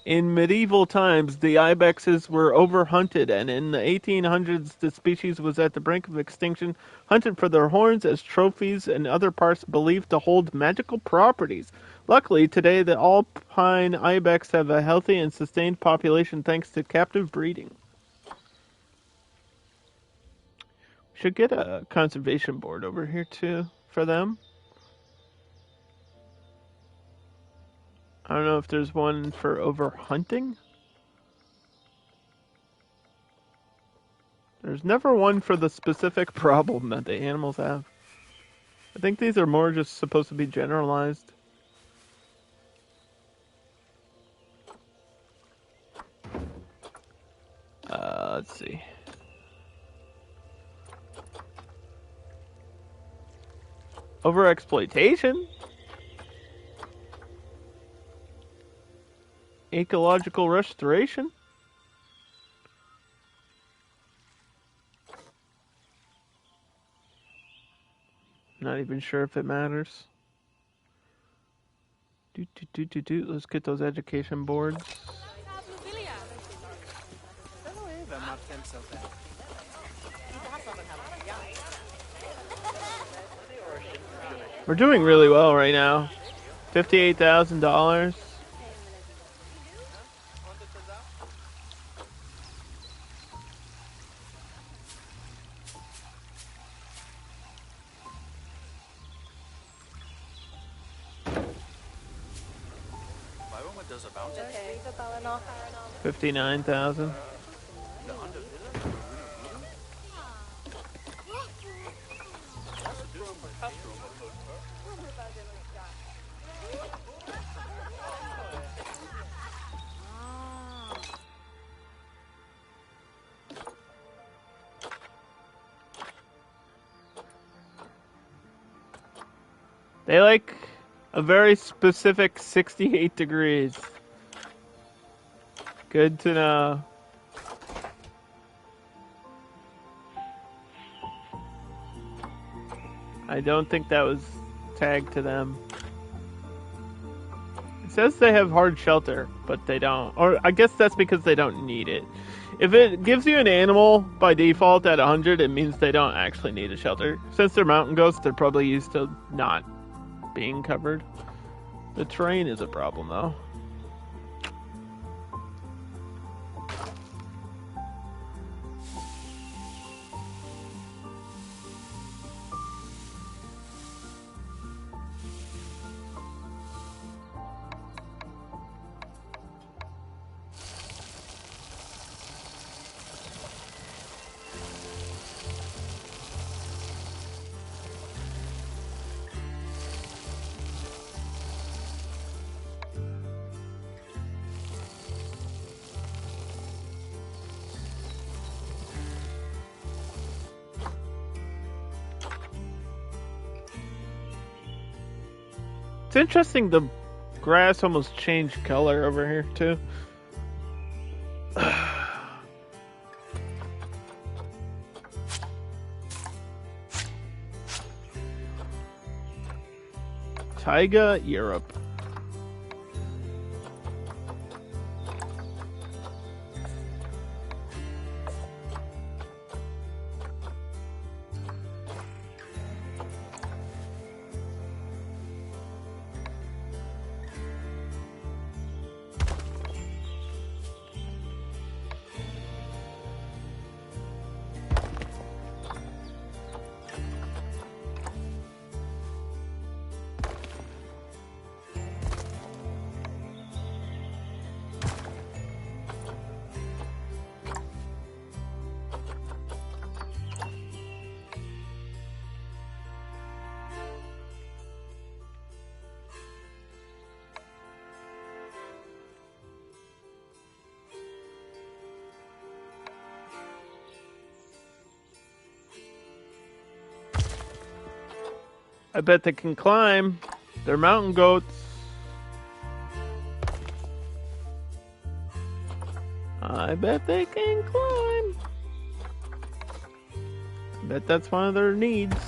in medieval times, the ibexes were overhunted, and in the 1800s, the species was at the brink of extinction, hunted for their horns as trophies and other parts believed to hold magical properties. Luckily, today, the alpine ibex have a healthy and sustained population thanks to captive breeding. Should get a conservation board over here, too, for them. I don't know if there's one for overhunting. There's never one for the specific problem that the animals have. I think these are more just supposed to be generalized. Let's see. Overexploitation? Ecological restoration? Not even sure if it matters. Let's get those education boards. We're doing really well right now. $58,000. $59,000. They like a very specific 68 degrees. Good to know. I don't think that was tagged to them. It says they have hard shelter, but they don't. Or I guess that's because they don't need it. If it gives you an animal by default at 100, it means they don't actually need a shelter. Since they're mountain goats, they're probably used to not being covered. The terrain is a problem, though. It's interesting, the grass almost changed color over here, too. Taiga, Europe. I bet they can climb. They're mountain goats. I bet they can climb. I bet that's one of their needs.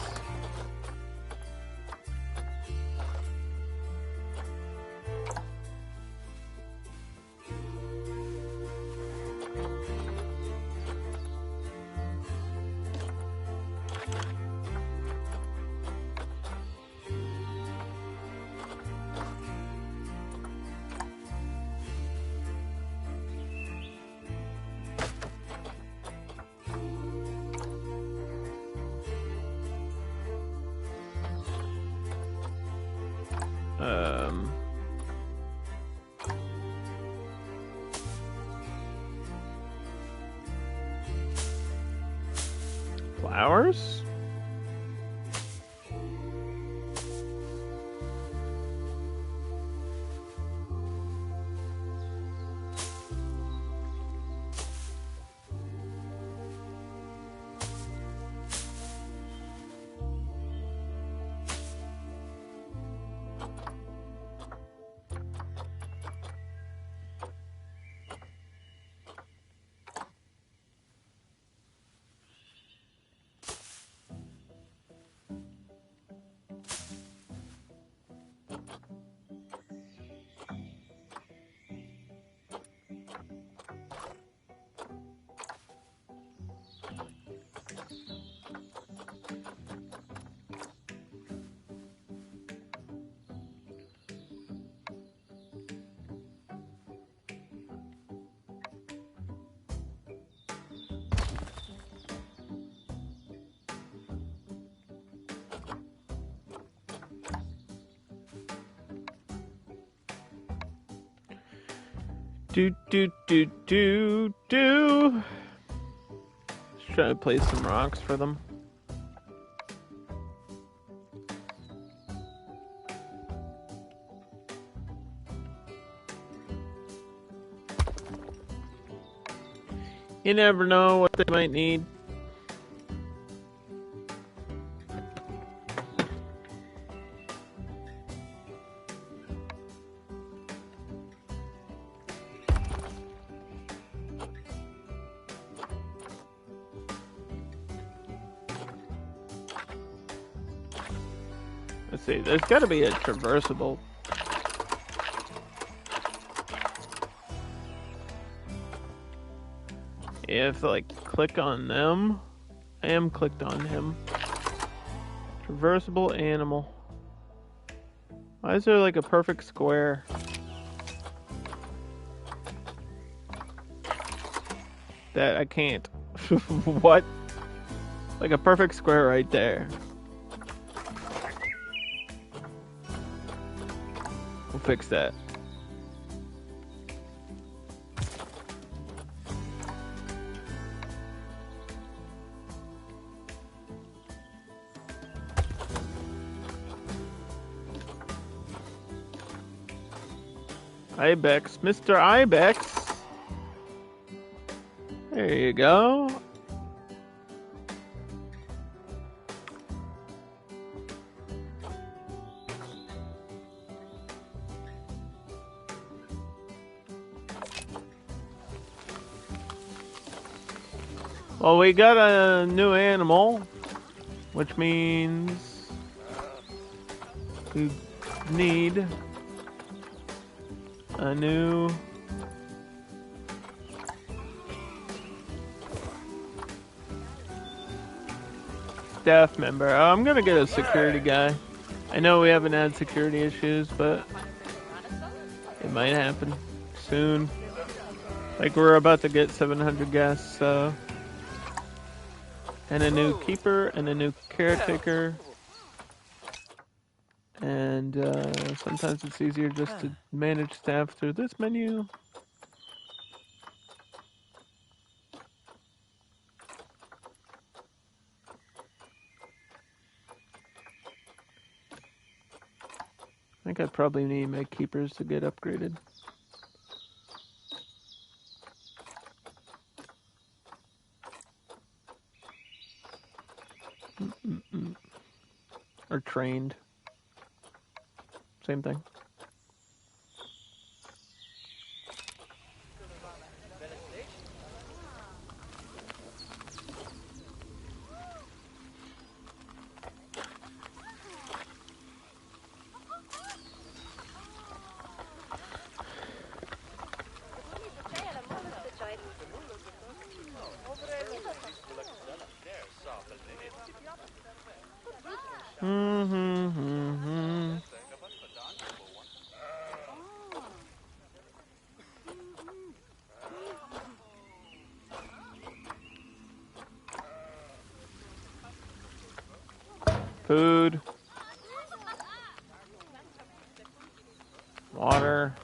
Flowers? Do. Let's try to place some rocks for them. You never know what they might need. Let's see, there's gotta be a traversable. If like click on them, I am clicked on him. Traversable animal. Why is there like a perfect square? That I can't. What? Like a perfect square right there. We'll fix that. Ibex, Mr. Ibex. There you go. Well, we got a new animal, which means we need a new staff member. Oh, I'm gonna get a security guy. I know we haven't had security issues, but it might happen soon. Like, we're about to get 700 guests, so. And a new keeper and a new caretaker. And sometimes it's easier just to manage staff through this menu. I think I probably need my keepers to get upgraded. Or trained. Same thing. Food. Water.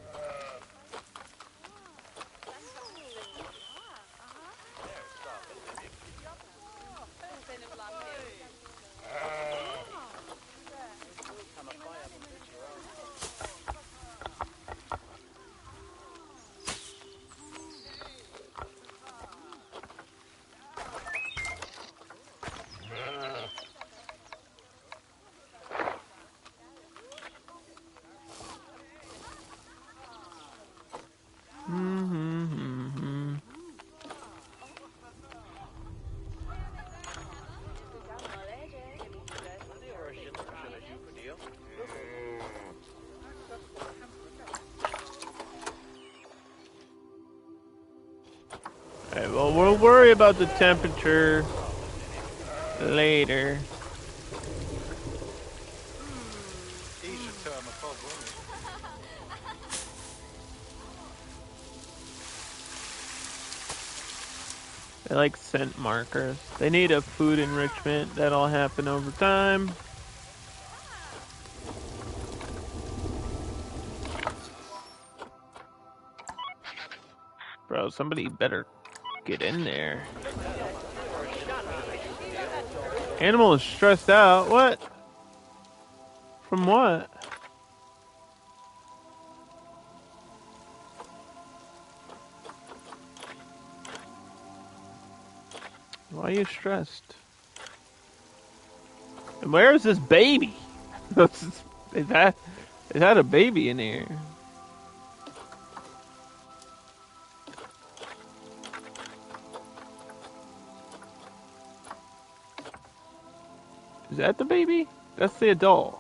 Alright, well, we'll worry about the temperature later. They like scent markers. They need a food enrichment. That'll happen over time. Bro, somebody better get in there. Animal is stressed out. What? From what? Why are you stressed? And where is this baby? Is that a baby in here? Is that the baby? That's the adult.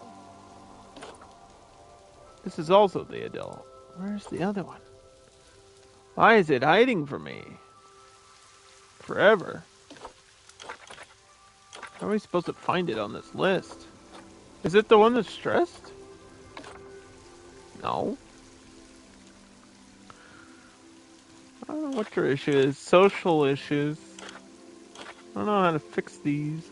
This is also the adult. Where's the other one? Why is it hiding from me? Forever. How are we supposed to find it on this list? Is it the one that's stressed? No. I don't know what your issue is. Social issues. I don't know how to fix these.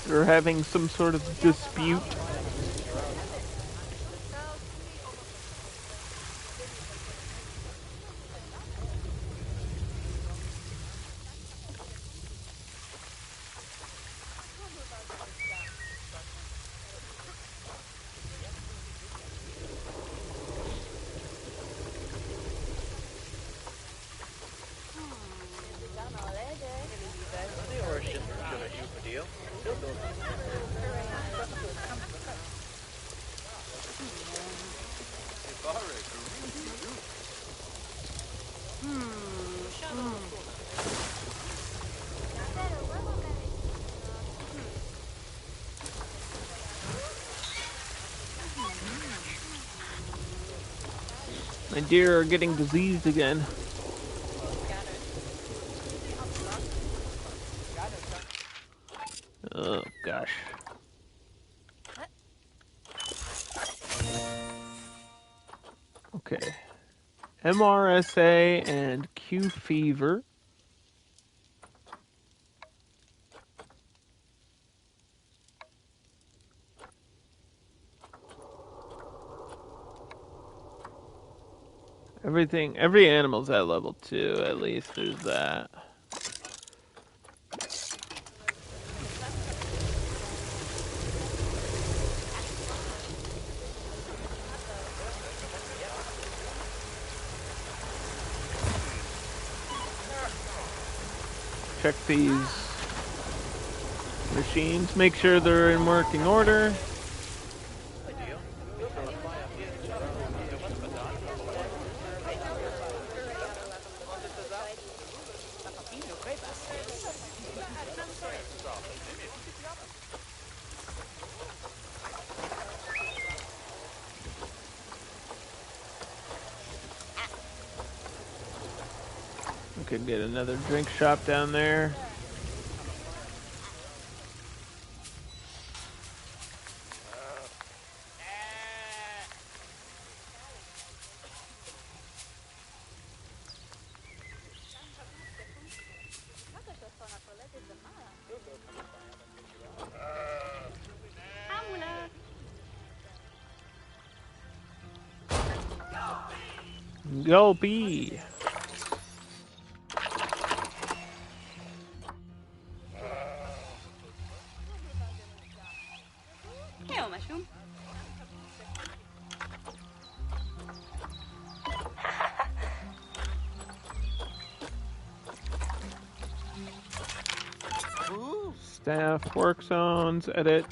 They're having some sort of dispute. My deer are getting diseased again. Oh gosh. Okay. MRSA and Q fever. Every animal's at level 2, at least there's that. Check these machines, make sure they're in working order. We could get another drink shop down there. Go B. Hello, mushroom. Staff, work zones, edit.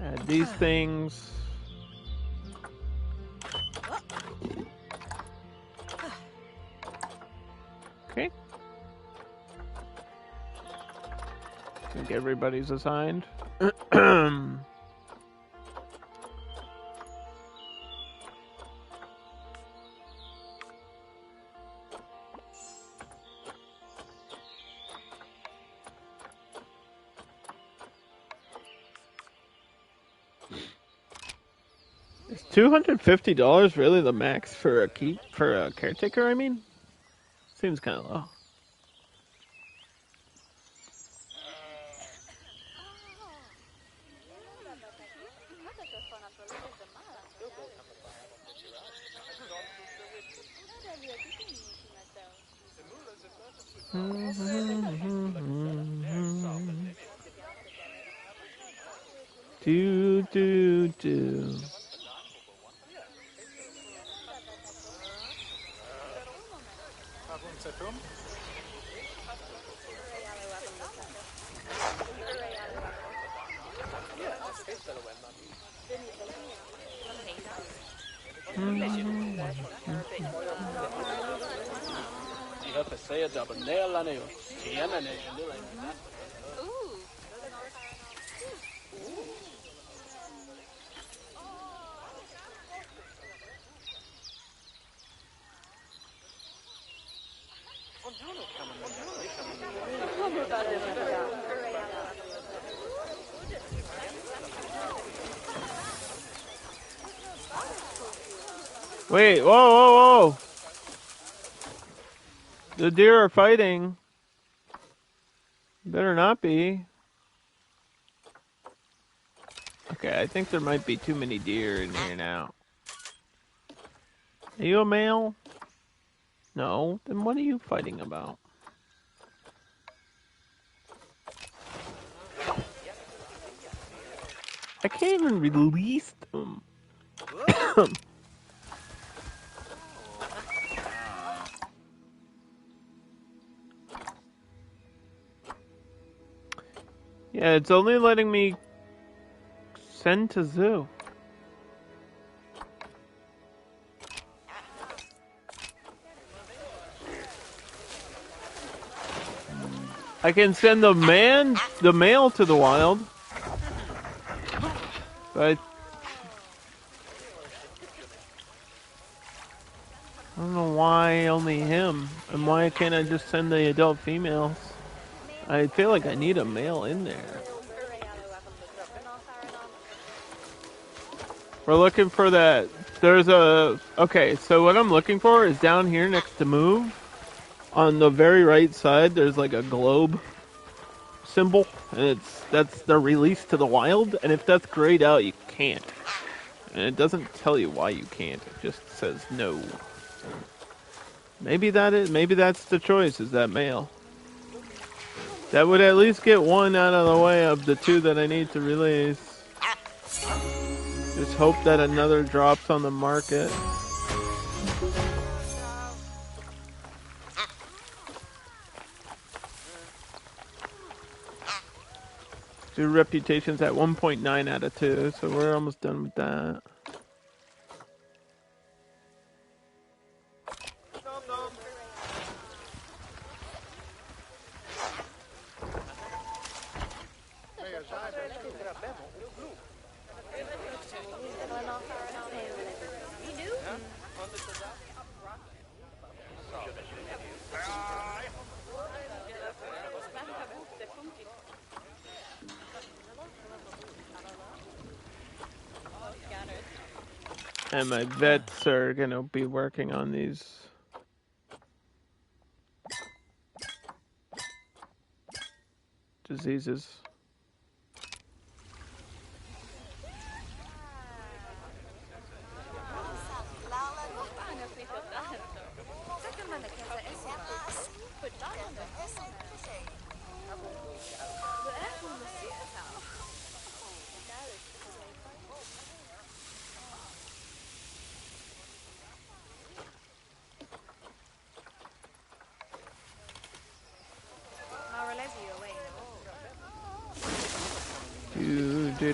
Add these things. Okay. I think everybody's assigned. Is $250 really the max for a caretaker? I mean, seems kind of low. Do. Wait, whoa. The deer are fighting. Better not be. Okay, I think there might be too many deer in here now. Are you a male? No, then what are you fighting about? I can't even release them. Yeah, it's only letting me send to zoo. I can send the male to the wild. But I don't know why only him, and why can't I just send the adult females? I feel like I need a male in there. We're looking for that. There's a... Okay, so what I'm looking for is down here next to move. On the very right side, there's like a globe symbol, and that's the release to the wild, and if that's grayed out, you can't. And it doesn't tell you why you can't, it just says no. Maybe that's the choice, is that male. That would at least get one out of the way of the two that I need to release. Just hope that another drops on the market. Your reputation's at 1.9 out of 2, so we're almost done with that. And my vets are gonna be working on these. Diseases.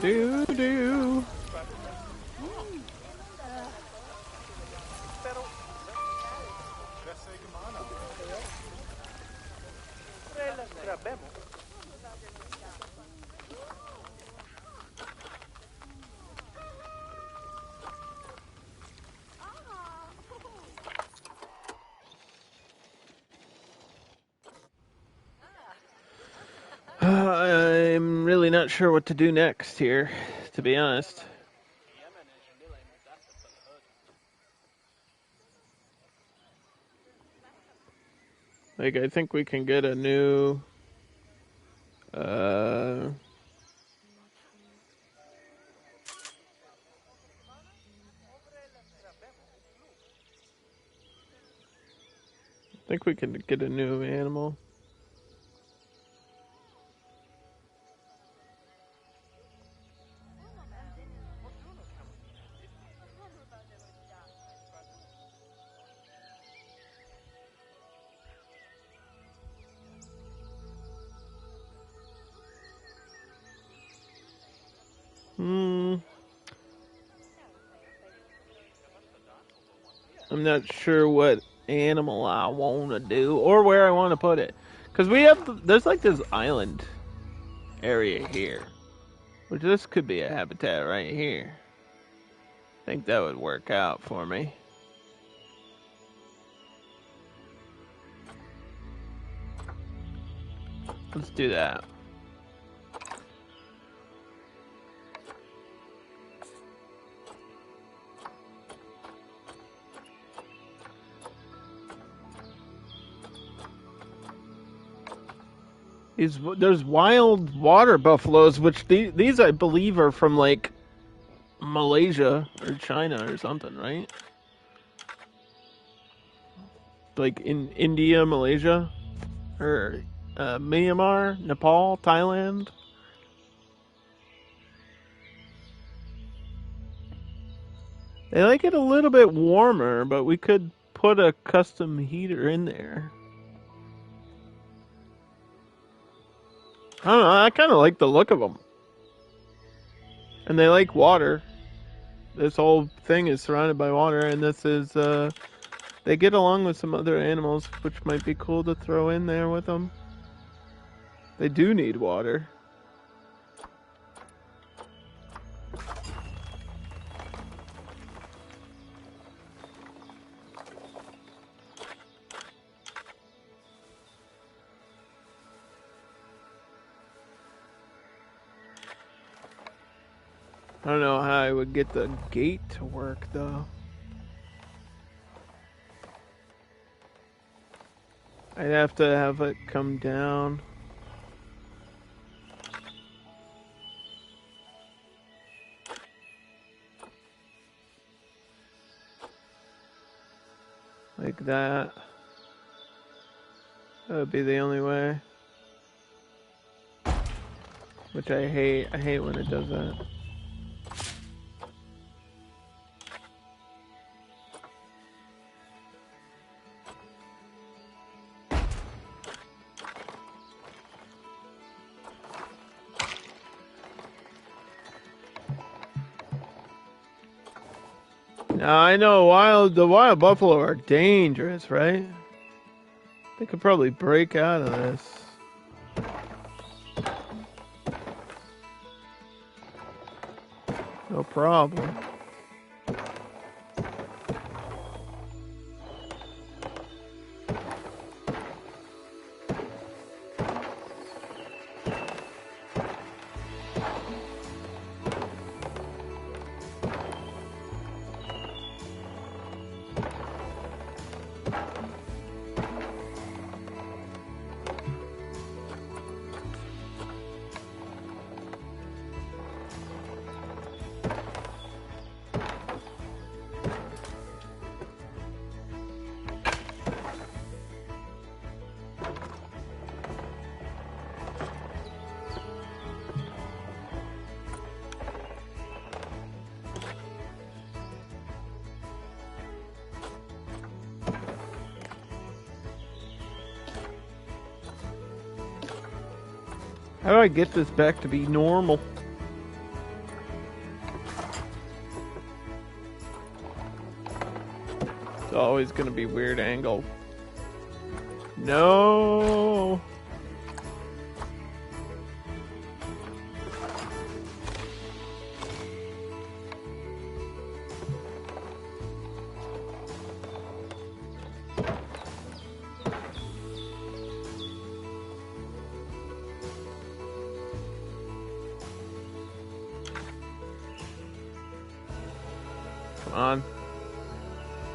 Do. I'm really not sure what to do next here, to be honest. Like, I think we can get a new... I think we can get a new animal. I'm not sure what animal I want to do or where I want to put it. Because there's like this island area here. Which this could be a habitat right here. I think that would work out for me. Let's do that. There's wild water buffaloes, which these I believe are from like Malaysia or China or something, right? Like in India, Malaysia, or Myanmar, Nepal, Thailand. They like it a little bit warmer, but we could put a custom heater in there. I don't know, I kind of like the look of them. And they like water. This whole thing is surrounded by water, and this is, they get along with some other animals, which might be cool to throw in there with them. They do need water. I don't know how I would get the gate to work though. I'd have to have it come down. Like that. That would be the only way. Which I hate. I hate when it does that. Now I know the wild buffalo are dangerous, right? They could probably break out of this. No problem. How do I get this back to be normal? It's always gonna be weird angle. No. Come on.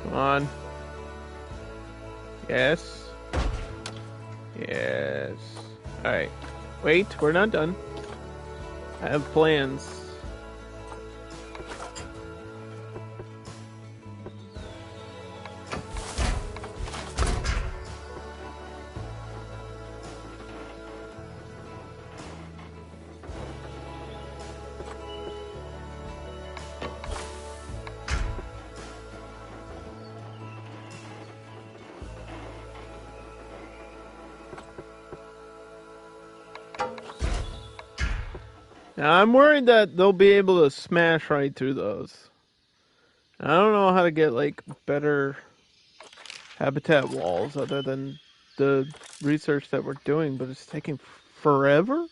Come on. Yes. Yes. Alright. Wait, we're not done. I have plans. Now, I'm worried that they'll be able to smash right through those. I don't know how to get, like, better habitat walls other than the research that we're doing, but it's taking forever?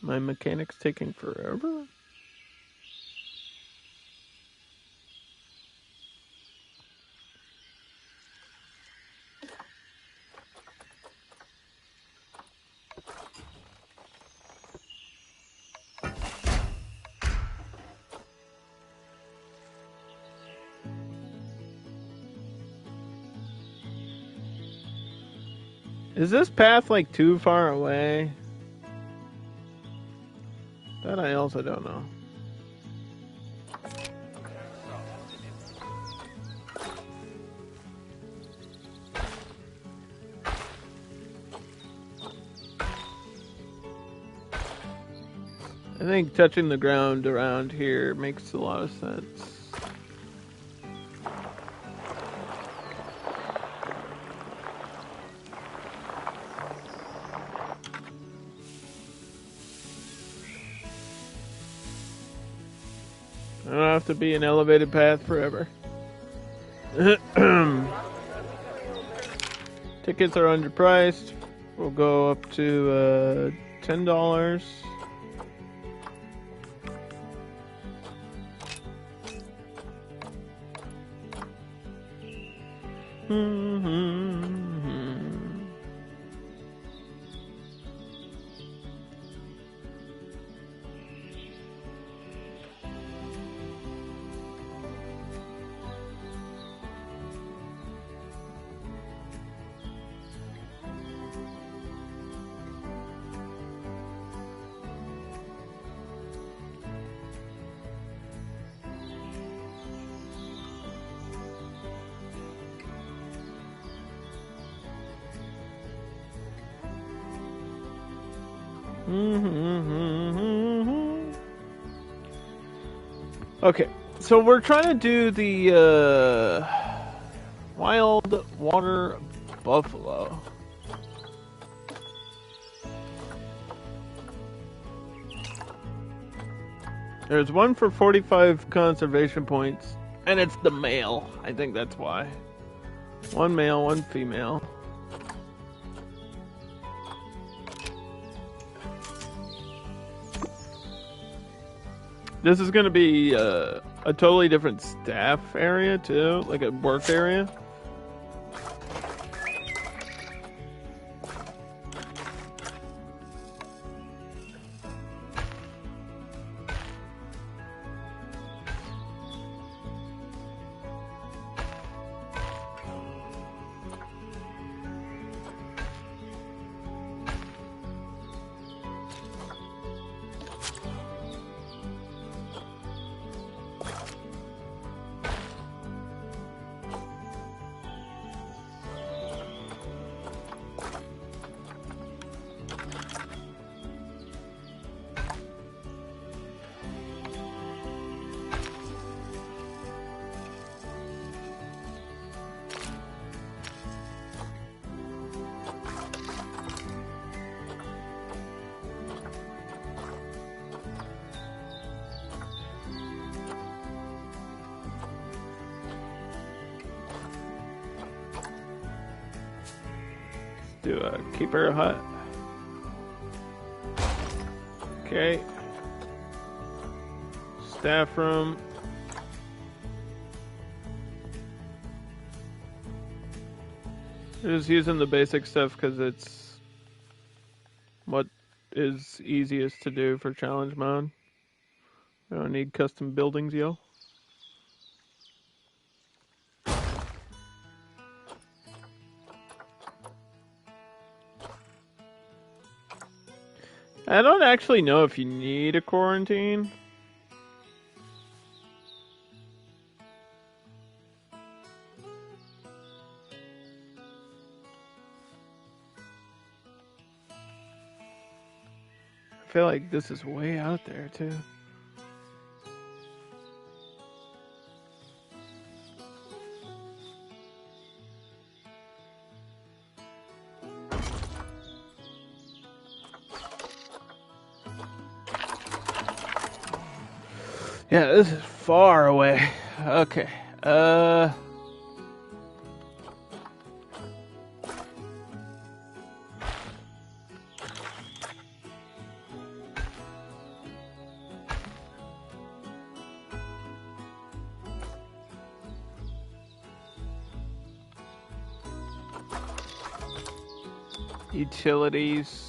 My mechanic's taking forever? Is this path, like, too far away? That I also don't know. I think touching the ground around here makes a lot of sense. I don't have to be an elevated path forever. Tickets are underpriced. We'll go up to $10. Okay, so we're trying to do the wild water buffalo. There's one for 45 conservation points, and it's the male. I think that's why. One male, one female. This is going to be a totally different staff area, too, like a work area. Do a keeper hut. Okay. Staff room. Just using the basic stuff because it's what is easiest to do for challenge mode. I don't need custom buildings, yo. I don't actually know if you need a quarantine. I feel like this is way out there, too. Yeah, this is far away. Okay. Utilities.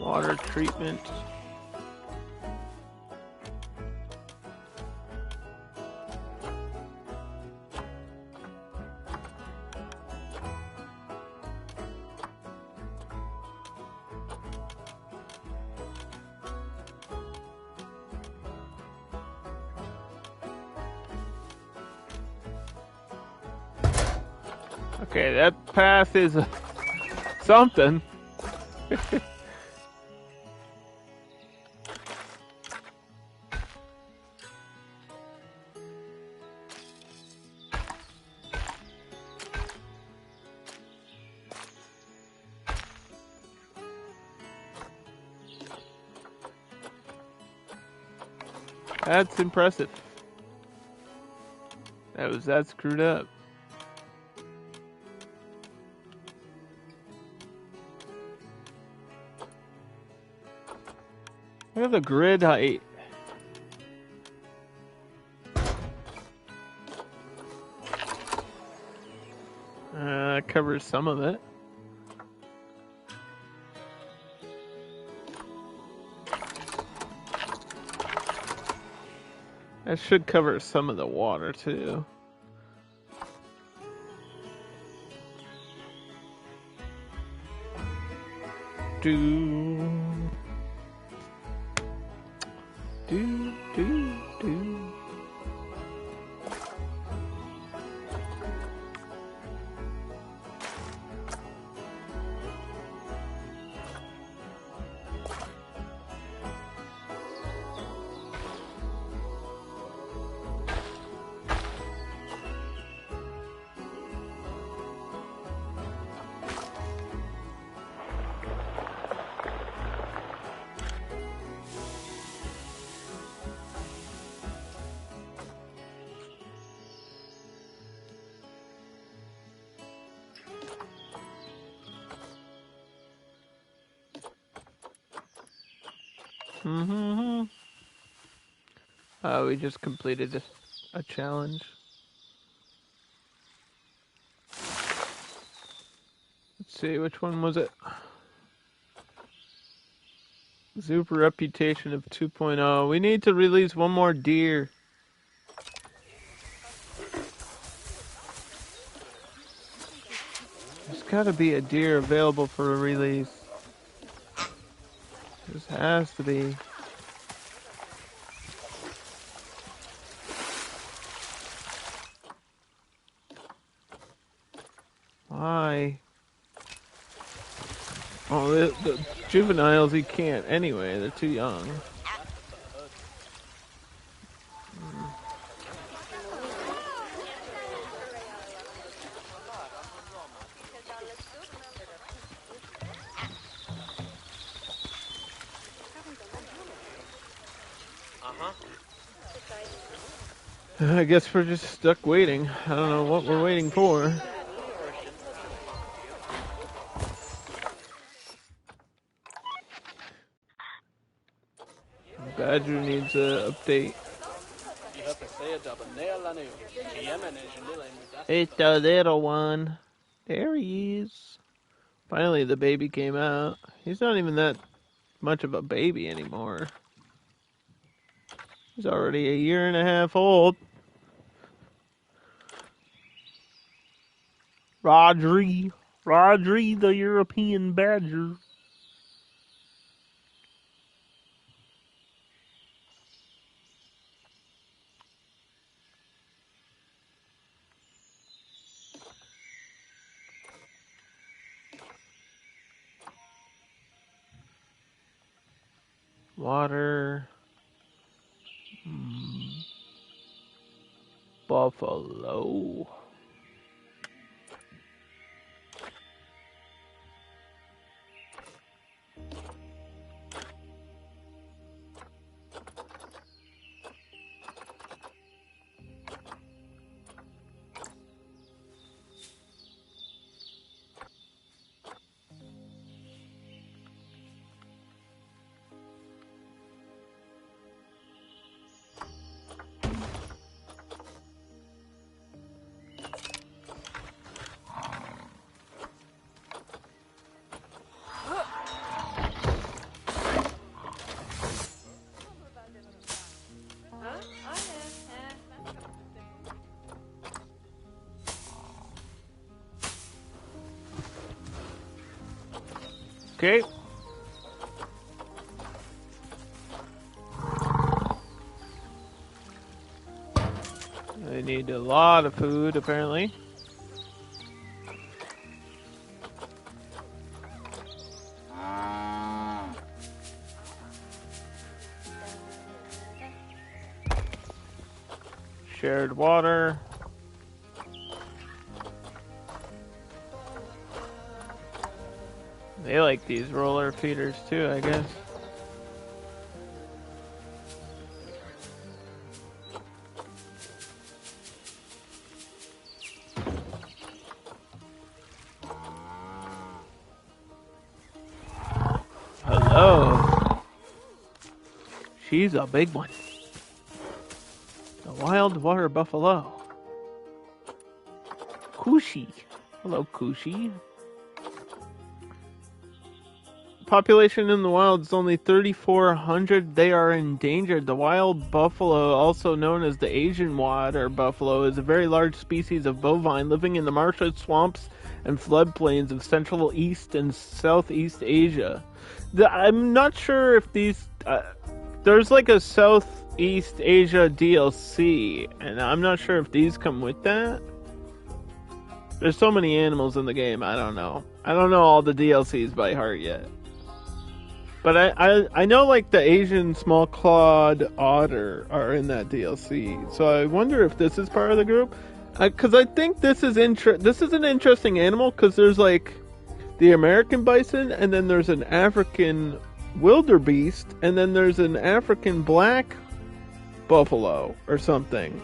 Water treatment. Okay, that path is something. That's impressive. That screwed up. Look at the grid height. Covers some of it. That should cover some of the water too. do. Do, do, do. We just completed a challenge. Let's see, which one was it? Zoo reputation of 2.0. We need to release one more deer. There's gotta be a deer available for a release. This has to be. Why? Oh, the juveniles he can't anyway. They're too young. I guess we're just stuck waiting. I don't know what we're waiting for. Badger needs an update. It's the little one. There he is. Finally, the baby came out. He's not even that much of a baby anymore. He's already a year and a half old. Rodri, the European badger. Water. Buffalo. Okay. They need a lot of food, apparently. Shared water. They like these roller feeders too, I guess. Hello. She's a big one. The wild water buffalo. Cushy. Hello, Cushy. Population in the wild is only 3,400. They are endangered. The wild buffalo, also known as the Asian water buffalo, is a very large species of bovine living in the marshes, swamps, and floodplains of Central East and Southeast Asia. I'm not sure if these... there's like a Southeast Asia DLC, and I'm not sure if these come with that. There's so many animals in the game, I don't know. I don't know all the DLCs by heart yet. But I know like the Asian small clawed otter are in that DLC, so I wonder if this is part of the group. Because I think this is an interesting animal, because there's like the American bison, and then there's an African wildebeest, and then there's an African black buffalo or something.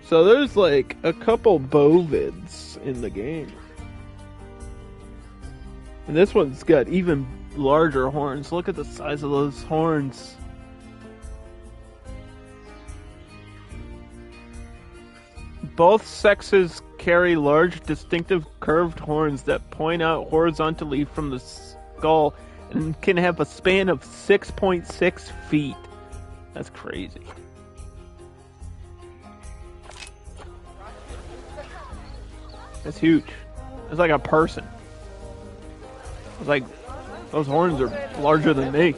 So there's like a couple bovids in the game. And this one's got even larger horns. Look at the size of those horns. Both sexes carry large, distinctive curved horns that point out horizontally from the skull and can have a span of 6.6 feet. That's crazy. That's huge. It's like a person. It's like those horns are larger than me.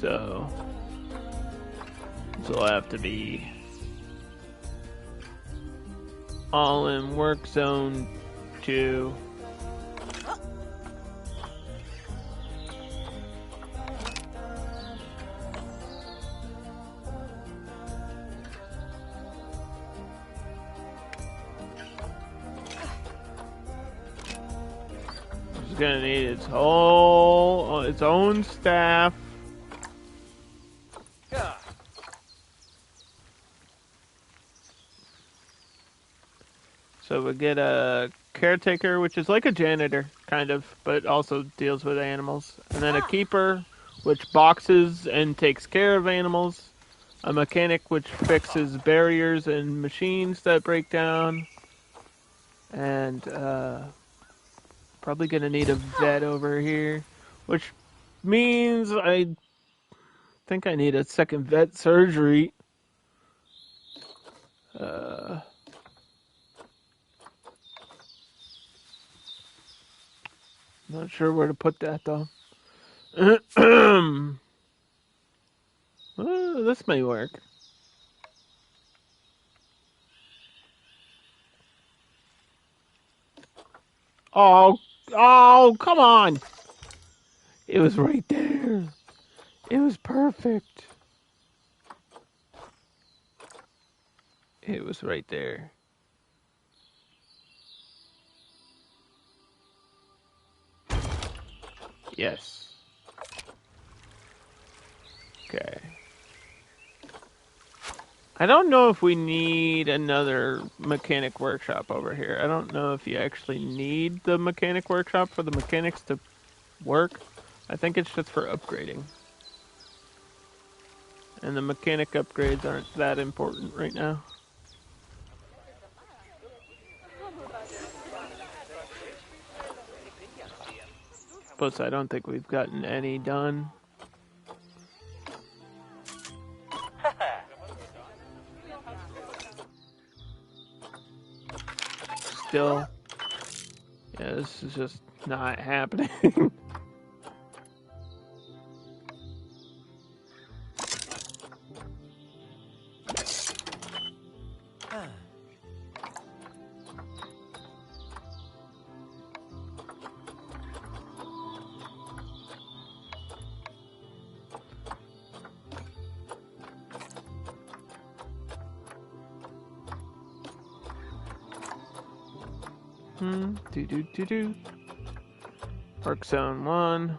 So this will have to be all in work zone 2. It's gonna need its own staff. So we get a caretaker, which is like a janitor, kind of, but also deals with animals. And then a keeper, which boxes and takes care of animals. A mechanic, which fixes barriers and machines that break down. And probably gonna need a vet over here, which means I think I need a second vet surgery. Not sure where to put that though. This may work. Oh, come on! It was right there. It was perfect. It was right there. Yes. Okay. I don't know if we need another mechanic workshop over here. I don't know if you actually need the mechanic workshop for the mechanics to work. I think it's just for upgrading. And the mechanic upgrades aren't that important right now. Plus, I don't think we've gotten any done. Still. Yeah, this is just not happening. Do. Work zone 1.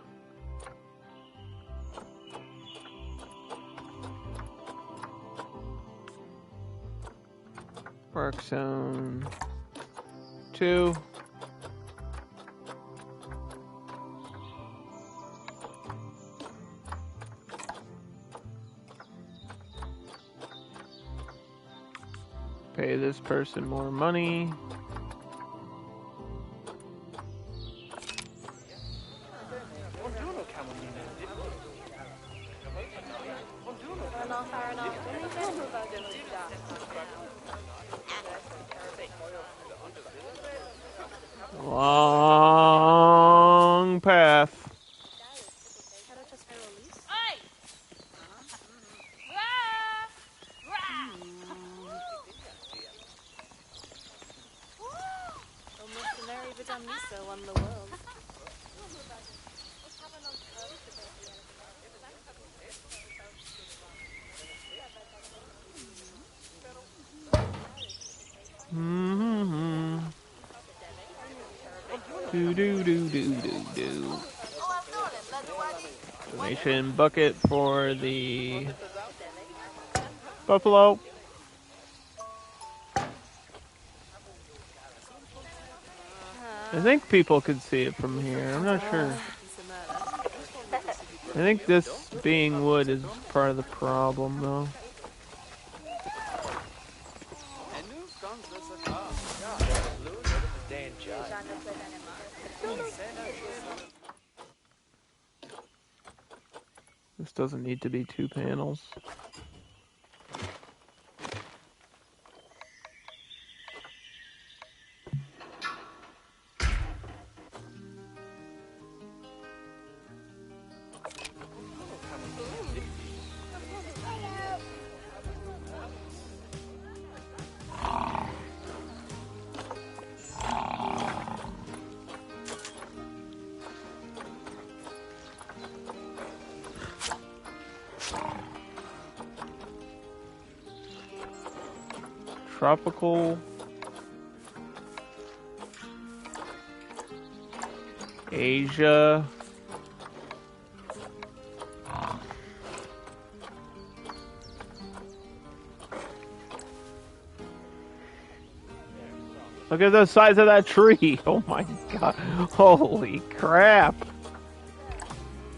Work zone 2. Pay this person more money. Long path. Do. Donation bucket for the buffalo. I think people could see it from here. I'm not sure. I think this being wood is part of the problem, though. This doesn't need to be 2 panels. Tropical, Asia, look at the size of that tree. Oh my god, holy crap.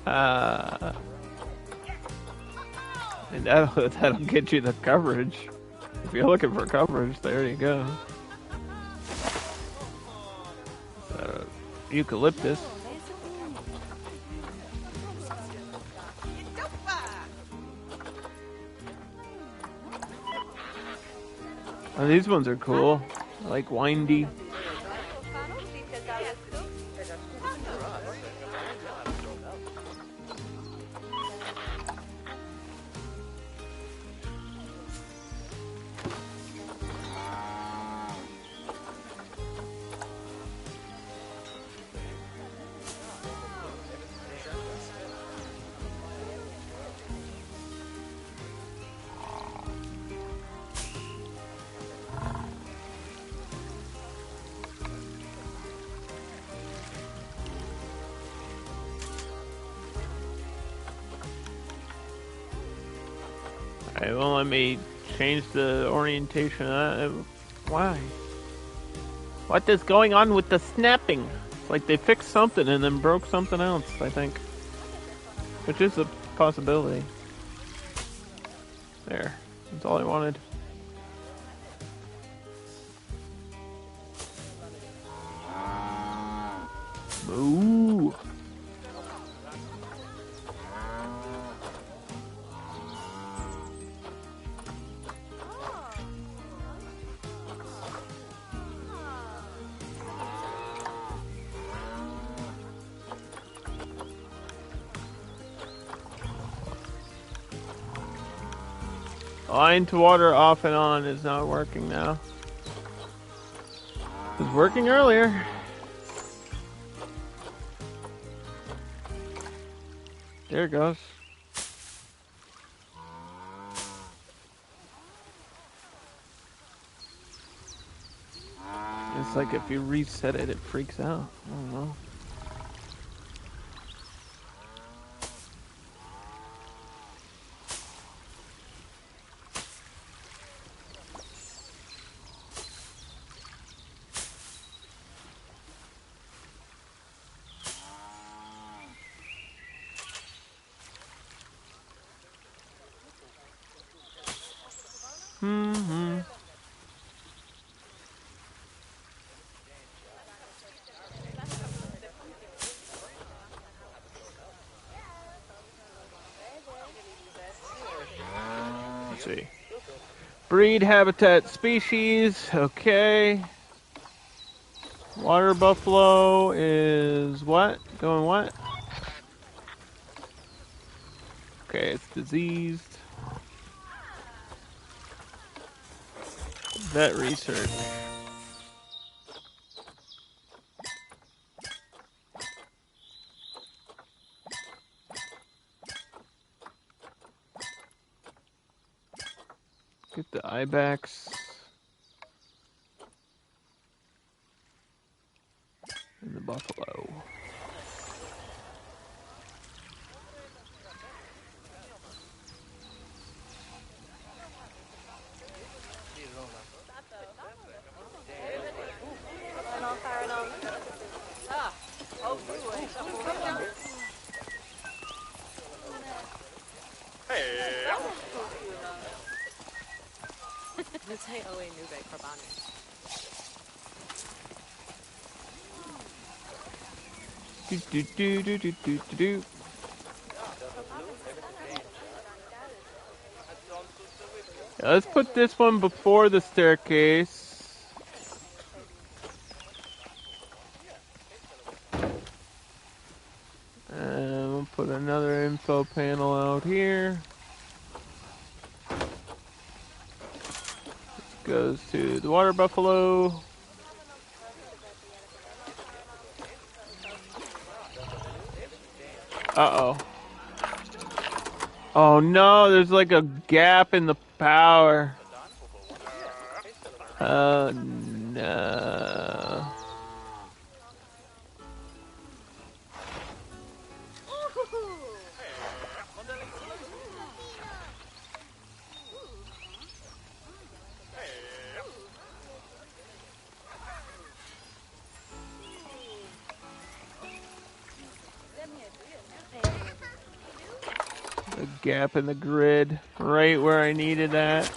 And that'll get you the coverage. If you're looking for coverage, there you go. Eucalyptus. Oh, these ones are cool. I like windy. It won't let me change the orientation. Why? What is going on with the snapping? It's like they fixed something and then broke something else, I think. Which is a possibility. There. That's all I wanted. Moo! Line to water off and on is not working now. It was working earlier. There it goes. it's like if you reset it, it freaks out. I don't know. Let's see. Breed, habitat, species. Okay. Water buffalo is what? Doing what? Okay, it's diseased. Vet research. Get the ibex. And the buffalo. Do. Yeah, let's put this one before the staircase. And we'll put another info panel out here. This goes to the water buffalo. Uh-oh. Oh no, there's like a gap in the power. Oh no. A gap in the grid, right where I needed that.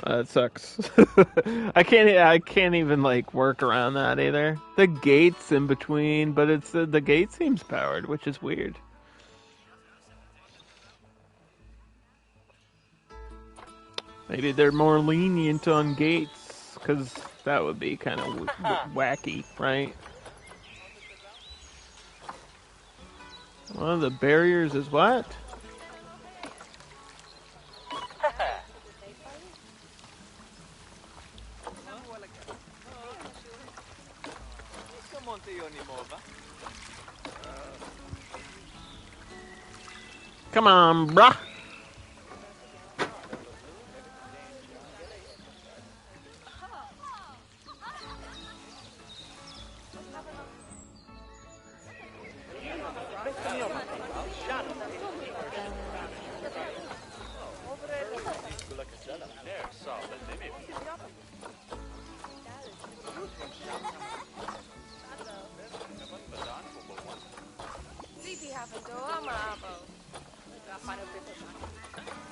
That sucks. I can't even like work around that either. The gate's in between, but it's the gate seems powered, which is weird. Maybe they're more lenient on gates, because that would be kind of wacky, right? One of the barriers is what? Come on, bruh.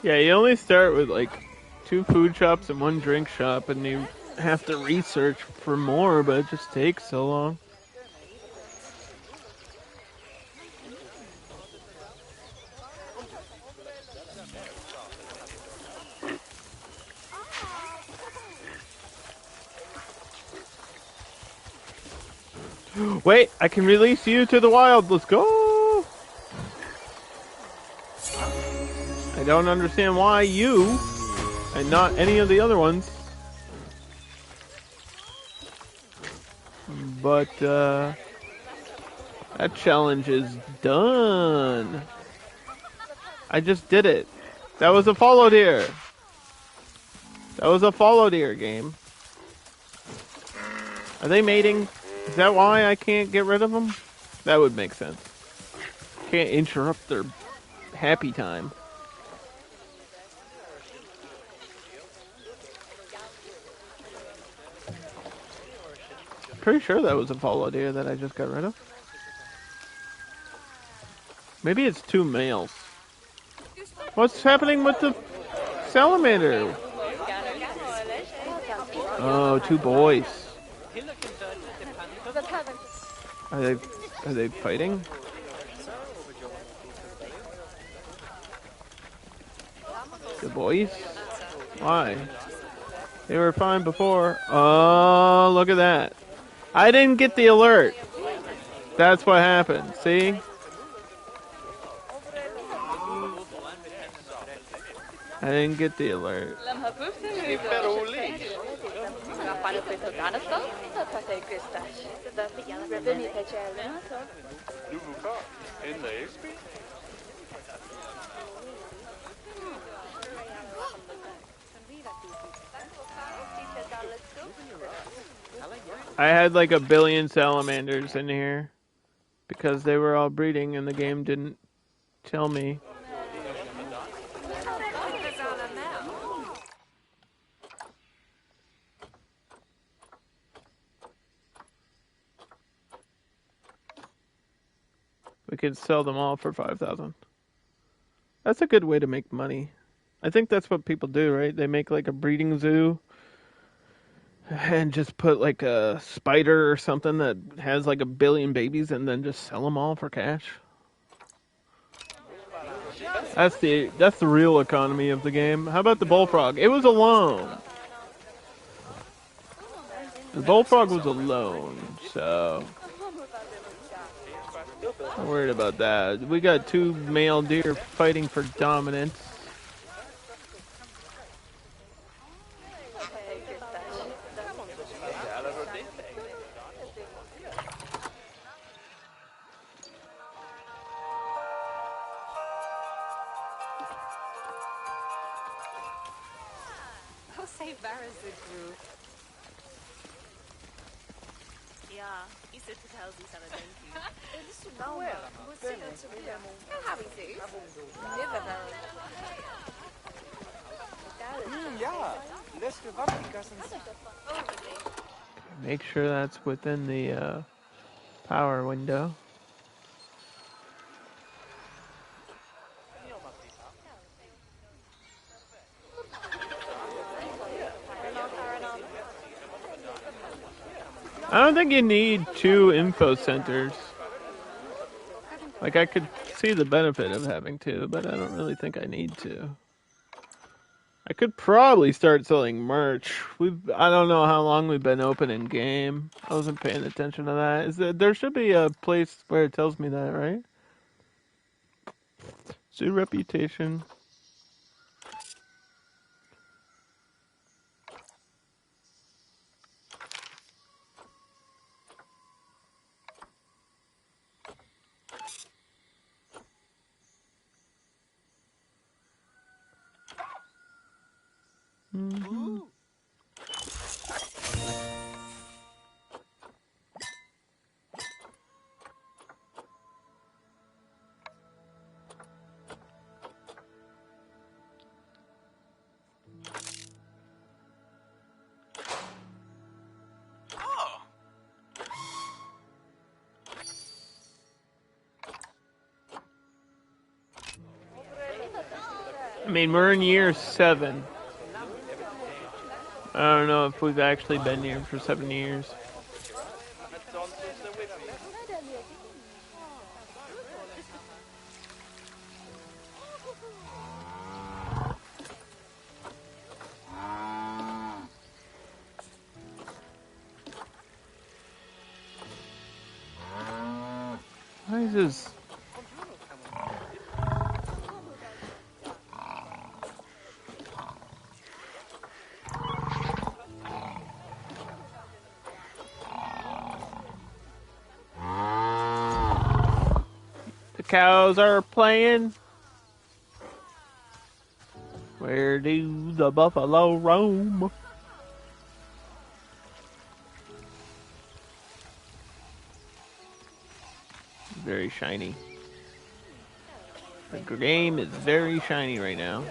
Yeah, you only start with like 2 food shops and 1 drink shop, and you have to research for more, but it just takes so long. Wait, I can release you to the wild. Let's go. I don't understand why you and not any of the other ones. But that challenge is done. I just did it. That was a follow deer. That was a follow deer game. Are they mating? Is that why I can't get rid of them? That would make sense. Can't interrupt their happy time. Pretty sure that was a follow deer that I just got rid of. Maybe it's 2 males. What's happening with the salamander? Oh, 2 boys. Are they fighting? The boys? Why? They were fine before. Oh, look at that. I didn't get the alert. That's what happened. See? I didn't get the alert. I had like 1 billion salamanders in here because they were all breeding and the game didn't tell me. We could sell them all for 5,000. That's a good way to make money. I think that's what people do, right? They make like a breeding zoo and just put like a spider or something that has like 1 billion babies and then just sell them all for cash. That's the real economy of the game. How about the bullfrog? It was alone. The bullfrog was alone, so not worried about that. We got 2 male deer fighting for dominance. Make sure that's within the power window. I don't think you need 2 info centers. Like, I could see the benefit of having 2, but I don't really think I need to. I could probably start selling merch. I don't know how long we've been open in game. I wasn't paying attention to that. There should be a place where it tells me that, right? Zoo reputation. Mm-hmm. I mean, we're in year 7. I don't know if we've actually been here for 7 years. Why is this? The cows are playing. Where do the buffalo roam? Very shiny. The game is very shiny right now.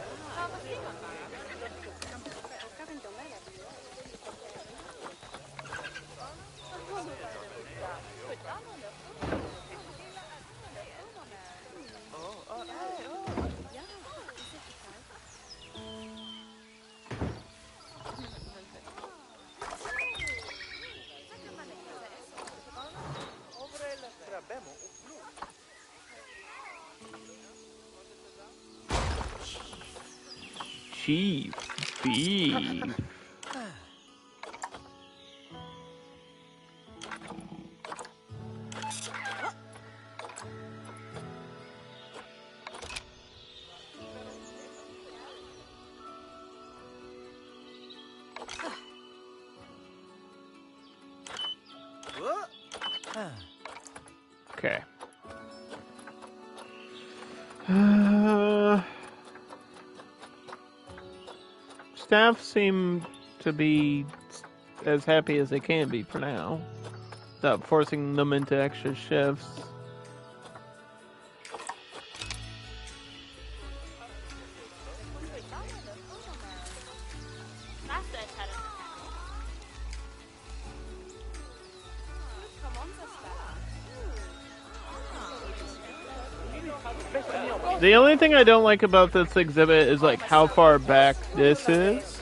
Chief beef. Okay. Staff seem to be as happy as they can be for now, without forcing them into extra shifts. The only thing I don't like about this exhibit is like how far back this is.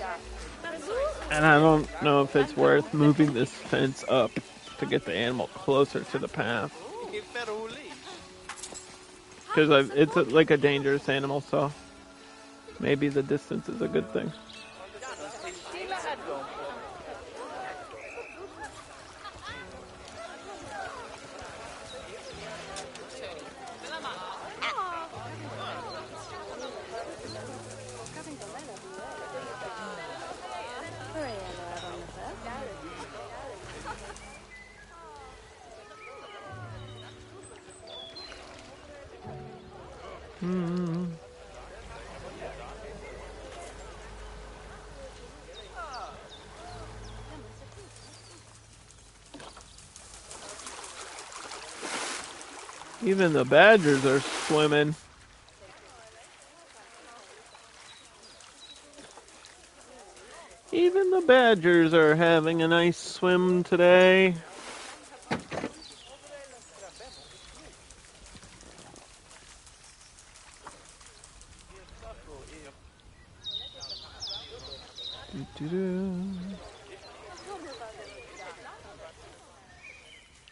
And I don't know if it's worth moving this fence up to get the animal closer to the path. Because it's like a dangerous animal, so maybe the distance is a good thing. Even the badgers are swimming. Even the badgers are having a nice swim today.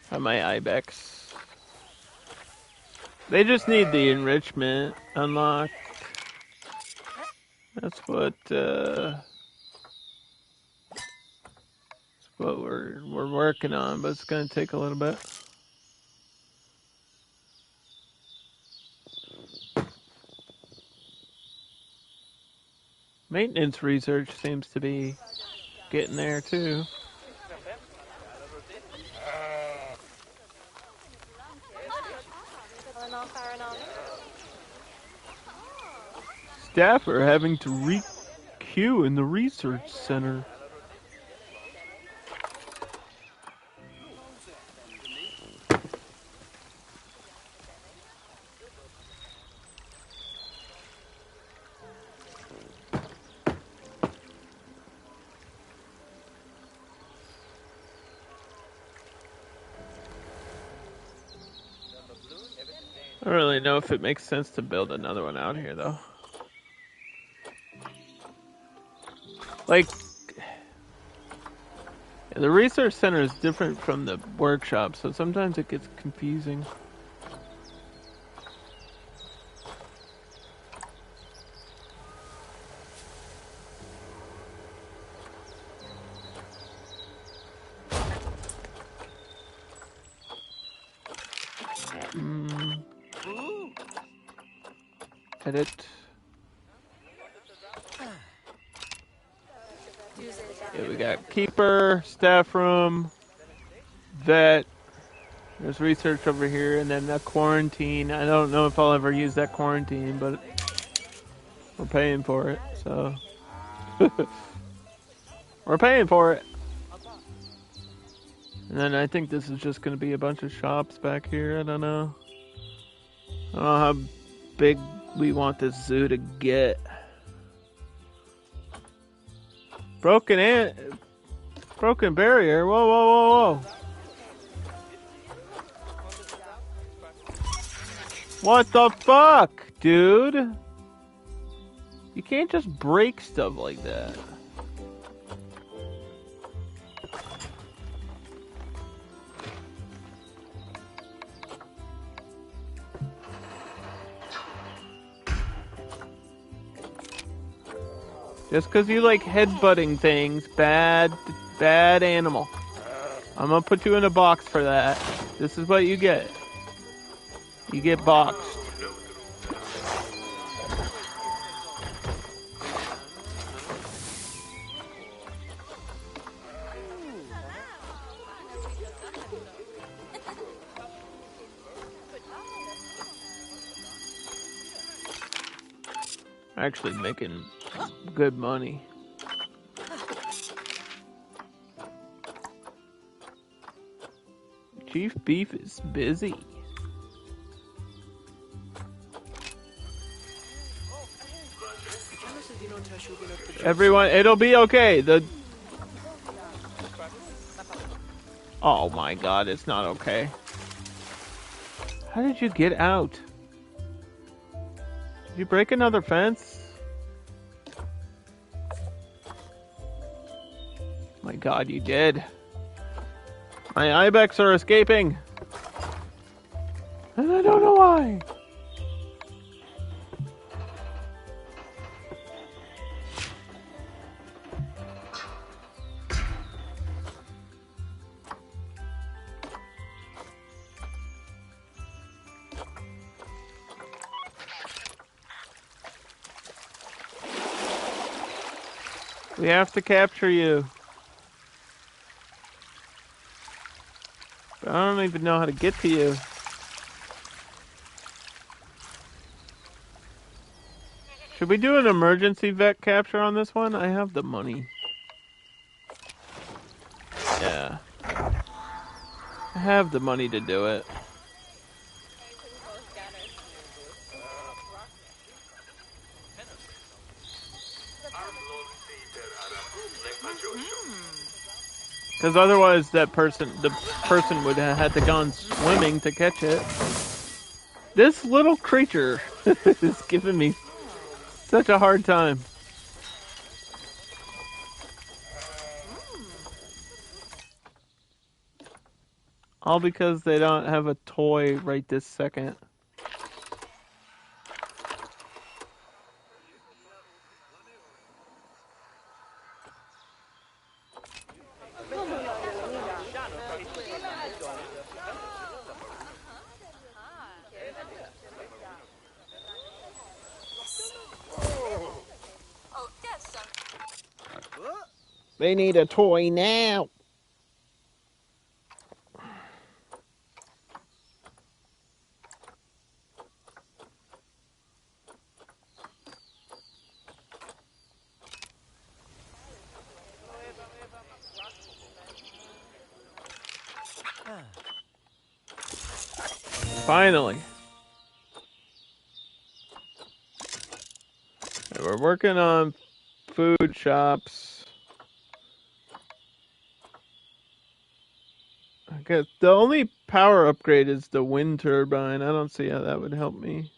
Have my ibex. They just need the enrichment unlocked. That's what we're working on, but it's gonna take a little bit. Maintenance research seems to be getting there too. Staff are having to re-queue in the research center. I don't really know if it makes sense to build another one out here, though. Like, the research center is different from the workshop, so sometimes it gets confusing. Edit. Yeah, we got keeper, staff room, vet. There's research over here, and then the quarantine. I don't know if I'll ever use that quarantine, but we're paying for it. so we're paying for it. And then I think this is just going to be a bunch of shops back here. I don't know. I don't know how big we want this zoo to get. Broken barrier. Whoa, whoa, whoa, whoa. What the fuck, dude? You can't just break stuff like that. Just because you like headbutting things, bad animal. I'm gonna put you in a box for that. This is what you get. You get boxed. Actually making good money. Chief Beef is busy. Everyone, it'll be okay. Oh my god, it's not okay. How did you get out? Did you break another fence? My god, you did. My ibex are escaping. And I don't know why. We have to capture you. But I don't even know how to get to you. Should we do an emergency vet capture on this one? I have the money. Yeah. I have the money to do it. Because otherwise the person would have had to gone swimming to catch it. This little creature is giving me such a hard time. All because they don't have a toy right this second. They need a toy now. Finally. Okay, we're working on food shops. I guess the only power upgrade is the wind turbine. I don't see how that would help me.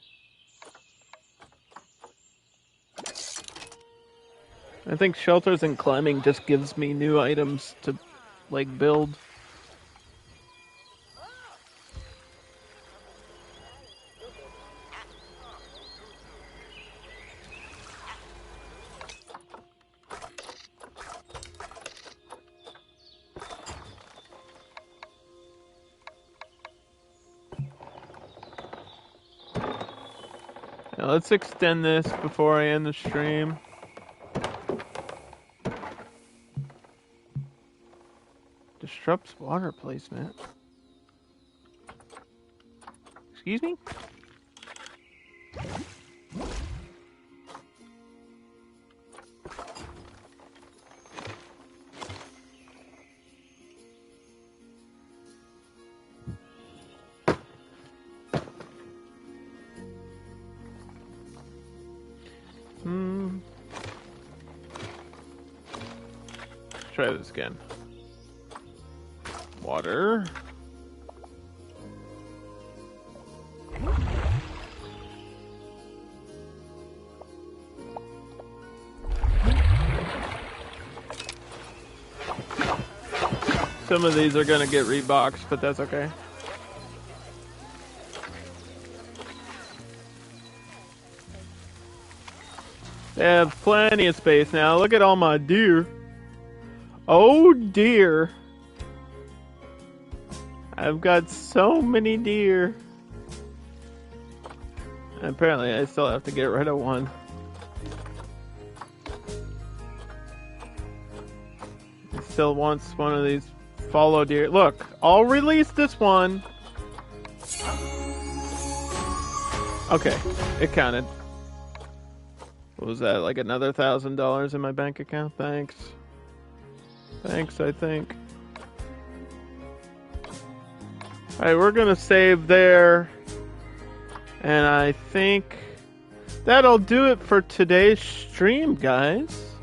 I think shelters and climbing just gives me new items to, like, build. Now let's extend this before I end the stream. Disrupts water placement. Excuse me? try this again. Water. Some of these are gonna get reboxed, but that's okay. They have plenty of space now. Look at all my deer. Oh dear. I've got so many deer. And apparently I still have to get rid of one. He still wants one of these follow deer. Look, I'll release this one. Okay, it counted. What was that, like another $1,000 in my bank account? Thanks. Thanks, I think. Alright, we're gonna save there. And I think that'll do it for today's stream, guys.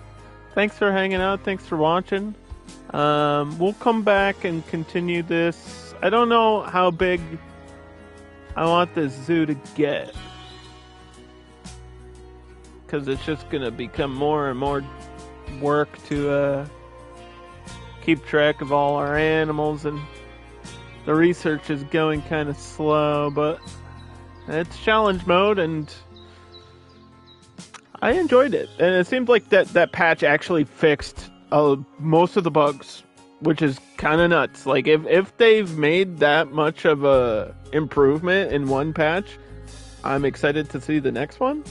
Thanks for hanging out. Thanks for watching. We'll come back and continue this. I don't know how big I want this zoo to get, because it's just going to become more and more work to keep track of all our animals, and the research is going kind of slow, but it's challenge mode, and I enjoyed it. And it seems like that patch actually fixed most of the bugs, which is kind of nuts. Like, if they've made that much of a improvement in one patch, I'm excited to see the next one.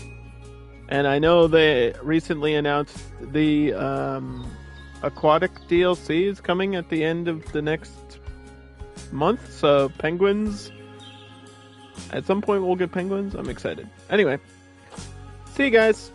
And I know they recently announced the aquatic DLC is coming at the end of the next month, so penguins, at some point we'll get penguins. I'm excited. Anyway, see you guys.